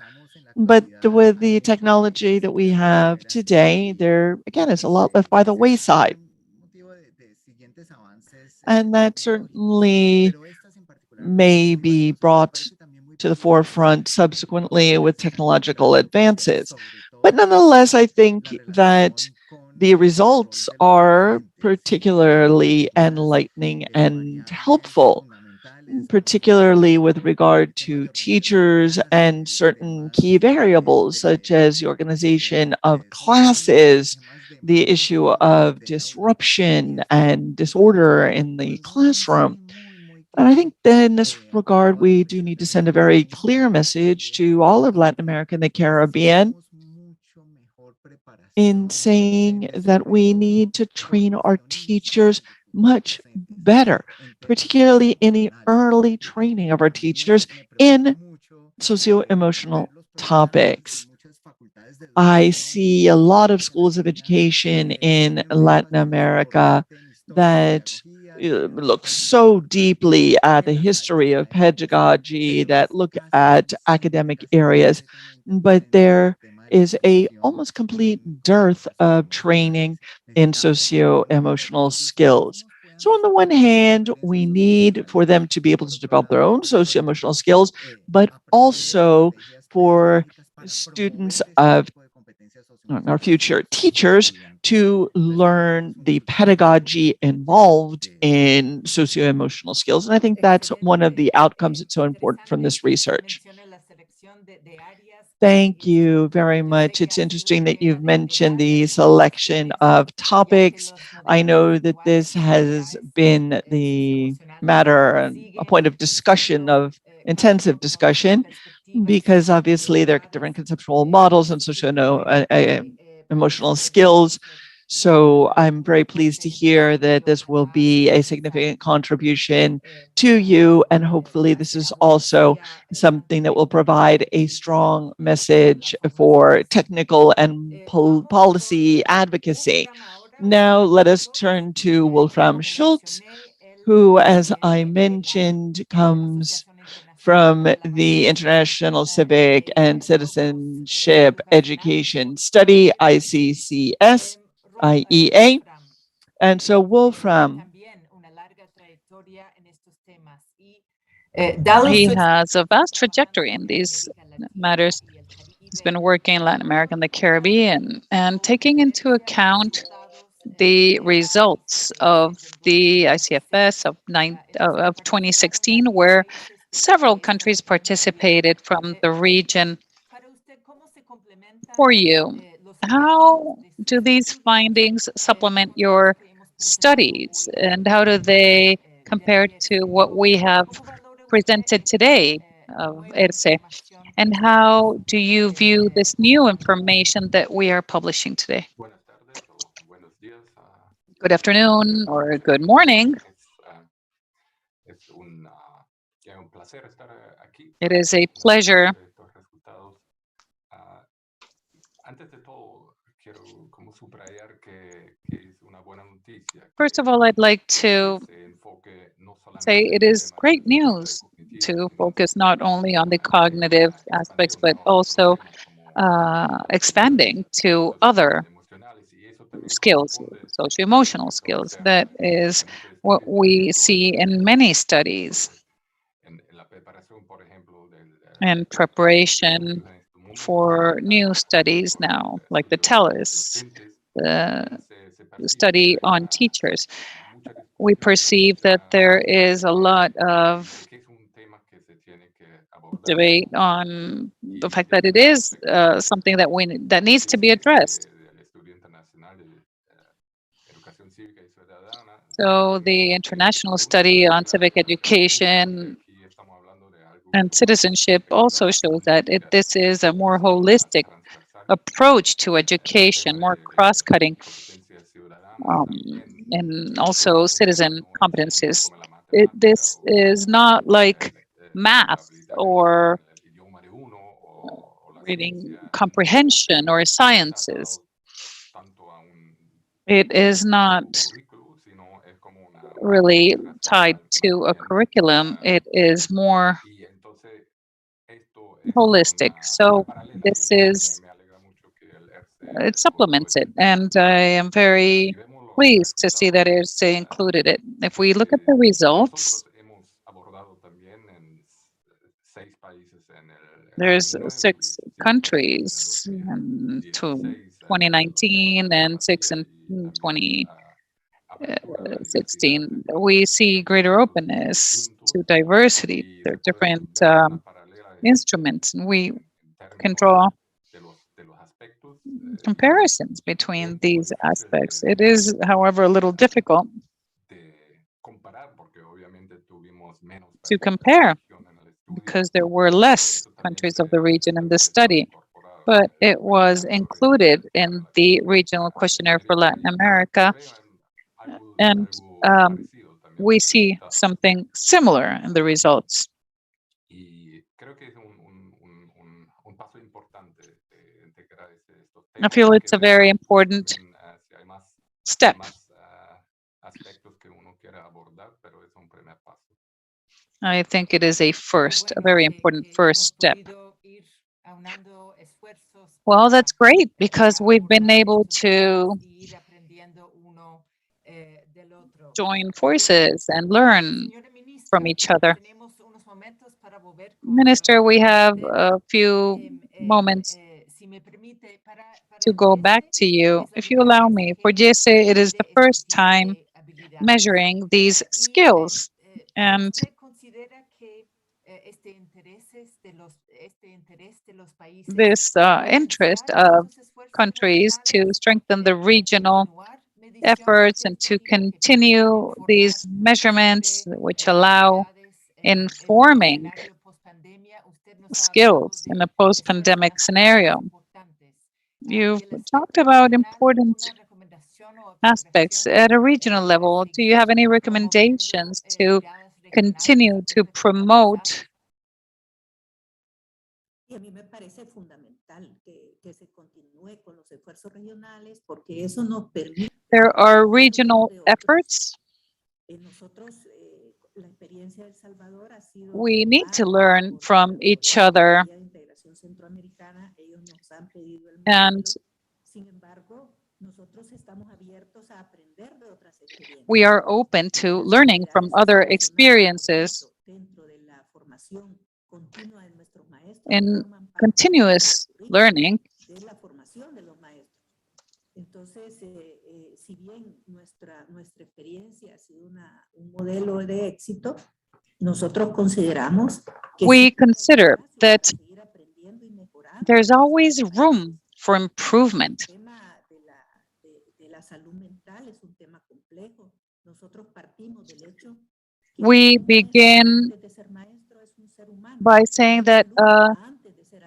Speaker 3: But with the technology that we have today, there, again, is a lot left by the wayside. And that certainly may be brought to the forefront subsequently with technological advances. But nonetheless, I think that the results are particularly enlightening and helpful, particularly with regard to teachers and certain key variables, such as the organization of classes, the issue of disruption and disorder in the classroom. And I think that in this regard, we do need to send a very clear message to all of Latin America and the Caribbean in saying that we need to train our teachers much better, particularly in the early training of our teachers in socio-emotional topics. I see a lot of schools of education in Latin America that look so deeply at the history of pedagogy, that look at academic areas, but there is a almost complete dearth of training in socio-emotional skills. So on the one hand, we need for them to be able to develop their own socio-emotional skills, but also for students of our future teachers to learn the pedagogy involved in socio-emotional skills. And I think that's one of the outcomes that's so important from this research. Thank you very much. It's interesting that you've mentioned the selection of topics. I know that this has been the matter and a point of discussion, of intensive discussion, because obviously there are different conceptual models and socio-emotional skills. So I'm very pleased to hear that this will be a significant contribution to you, and hopefully this is also something that will provide a strong message for technical and policy advocacy. Now let us turn to Wolfram Schultz, who, as I mentioned, comes from the International Civic and Citizenship Education Study, ICCS, IEA. And so Wolfram,
Speaker 2: he has a vast trajectory in these matters. He's been working in Latin America and the Caribbean, and taking into account the results of the ICFS of 2016, where several countries participated from the region. For you, how do these findings supplement your studies, and how do they compare to what we have presented today of ERCE? And how do you view this new information that we are publishing today? Good afternoon or good morning. It is a pleasure. First of all, I'd like to say it is great news to focus not only on the cognitive aspects, but also expanding to other skills, socio-emotional skills. That is what we see in many studies. In preparation for new studies now, like the TELUS, the study on teachers, we perceive that there is a lot of debate on the fact that it is something that needs to be addressed. So the international study on civic education and citizenship also shows that this is a more holistic approach to education, more cross-cutting, and also citizen competencies. This is not like math or reading comprehension or sciences. It is not really tied to a curriculum. It is more holistic. So this is, it supplements it. And I am very pleased to see that it's included it. If we look at the results, there's 6 countries in 2019 and 6 in 2016. We see greater openness to diversity. There are different instruments, and we can draw comparisons between these aspects. It is, however, a little difficult to compare because there were less countries of the region in this study, but it was included in the regional questionnaire for Latin America, and we see something similar in the results. I feel it's a very important step. I think it is a very important first step. Well, that's great because we've been able to join forces and learn from each other. Minister, we have a few moments to go back to you. If you allow me, for JESE, it is the first time measuring these skills. And this interest of countries to strengthen the regional efforts and to continue these measurements which allow informing skills in a post-pandemic scenario. You've talked about important aspects at a regional level. Do you have any recommendations to continue to promote? There are regional efforts. We need to learn from each other. And we are open to learning from other experiences. In continuous learning, we consider that there's always room for improvement. We begin by saying that a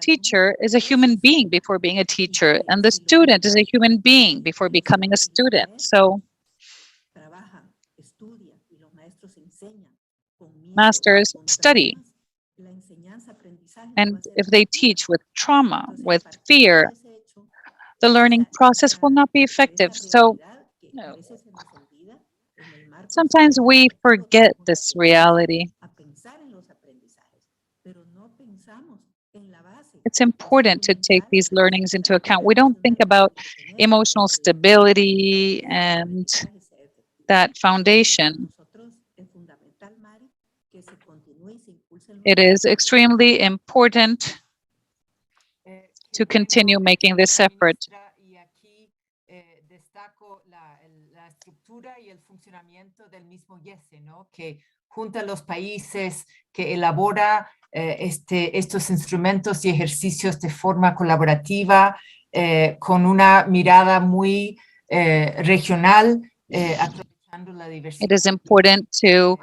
Speaker 2: teacher is a human being before being a teacher, and the student is a human being before becoming a student. So masters study, and if they teach with trauma, with fear, the learning process will not be effective. So sometimes we forget this reality. It's important to take these learnings into account. We don't think about emotional stability and that foundation. It is extremely important to continue making this effort.
Speaker 13: Junta a los países, que elabora estos instrumentos y ejercicios de forma colaborativa, con una mirada muy regional, aprovechando la diversidad.
Speaker 2: It is important to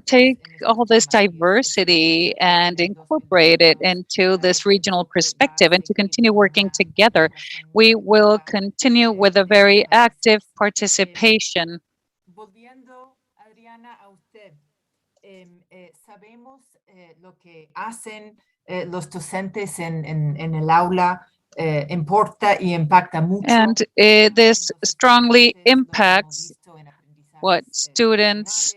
Speaker 2: take all this diversity and incorporate it into this regional perspective and to continue working together. We will continue with a very active participation.
Speaker 13: Volviendo, Adriana, a usted, sabemos lo que hacen los docentes en el aula importa y impacta mucho.
Speaker 2: And this strongly impacts what students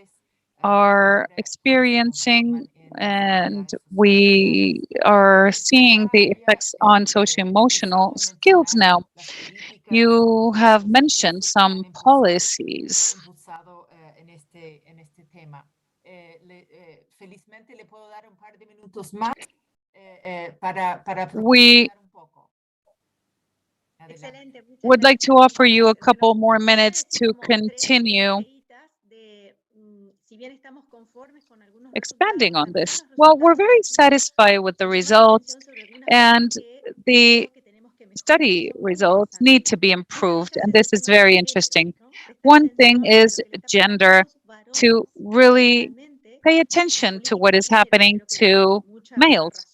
Speaker 2: are experiencing, and we are seeing the effects on socio-emotional skills now. You have mentioned some policies. We would like to offer you a couple more minutes to continue expanding on this. Well, we're very satisfied with the results, and the study results need to be improved, and this is very interesting. One thing is gender, to really pay attention to what is happening to males,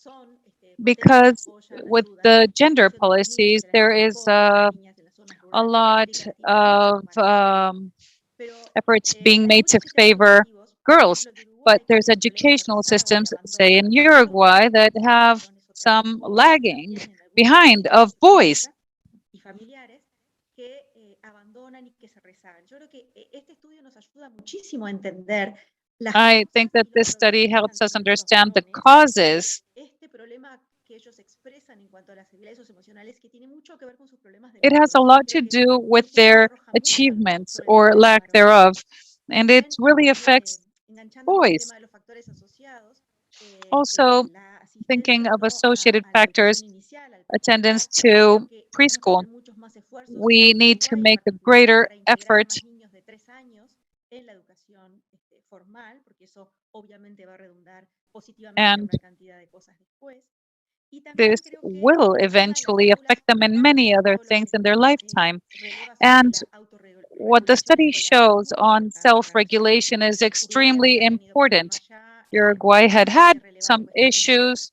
Speaker 2: because with the gender policies, there is a lot of efforts being made to favor girls, but there's educational systems, say in Uruguay, that have some lagging behind of boys. I think that this study helps us understand the causes. It has a lot to do with their achievements or lack thereof, and it really affects boys. Also, thinking of associated factors, attendance to preschool, we need to make a greater effort and this will eventually affect them in many other things in their lifetime. And what the study shows on self-regulation is extremely important. Uruguay had some issues.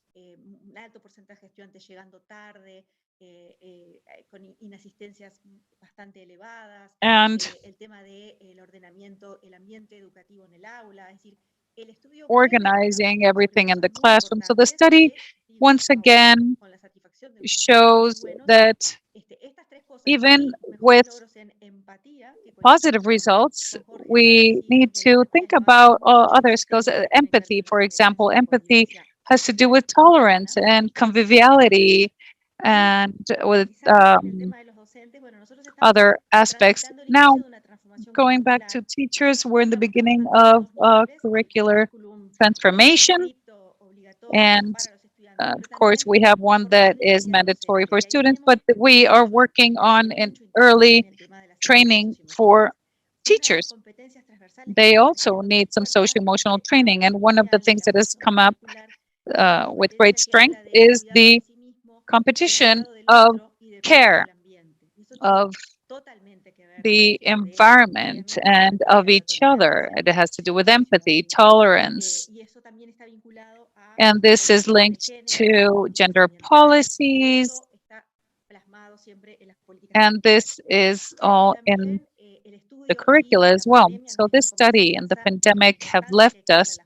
Speaker 2: and organizing everything in the classroom. So the study, once again, shows that even with positive results, we need to think about other skills. Empathy, for example, empathy has to do with tolerance and conviviality and with other aspects. Now, going back to teachers, we're in the beginning of curricular transformation. And of course, we have one that is mandatory for students, but we are working on an early training for teachers. They also need some socio-emotional training. And one of the things that has come up with great strength is the competition of care, of the environment and of each other. It has to do with empathy, tolerance. And this is linked to gender policies. And this is all in the curricula as well. So this study and the pandemic have left us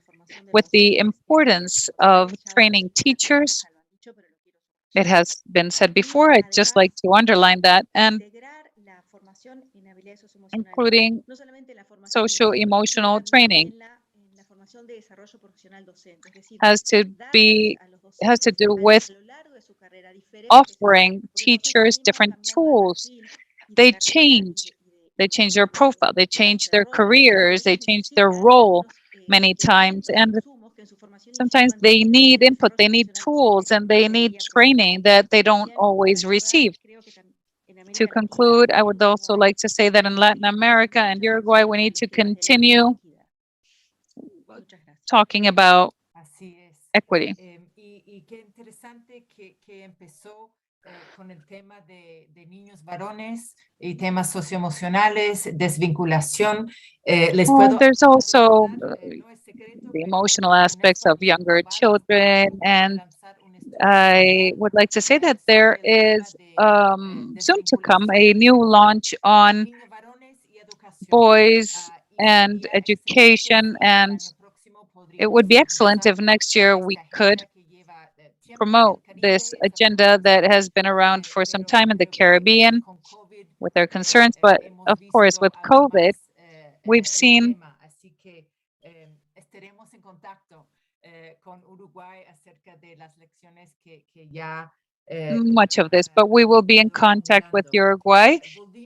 Speaker 2: with the importance of training teachers. It has been said before, I'd just like to underline that, and including socio-emotional training has to do with offering teachers different tools. They change their profile, they change their careers, they change their role many times, and sometimes they need input, they need tools, and they need training that they don't always receive. To conclude, I would also like to say that in Latin America and Uruguay, we need to continue talking about equity.
Speaker 13: Y qué interesante que empezó con el tema de niños varones y temas socioemocionales, desvinculación.
Speaker 2: There's also the emotional aspects of younger children, and I would like to say that there is soon to come a new launch on boys and education, and it would be excellent if next year we could promote this agenda that has been around for some time in the Caribbean with their concerns. But of course, with COVID, we've seen much of this, but we will be in contact with Uruguay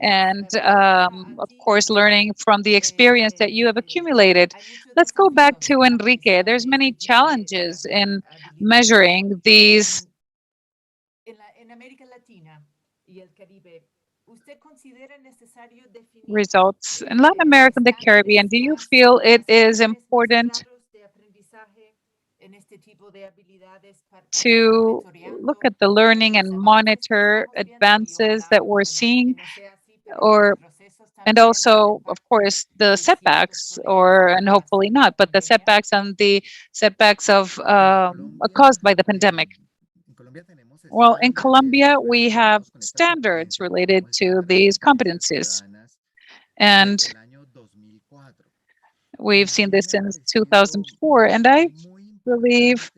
Speaker 2: and, of course, learning from the experience that you have accumulated. Let's go back to Enrique. There's many challenges in measuring these results. In Latin America and the Caribbean, do you feel it is important to look at the learning and monitor advances that we're seeing, and also, of course, the setbacks, and hopefully not, but the setbacks and the setbacks of caused by the pandemic? Well, in Colombia, we have standards related to these competencies, and we've seen this since 2004, and I believe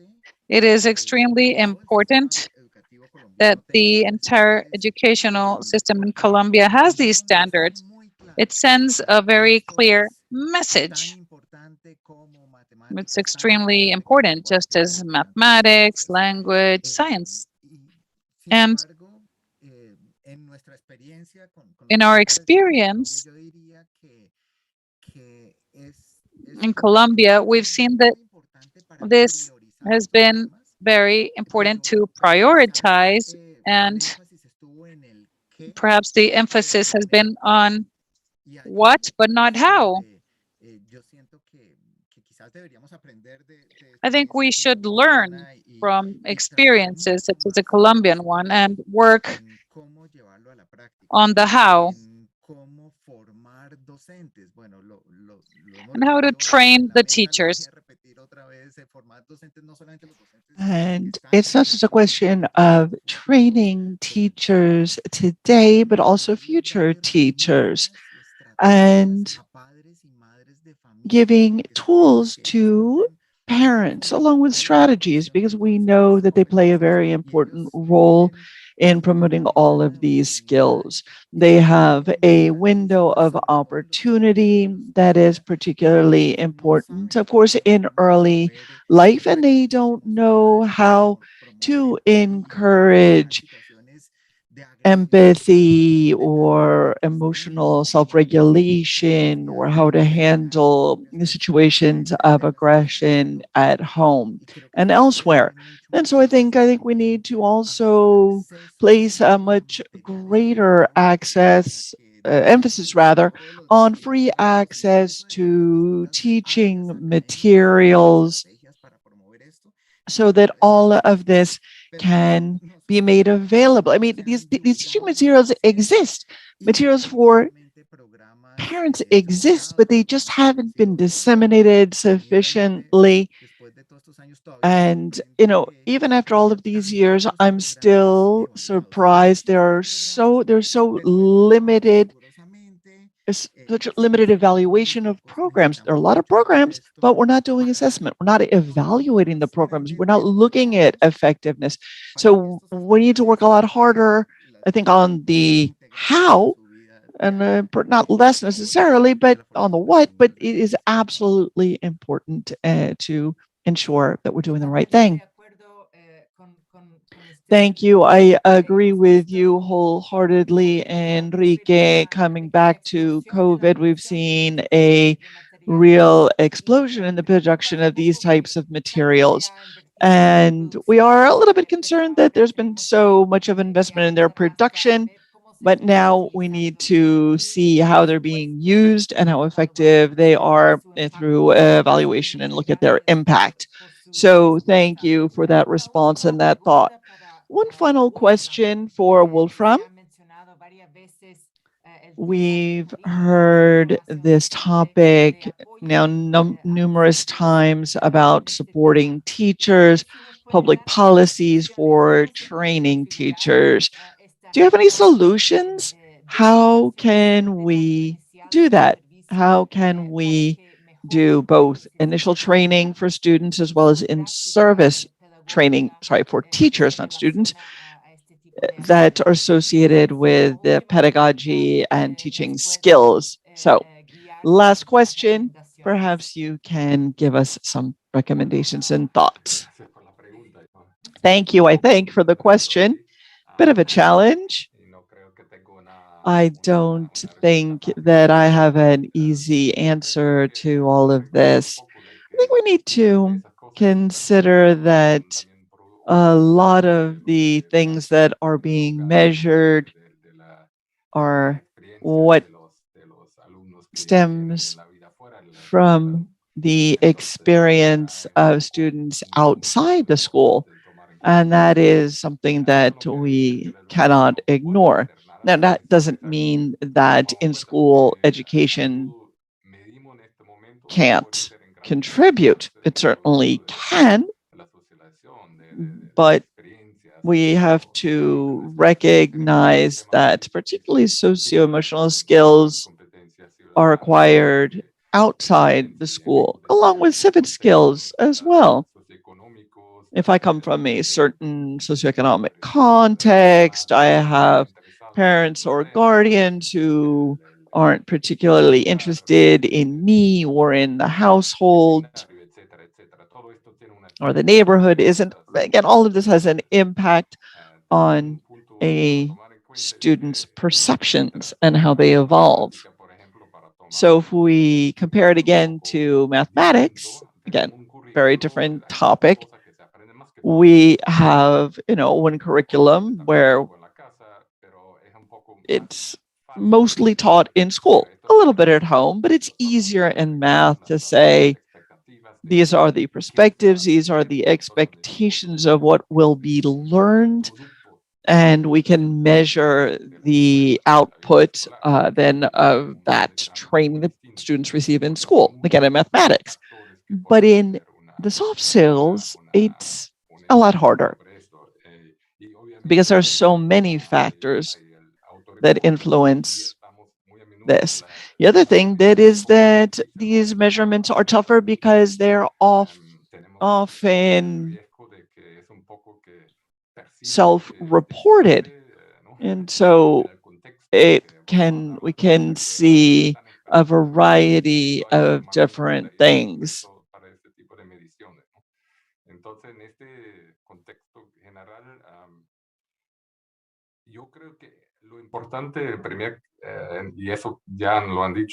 Speaker 2: it is extremely important that the entire educational system in Colombia has these standards. It sends a very clear message. It's extremely important, just as mathematics, language, science. And in our experience in Colombia, we've seen that this has been very important to prioritize, and perhaps the emphasis has been on what, but not how. I think we should learn from experiences such as the Colombian one and work on the how. and how to train the teachers.
Speaker 3: And it's not just a question of training teachers today, but also future teachers, and giving tools to parents along with strategies, because we know that they play a very important role in promoting all of these skills. They have a window of opportunity that is particularly important, of course, in early life, and they don't know how to encourage empathy or emotional self-regulation, or how to handle the situations of aggression at home and elsewhere. And so I think we need to also place a much greater emphasis rather on free access to teaching materials, so that all of this can be made available. I mean, these teaching materials exist. Materials for parents exist, but they just haven't been disseminated sufficiently. And, even after all of these years, I'm still surprised there's so limited such a limited evaluation of programs. There are a lot of programs, but we're not doing assessment. We're not evaluating the programs. We're not looking at effectiveness. So we need to work a lot harder, I think, on the how, and not less necessarily, but on the what. But it is absolutely important to ensure that we're doing the right thing. Thank you. I agree with you wholeheartedly, Enrique. Coming back to COVID, we've seen a real explosion in the production of these types of materials. And we are a little bit concerned that there's been so much of investment in their production, but now we need to see how they're being used and how effective they are through evaluation and look at their impact. So thank you for that response and that thought. One final question for Wolfram. We've heard this topic now numerous times about supporting teachers, public policies for training teachers. Do you have any solutions? How can we do that? How can we do both initial training for students as well as in-service training, for teachers, not students, that are associated with the pedagogy and teaching skills? So, last question, perhaps you can give us some recommendations and thoughts. Thank you, I think, for the question. Bit of a challenge. I don't think that I have an easy answer to all of this. I think we need to consider that a lot of the things that are being measured are what stems from the experience of students outside the school. And that is something that we cannot ignore. Now, that doesn't mean that in-school education can't contribute. It certainly can, but we have to recognize that particularly socio-emotional skills are acquired outside the school, along with civic skills as well. If I come from a certain socioeconomic context, I have parents or guardians who aren't particularly interested in me or in the household, or the neighborhood isn't. Again, all of this has an impact on a student's perceptions and how they evolve. So if we compare it again to mathematics, again, very different topic, we have, one curriculum where it's mostly taught in school, a little bit at home, but it's easier in math to say, these are the perspectives, these are the expectations of what will be learned and we can measure the output then of that training that students receive in school, again in mathematics. But in the soft skills, it's a lot harder because there are so many factors that influence this. The other thing that is that these measurements are tougher because they're often self-reported. And so we can see a variety of different things.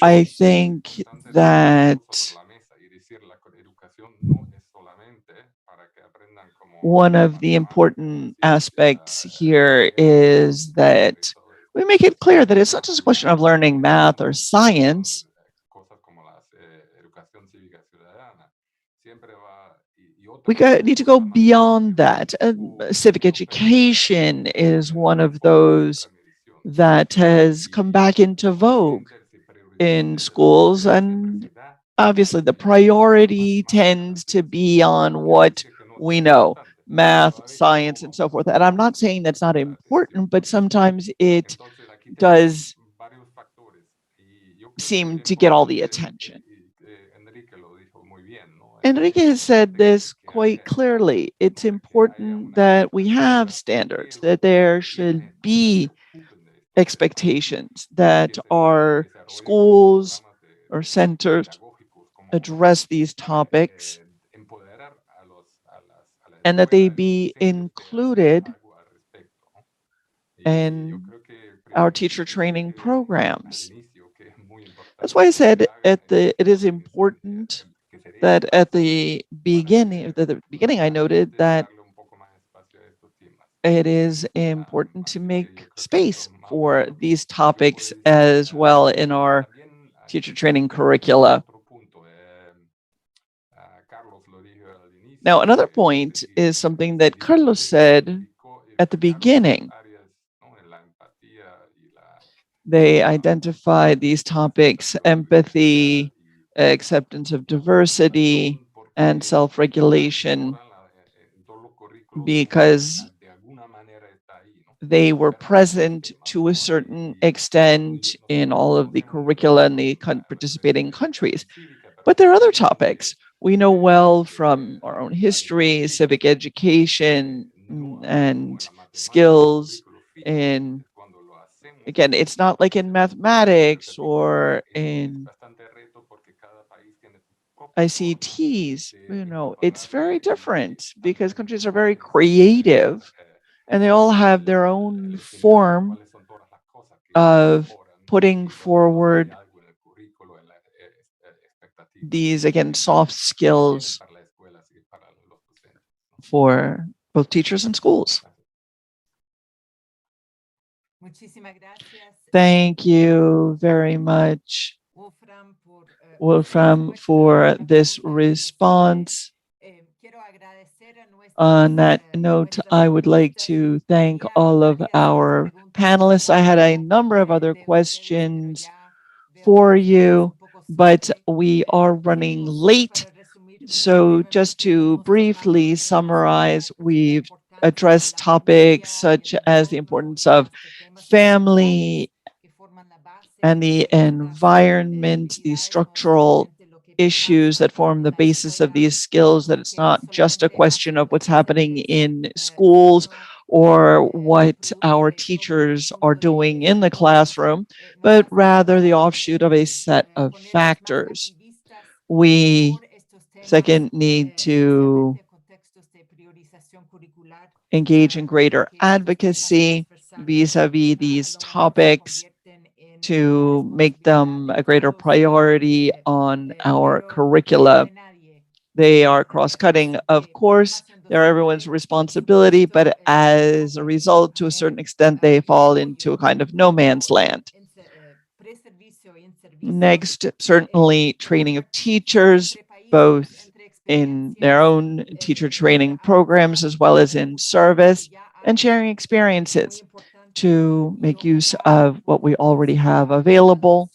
Speaker 3: I think that one of the important aspects here is that we make it clear that it's not just a question of learning math or science. We need to go beyond that. Civic education is one of those that has come back into vogue in schools, and obviously the priority tends to be on what we know, math, science, and so forth. And I'm not saying that's not important, but sometimes it does seem to get all the attention. Enrique has said this quite clearly. It's important that we have standards, that there should be expectations, that our schools or centers address these topics, and that they be included in our teacher training programs. That's why I said it is important that at the beginning I noted that it is important to make space for these topics as well in our teacher training curricula. Now, another point is something that Carlos said at the beginning. They identified these topics: empathy, acceptance of diversity, and self-regulation, because they were present to a certain extent in all of the curricula in the participating countries. But there are other topics we know well from our own history, civic education, and skills in, again, it's not like in mathematics or in ICTs, it's very different because countries are very creative and they all have their own form of putting forward these, again, soft skills for both teachers and schools. Thank you very much, Wolfram, for this response. On that note, I would like to thank all of our panelists. I had a number of other questions for you, but we are running late. So just to briefly summarize, we've addressed topics such as the importance of family and the environment, the structural issues that form the basis of these skills, that it's not just a question of what's happening in schools or what our teachers are doing in the classroom, but rather the offshoot of a set of factors. We, second, need to engage in greater advocacy vis-a-vis these topics to make them a greater priority on our curricula. They are cross-cutting, of course, they're everyone's responsibility, but as a result, to a certain extent, they fall into a kind of no man's land. Next, certainly training of teachers, both in their own teacher training programs as well as in service. and sharing experiences to make use of what we already have available,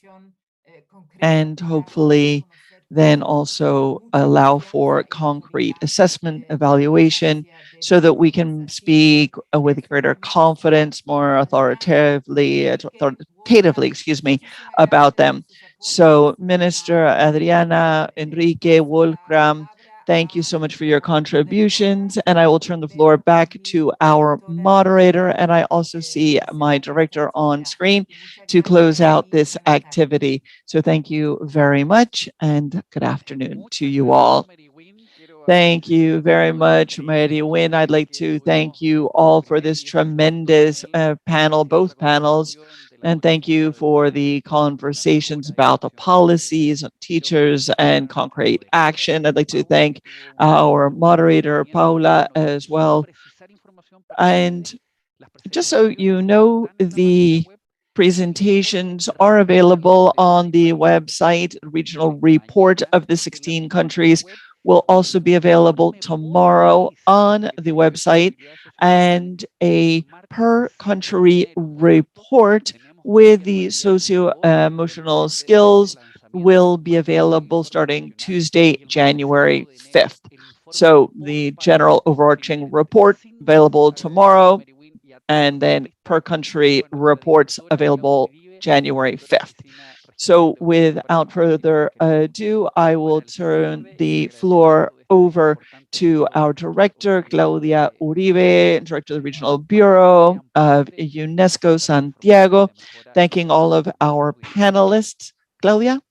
Speaker 3: and hopefully then also allow for concrete assessment evaluation so that we can speak with greater confidence, more authoritatively, about them. So Minister Adriana, Enrique, Wolfram, thank you so much for your contributions. And I will turn the floor back to our moderator. And I also see my director on screen to close out this activity. So thank you very much and good afternoon to you all. Thank you very much, Mary Wynn. I'd like to thank you all for this tremendous panel, both panels. And thank you for the conversations about the policies, teachers, and concrete action. I'd like to thank our moderator, Paula, as well. And just so you know, the presentations are available on the website. The regional report of the 16 countries will also be available tomorrow on the website, and a per country report with the socio-emotional skills will be available starting Tuesday, January 5th. So the general overarching report available tomorrow, and then per country reports available January 5th. So without further ado, I will turn the floor over to our director, Claudia Uribe, director of the Regional Bureau of UNESCO Santiago, thanking all of our panelists. Claudia?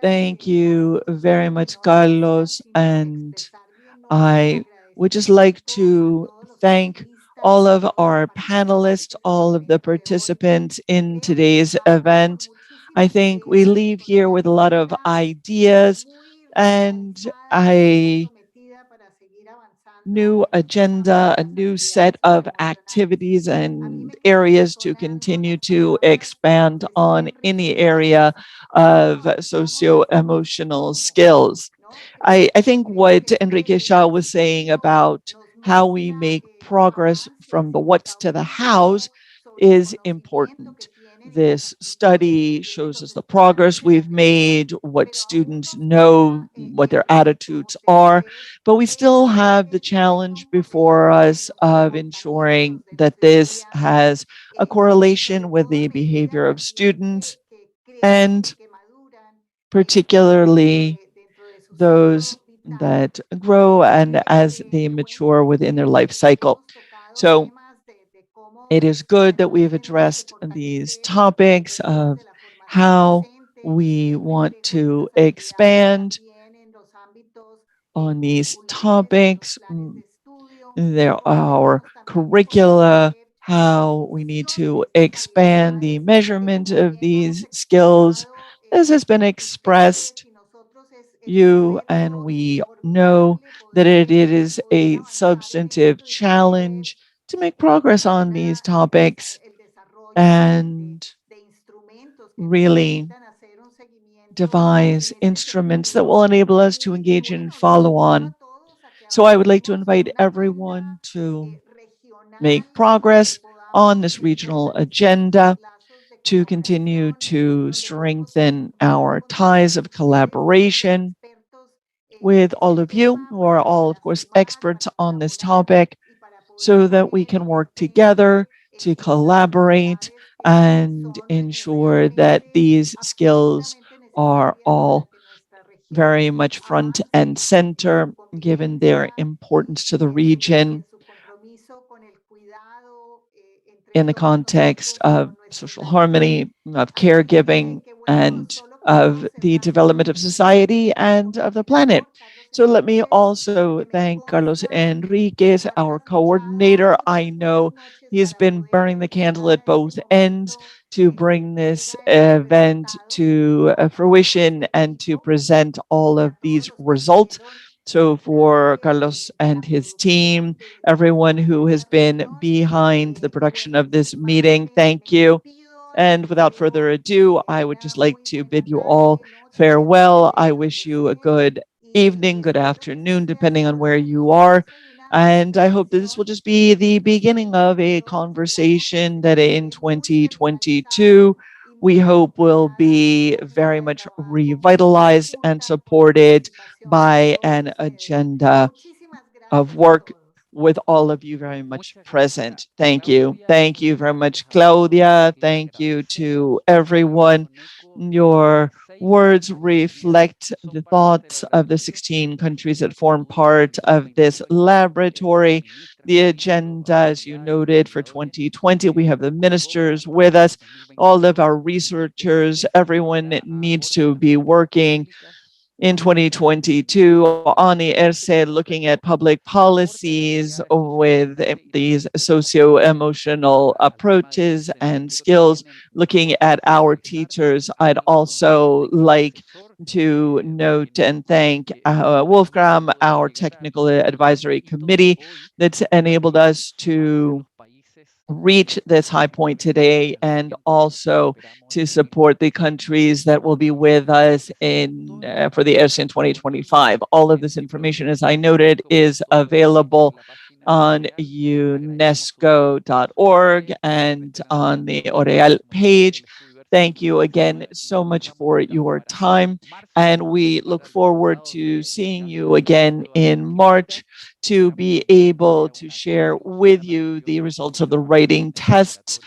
Speaker 3: Thank you very much, Carlos. And I would just like to thank all of our panelists, all of the participants in today's event. I think we leave here with a lot of ideas and a new agenda, a new set of activities and areas to continue to expand on any area of socio-emotional skills. I think what Enrique Shaw was saying about how we make progress from the what's to the hows is important. This study shows us the progress we've made, what students know, what their attitudes are, but we still have the challenge before us of ensuring that this has a correlation with the behavior of students, and particularly those that grow and as they mature within their life cycle. So it is good that we've addressed these topics of how we want to expand on these topics. There are curricula, how we need to expand the measurement of these skills. This has been expressed you and we know that it is a substantive challenge to make progress on these topics and really devise instruments that will enable us to engage in follow-on. So I would like to invite everyone to make progress on this regional agenda, to continue to strengthen our ties of collaboration with all of you, who are all, of course, experts on this topic, so that we can work together to collaborate and ensure that these skills are all very much front and center, given their importance to the region in the context of social harmony, of caregiving, and of the development of society and of the planet. So let me also thank Carlos Enriquez, our coordinator. I know he's been burning the candle at both ends to bring this event to fruition and to present all of these results. So for Carlos and his team, everyone who has been behind the production of this meeting, thank you. And without further ado, I would just like to bid you all farewell. I wish you a good evening, good afternoon, depending on where you are. And I hope that this will just be the beginning of a conversation that in 2022, we hope will be very much revitalized and supported by an agenda of work with all of you very much present. Thank you. Thank you very much, Claudia. Thank you to everyone. Your words reflect the thoughts of the 16 countries that form part of this laboratory. The agenda, as you noted, for 2020, we have the ministers with us, all of our researchers, everyone that needs to be working in 2022 on the ERCE, looking at public policies with these socio-emotional approaches and skills, looking at our teachers. I'd also like to note and thank Wolfgram, our technical advisory committee that's enabled us to reach this high point today, and also to support the countries that will be with us in for the ERCE in 2025. All of this information, as I noted, is available on unesco.org and on the Oreal page. Thank you again so much for your time, and we look forward to seeing you again in March to be able to share with you the results of the writing tests.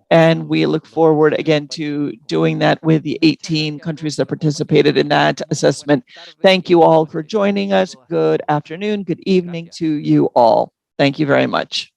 Speaker 3: And we look forward again to doing that with the 18 countries that participated in that assessment. Thank you all for joining us. Good afternoon, good evening to you all. Thank you very much.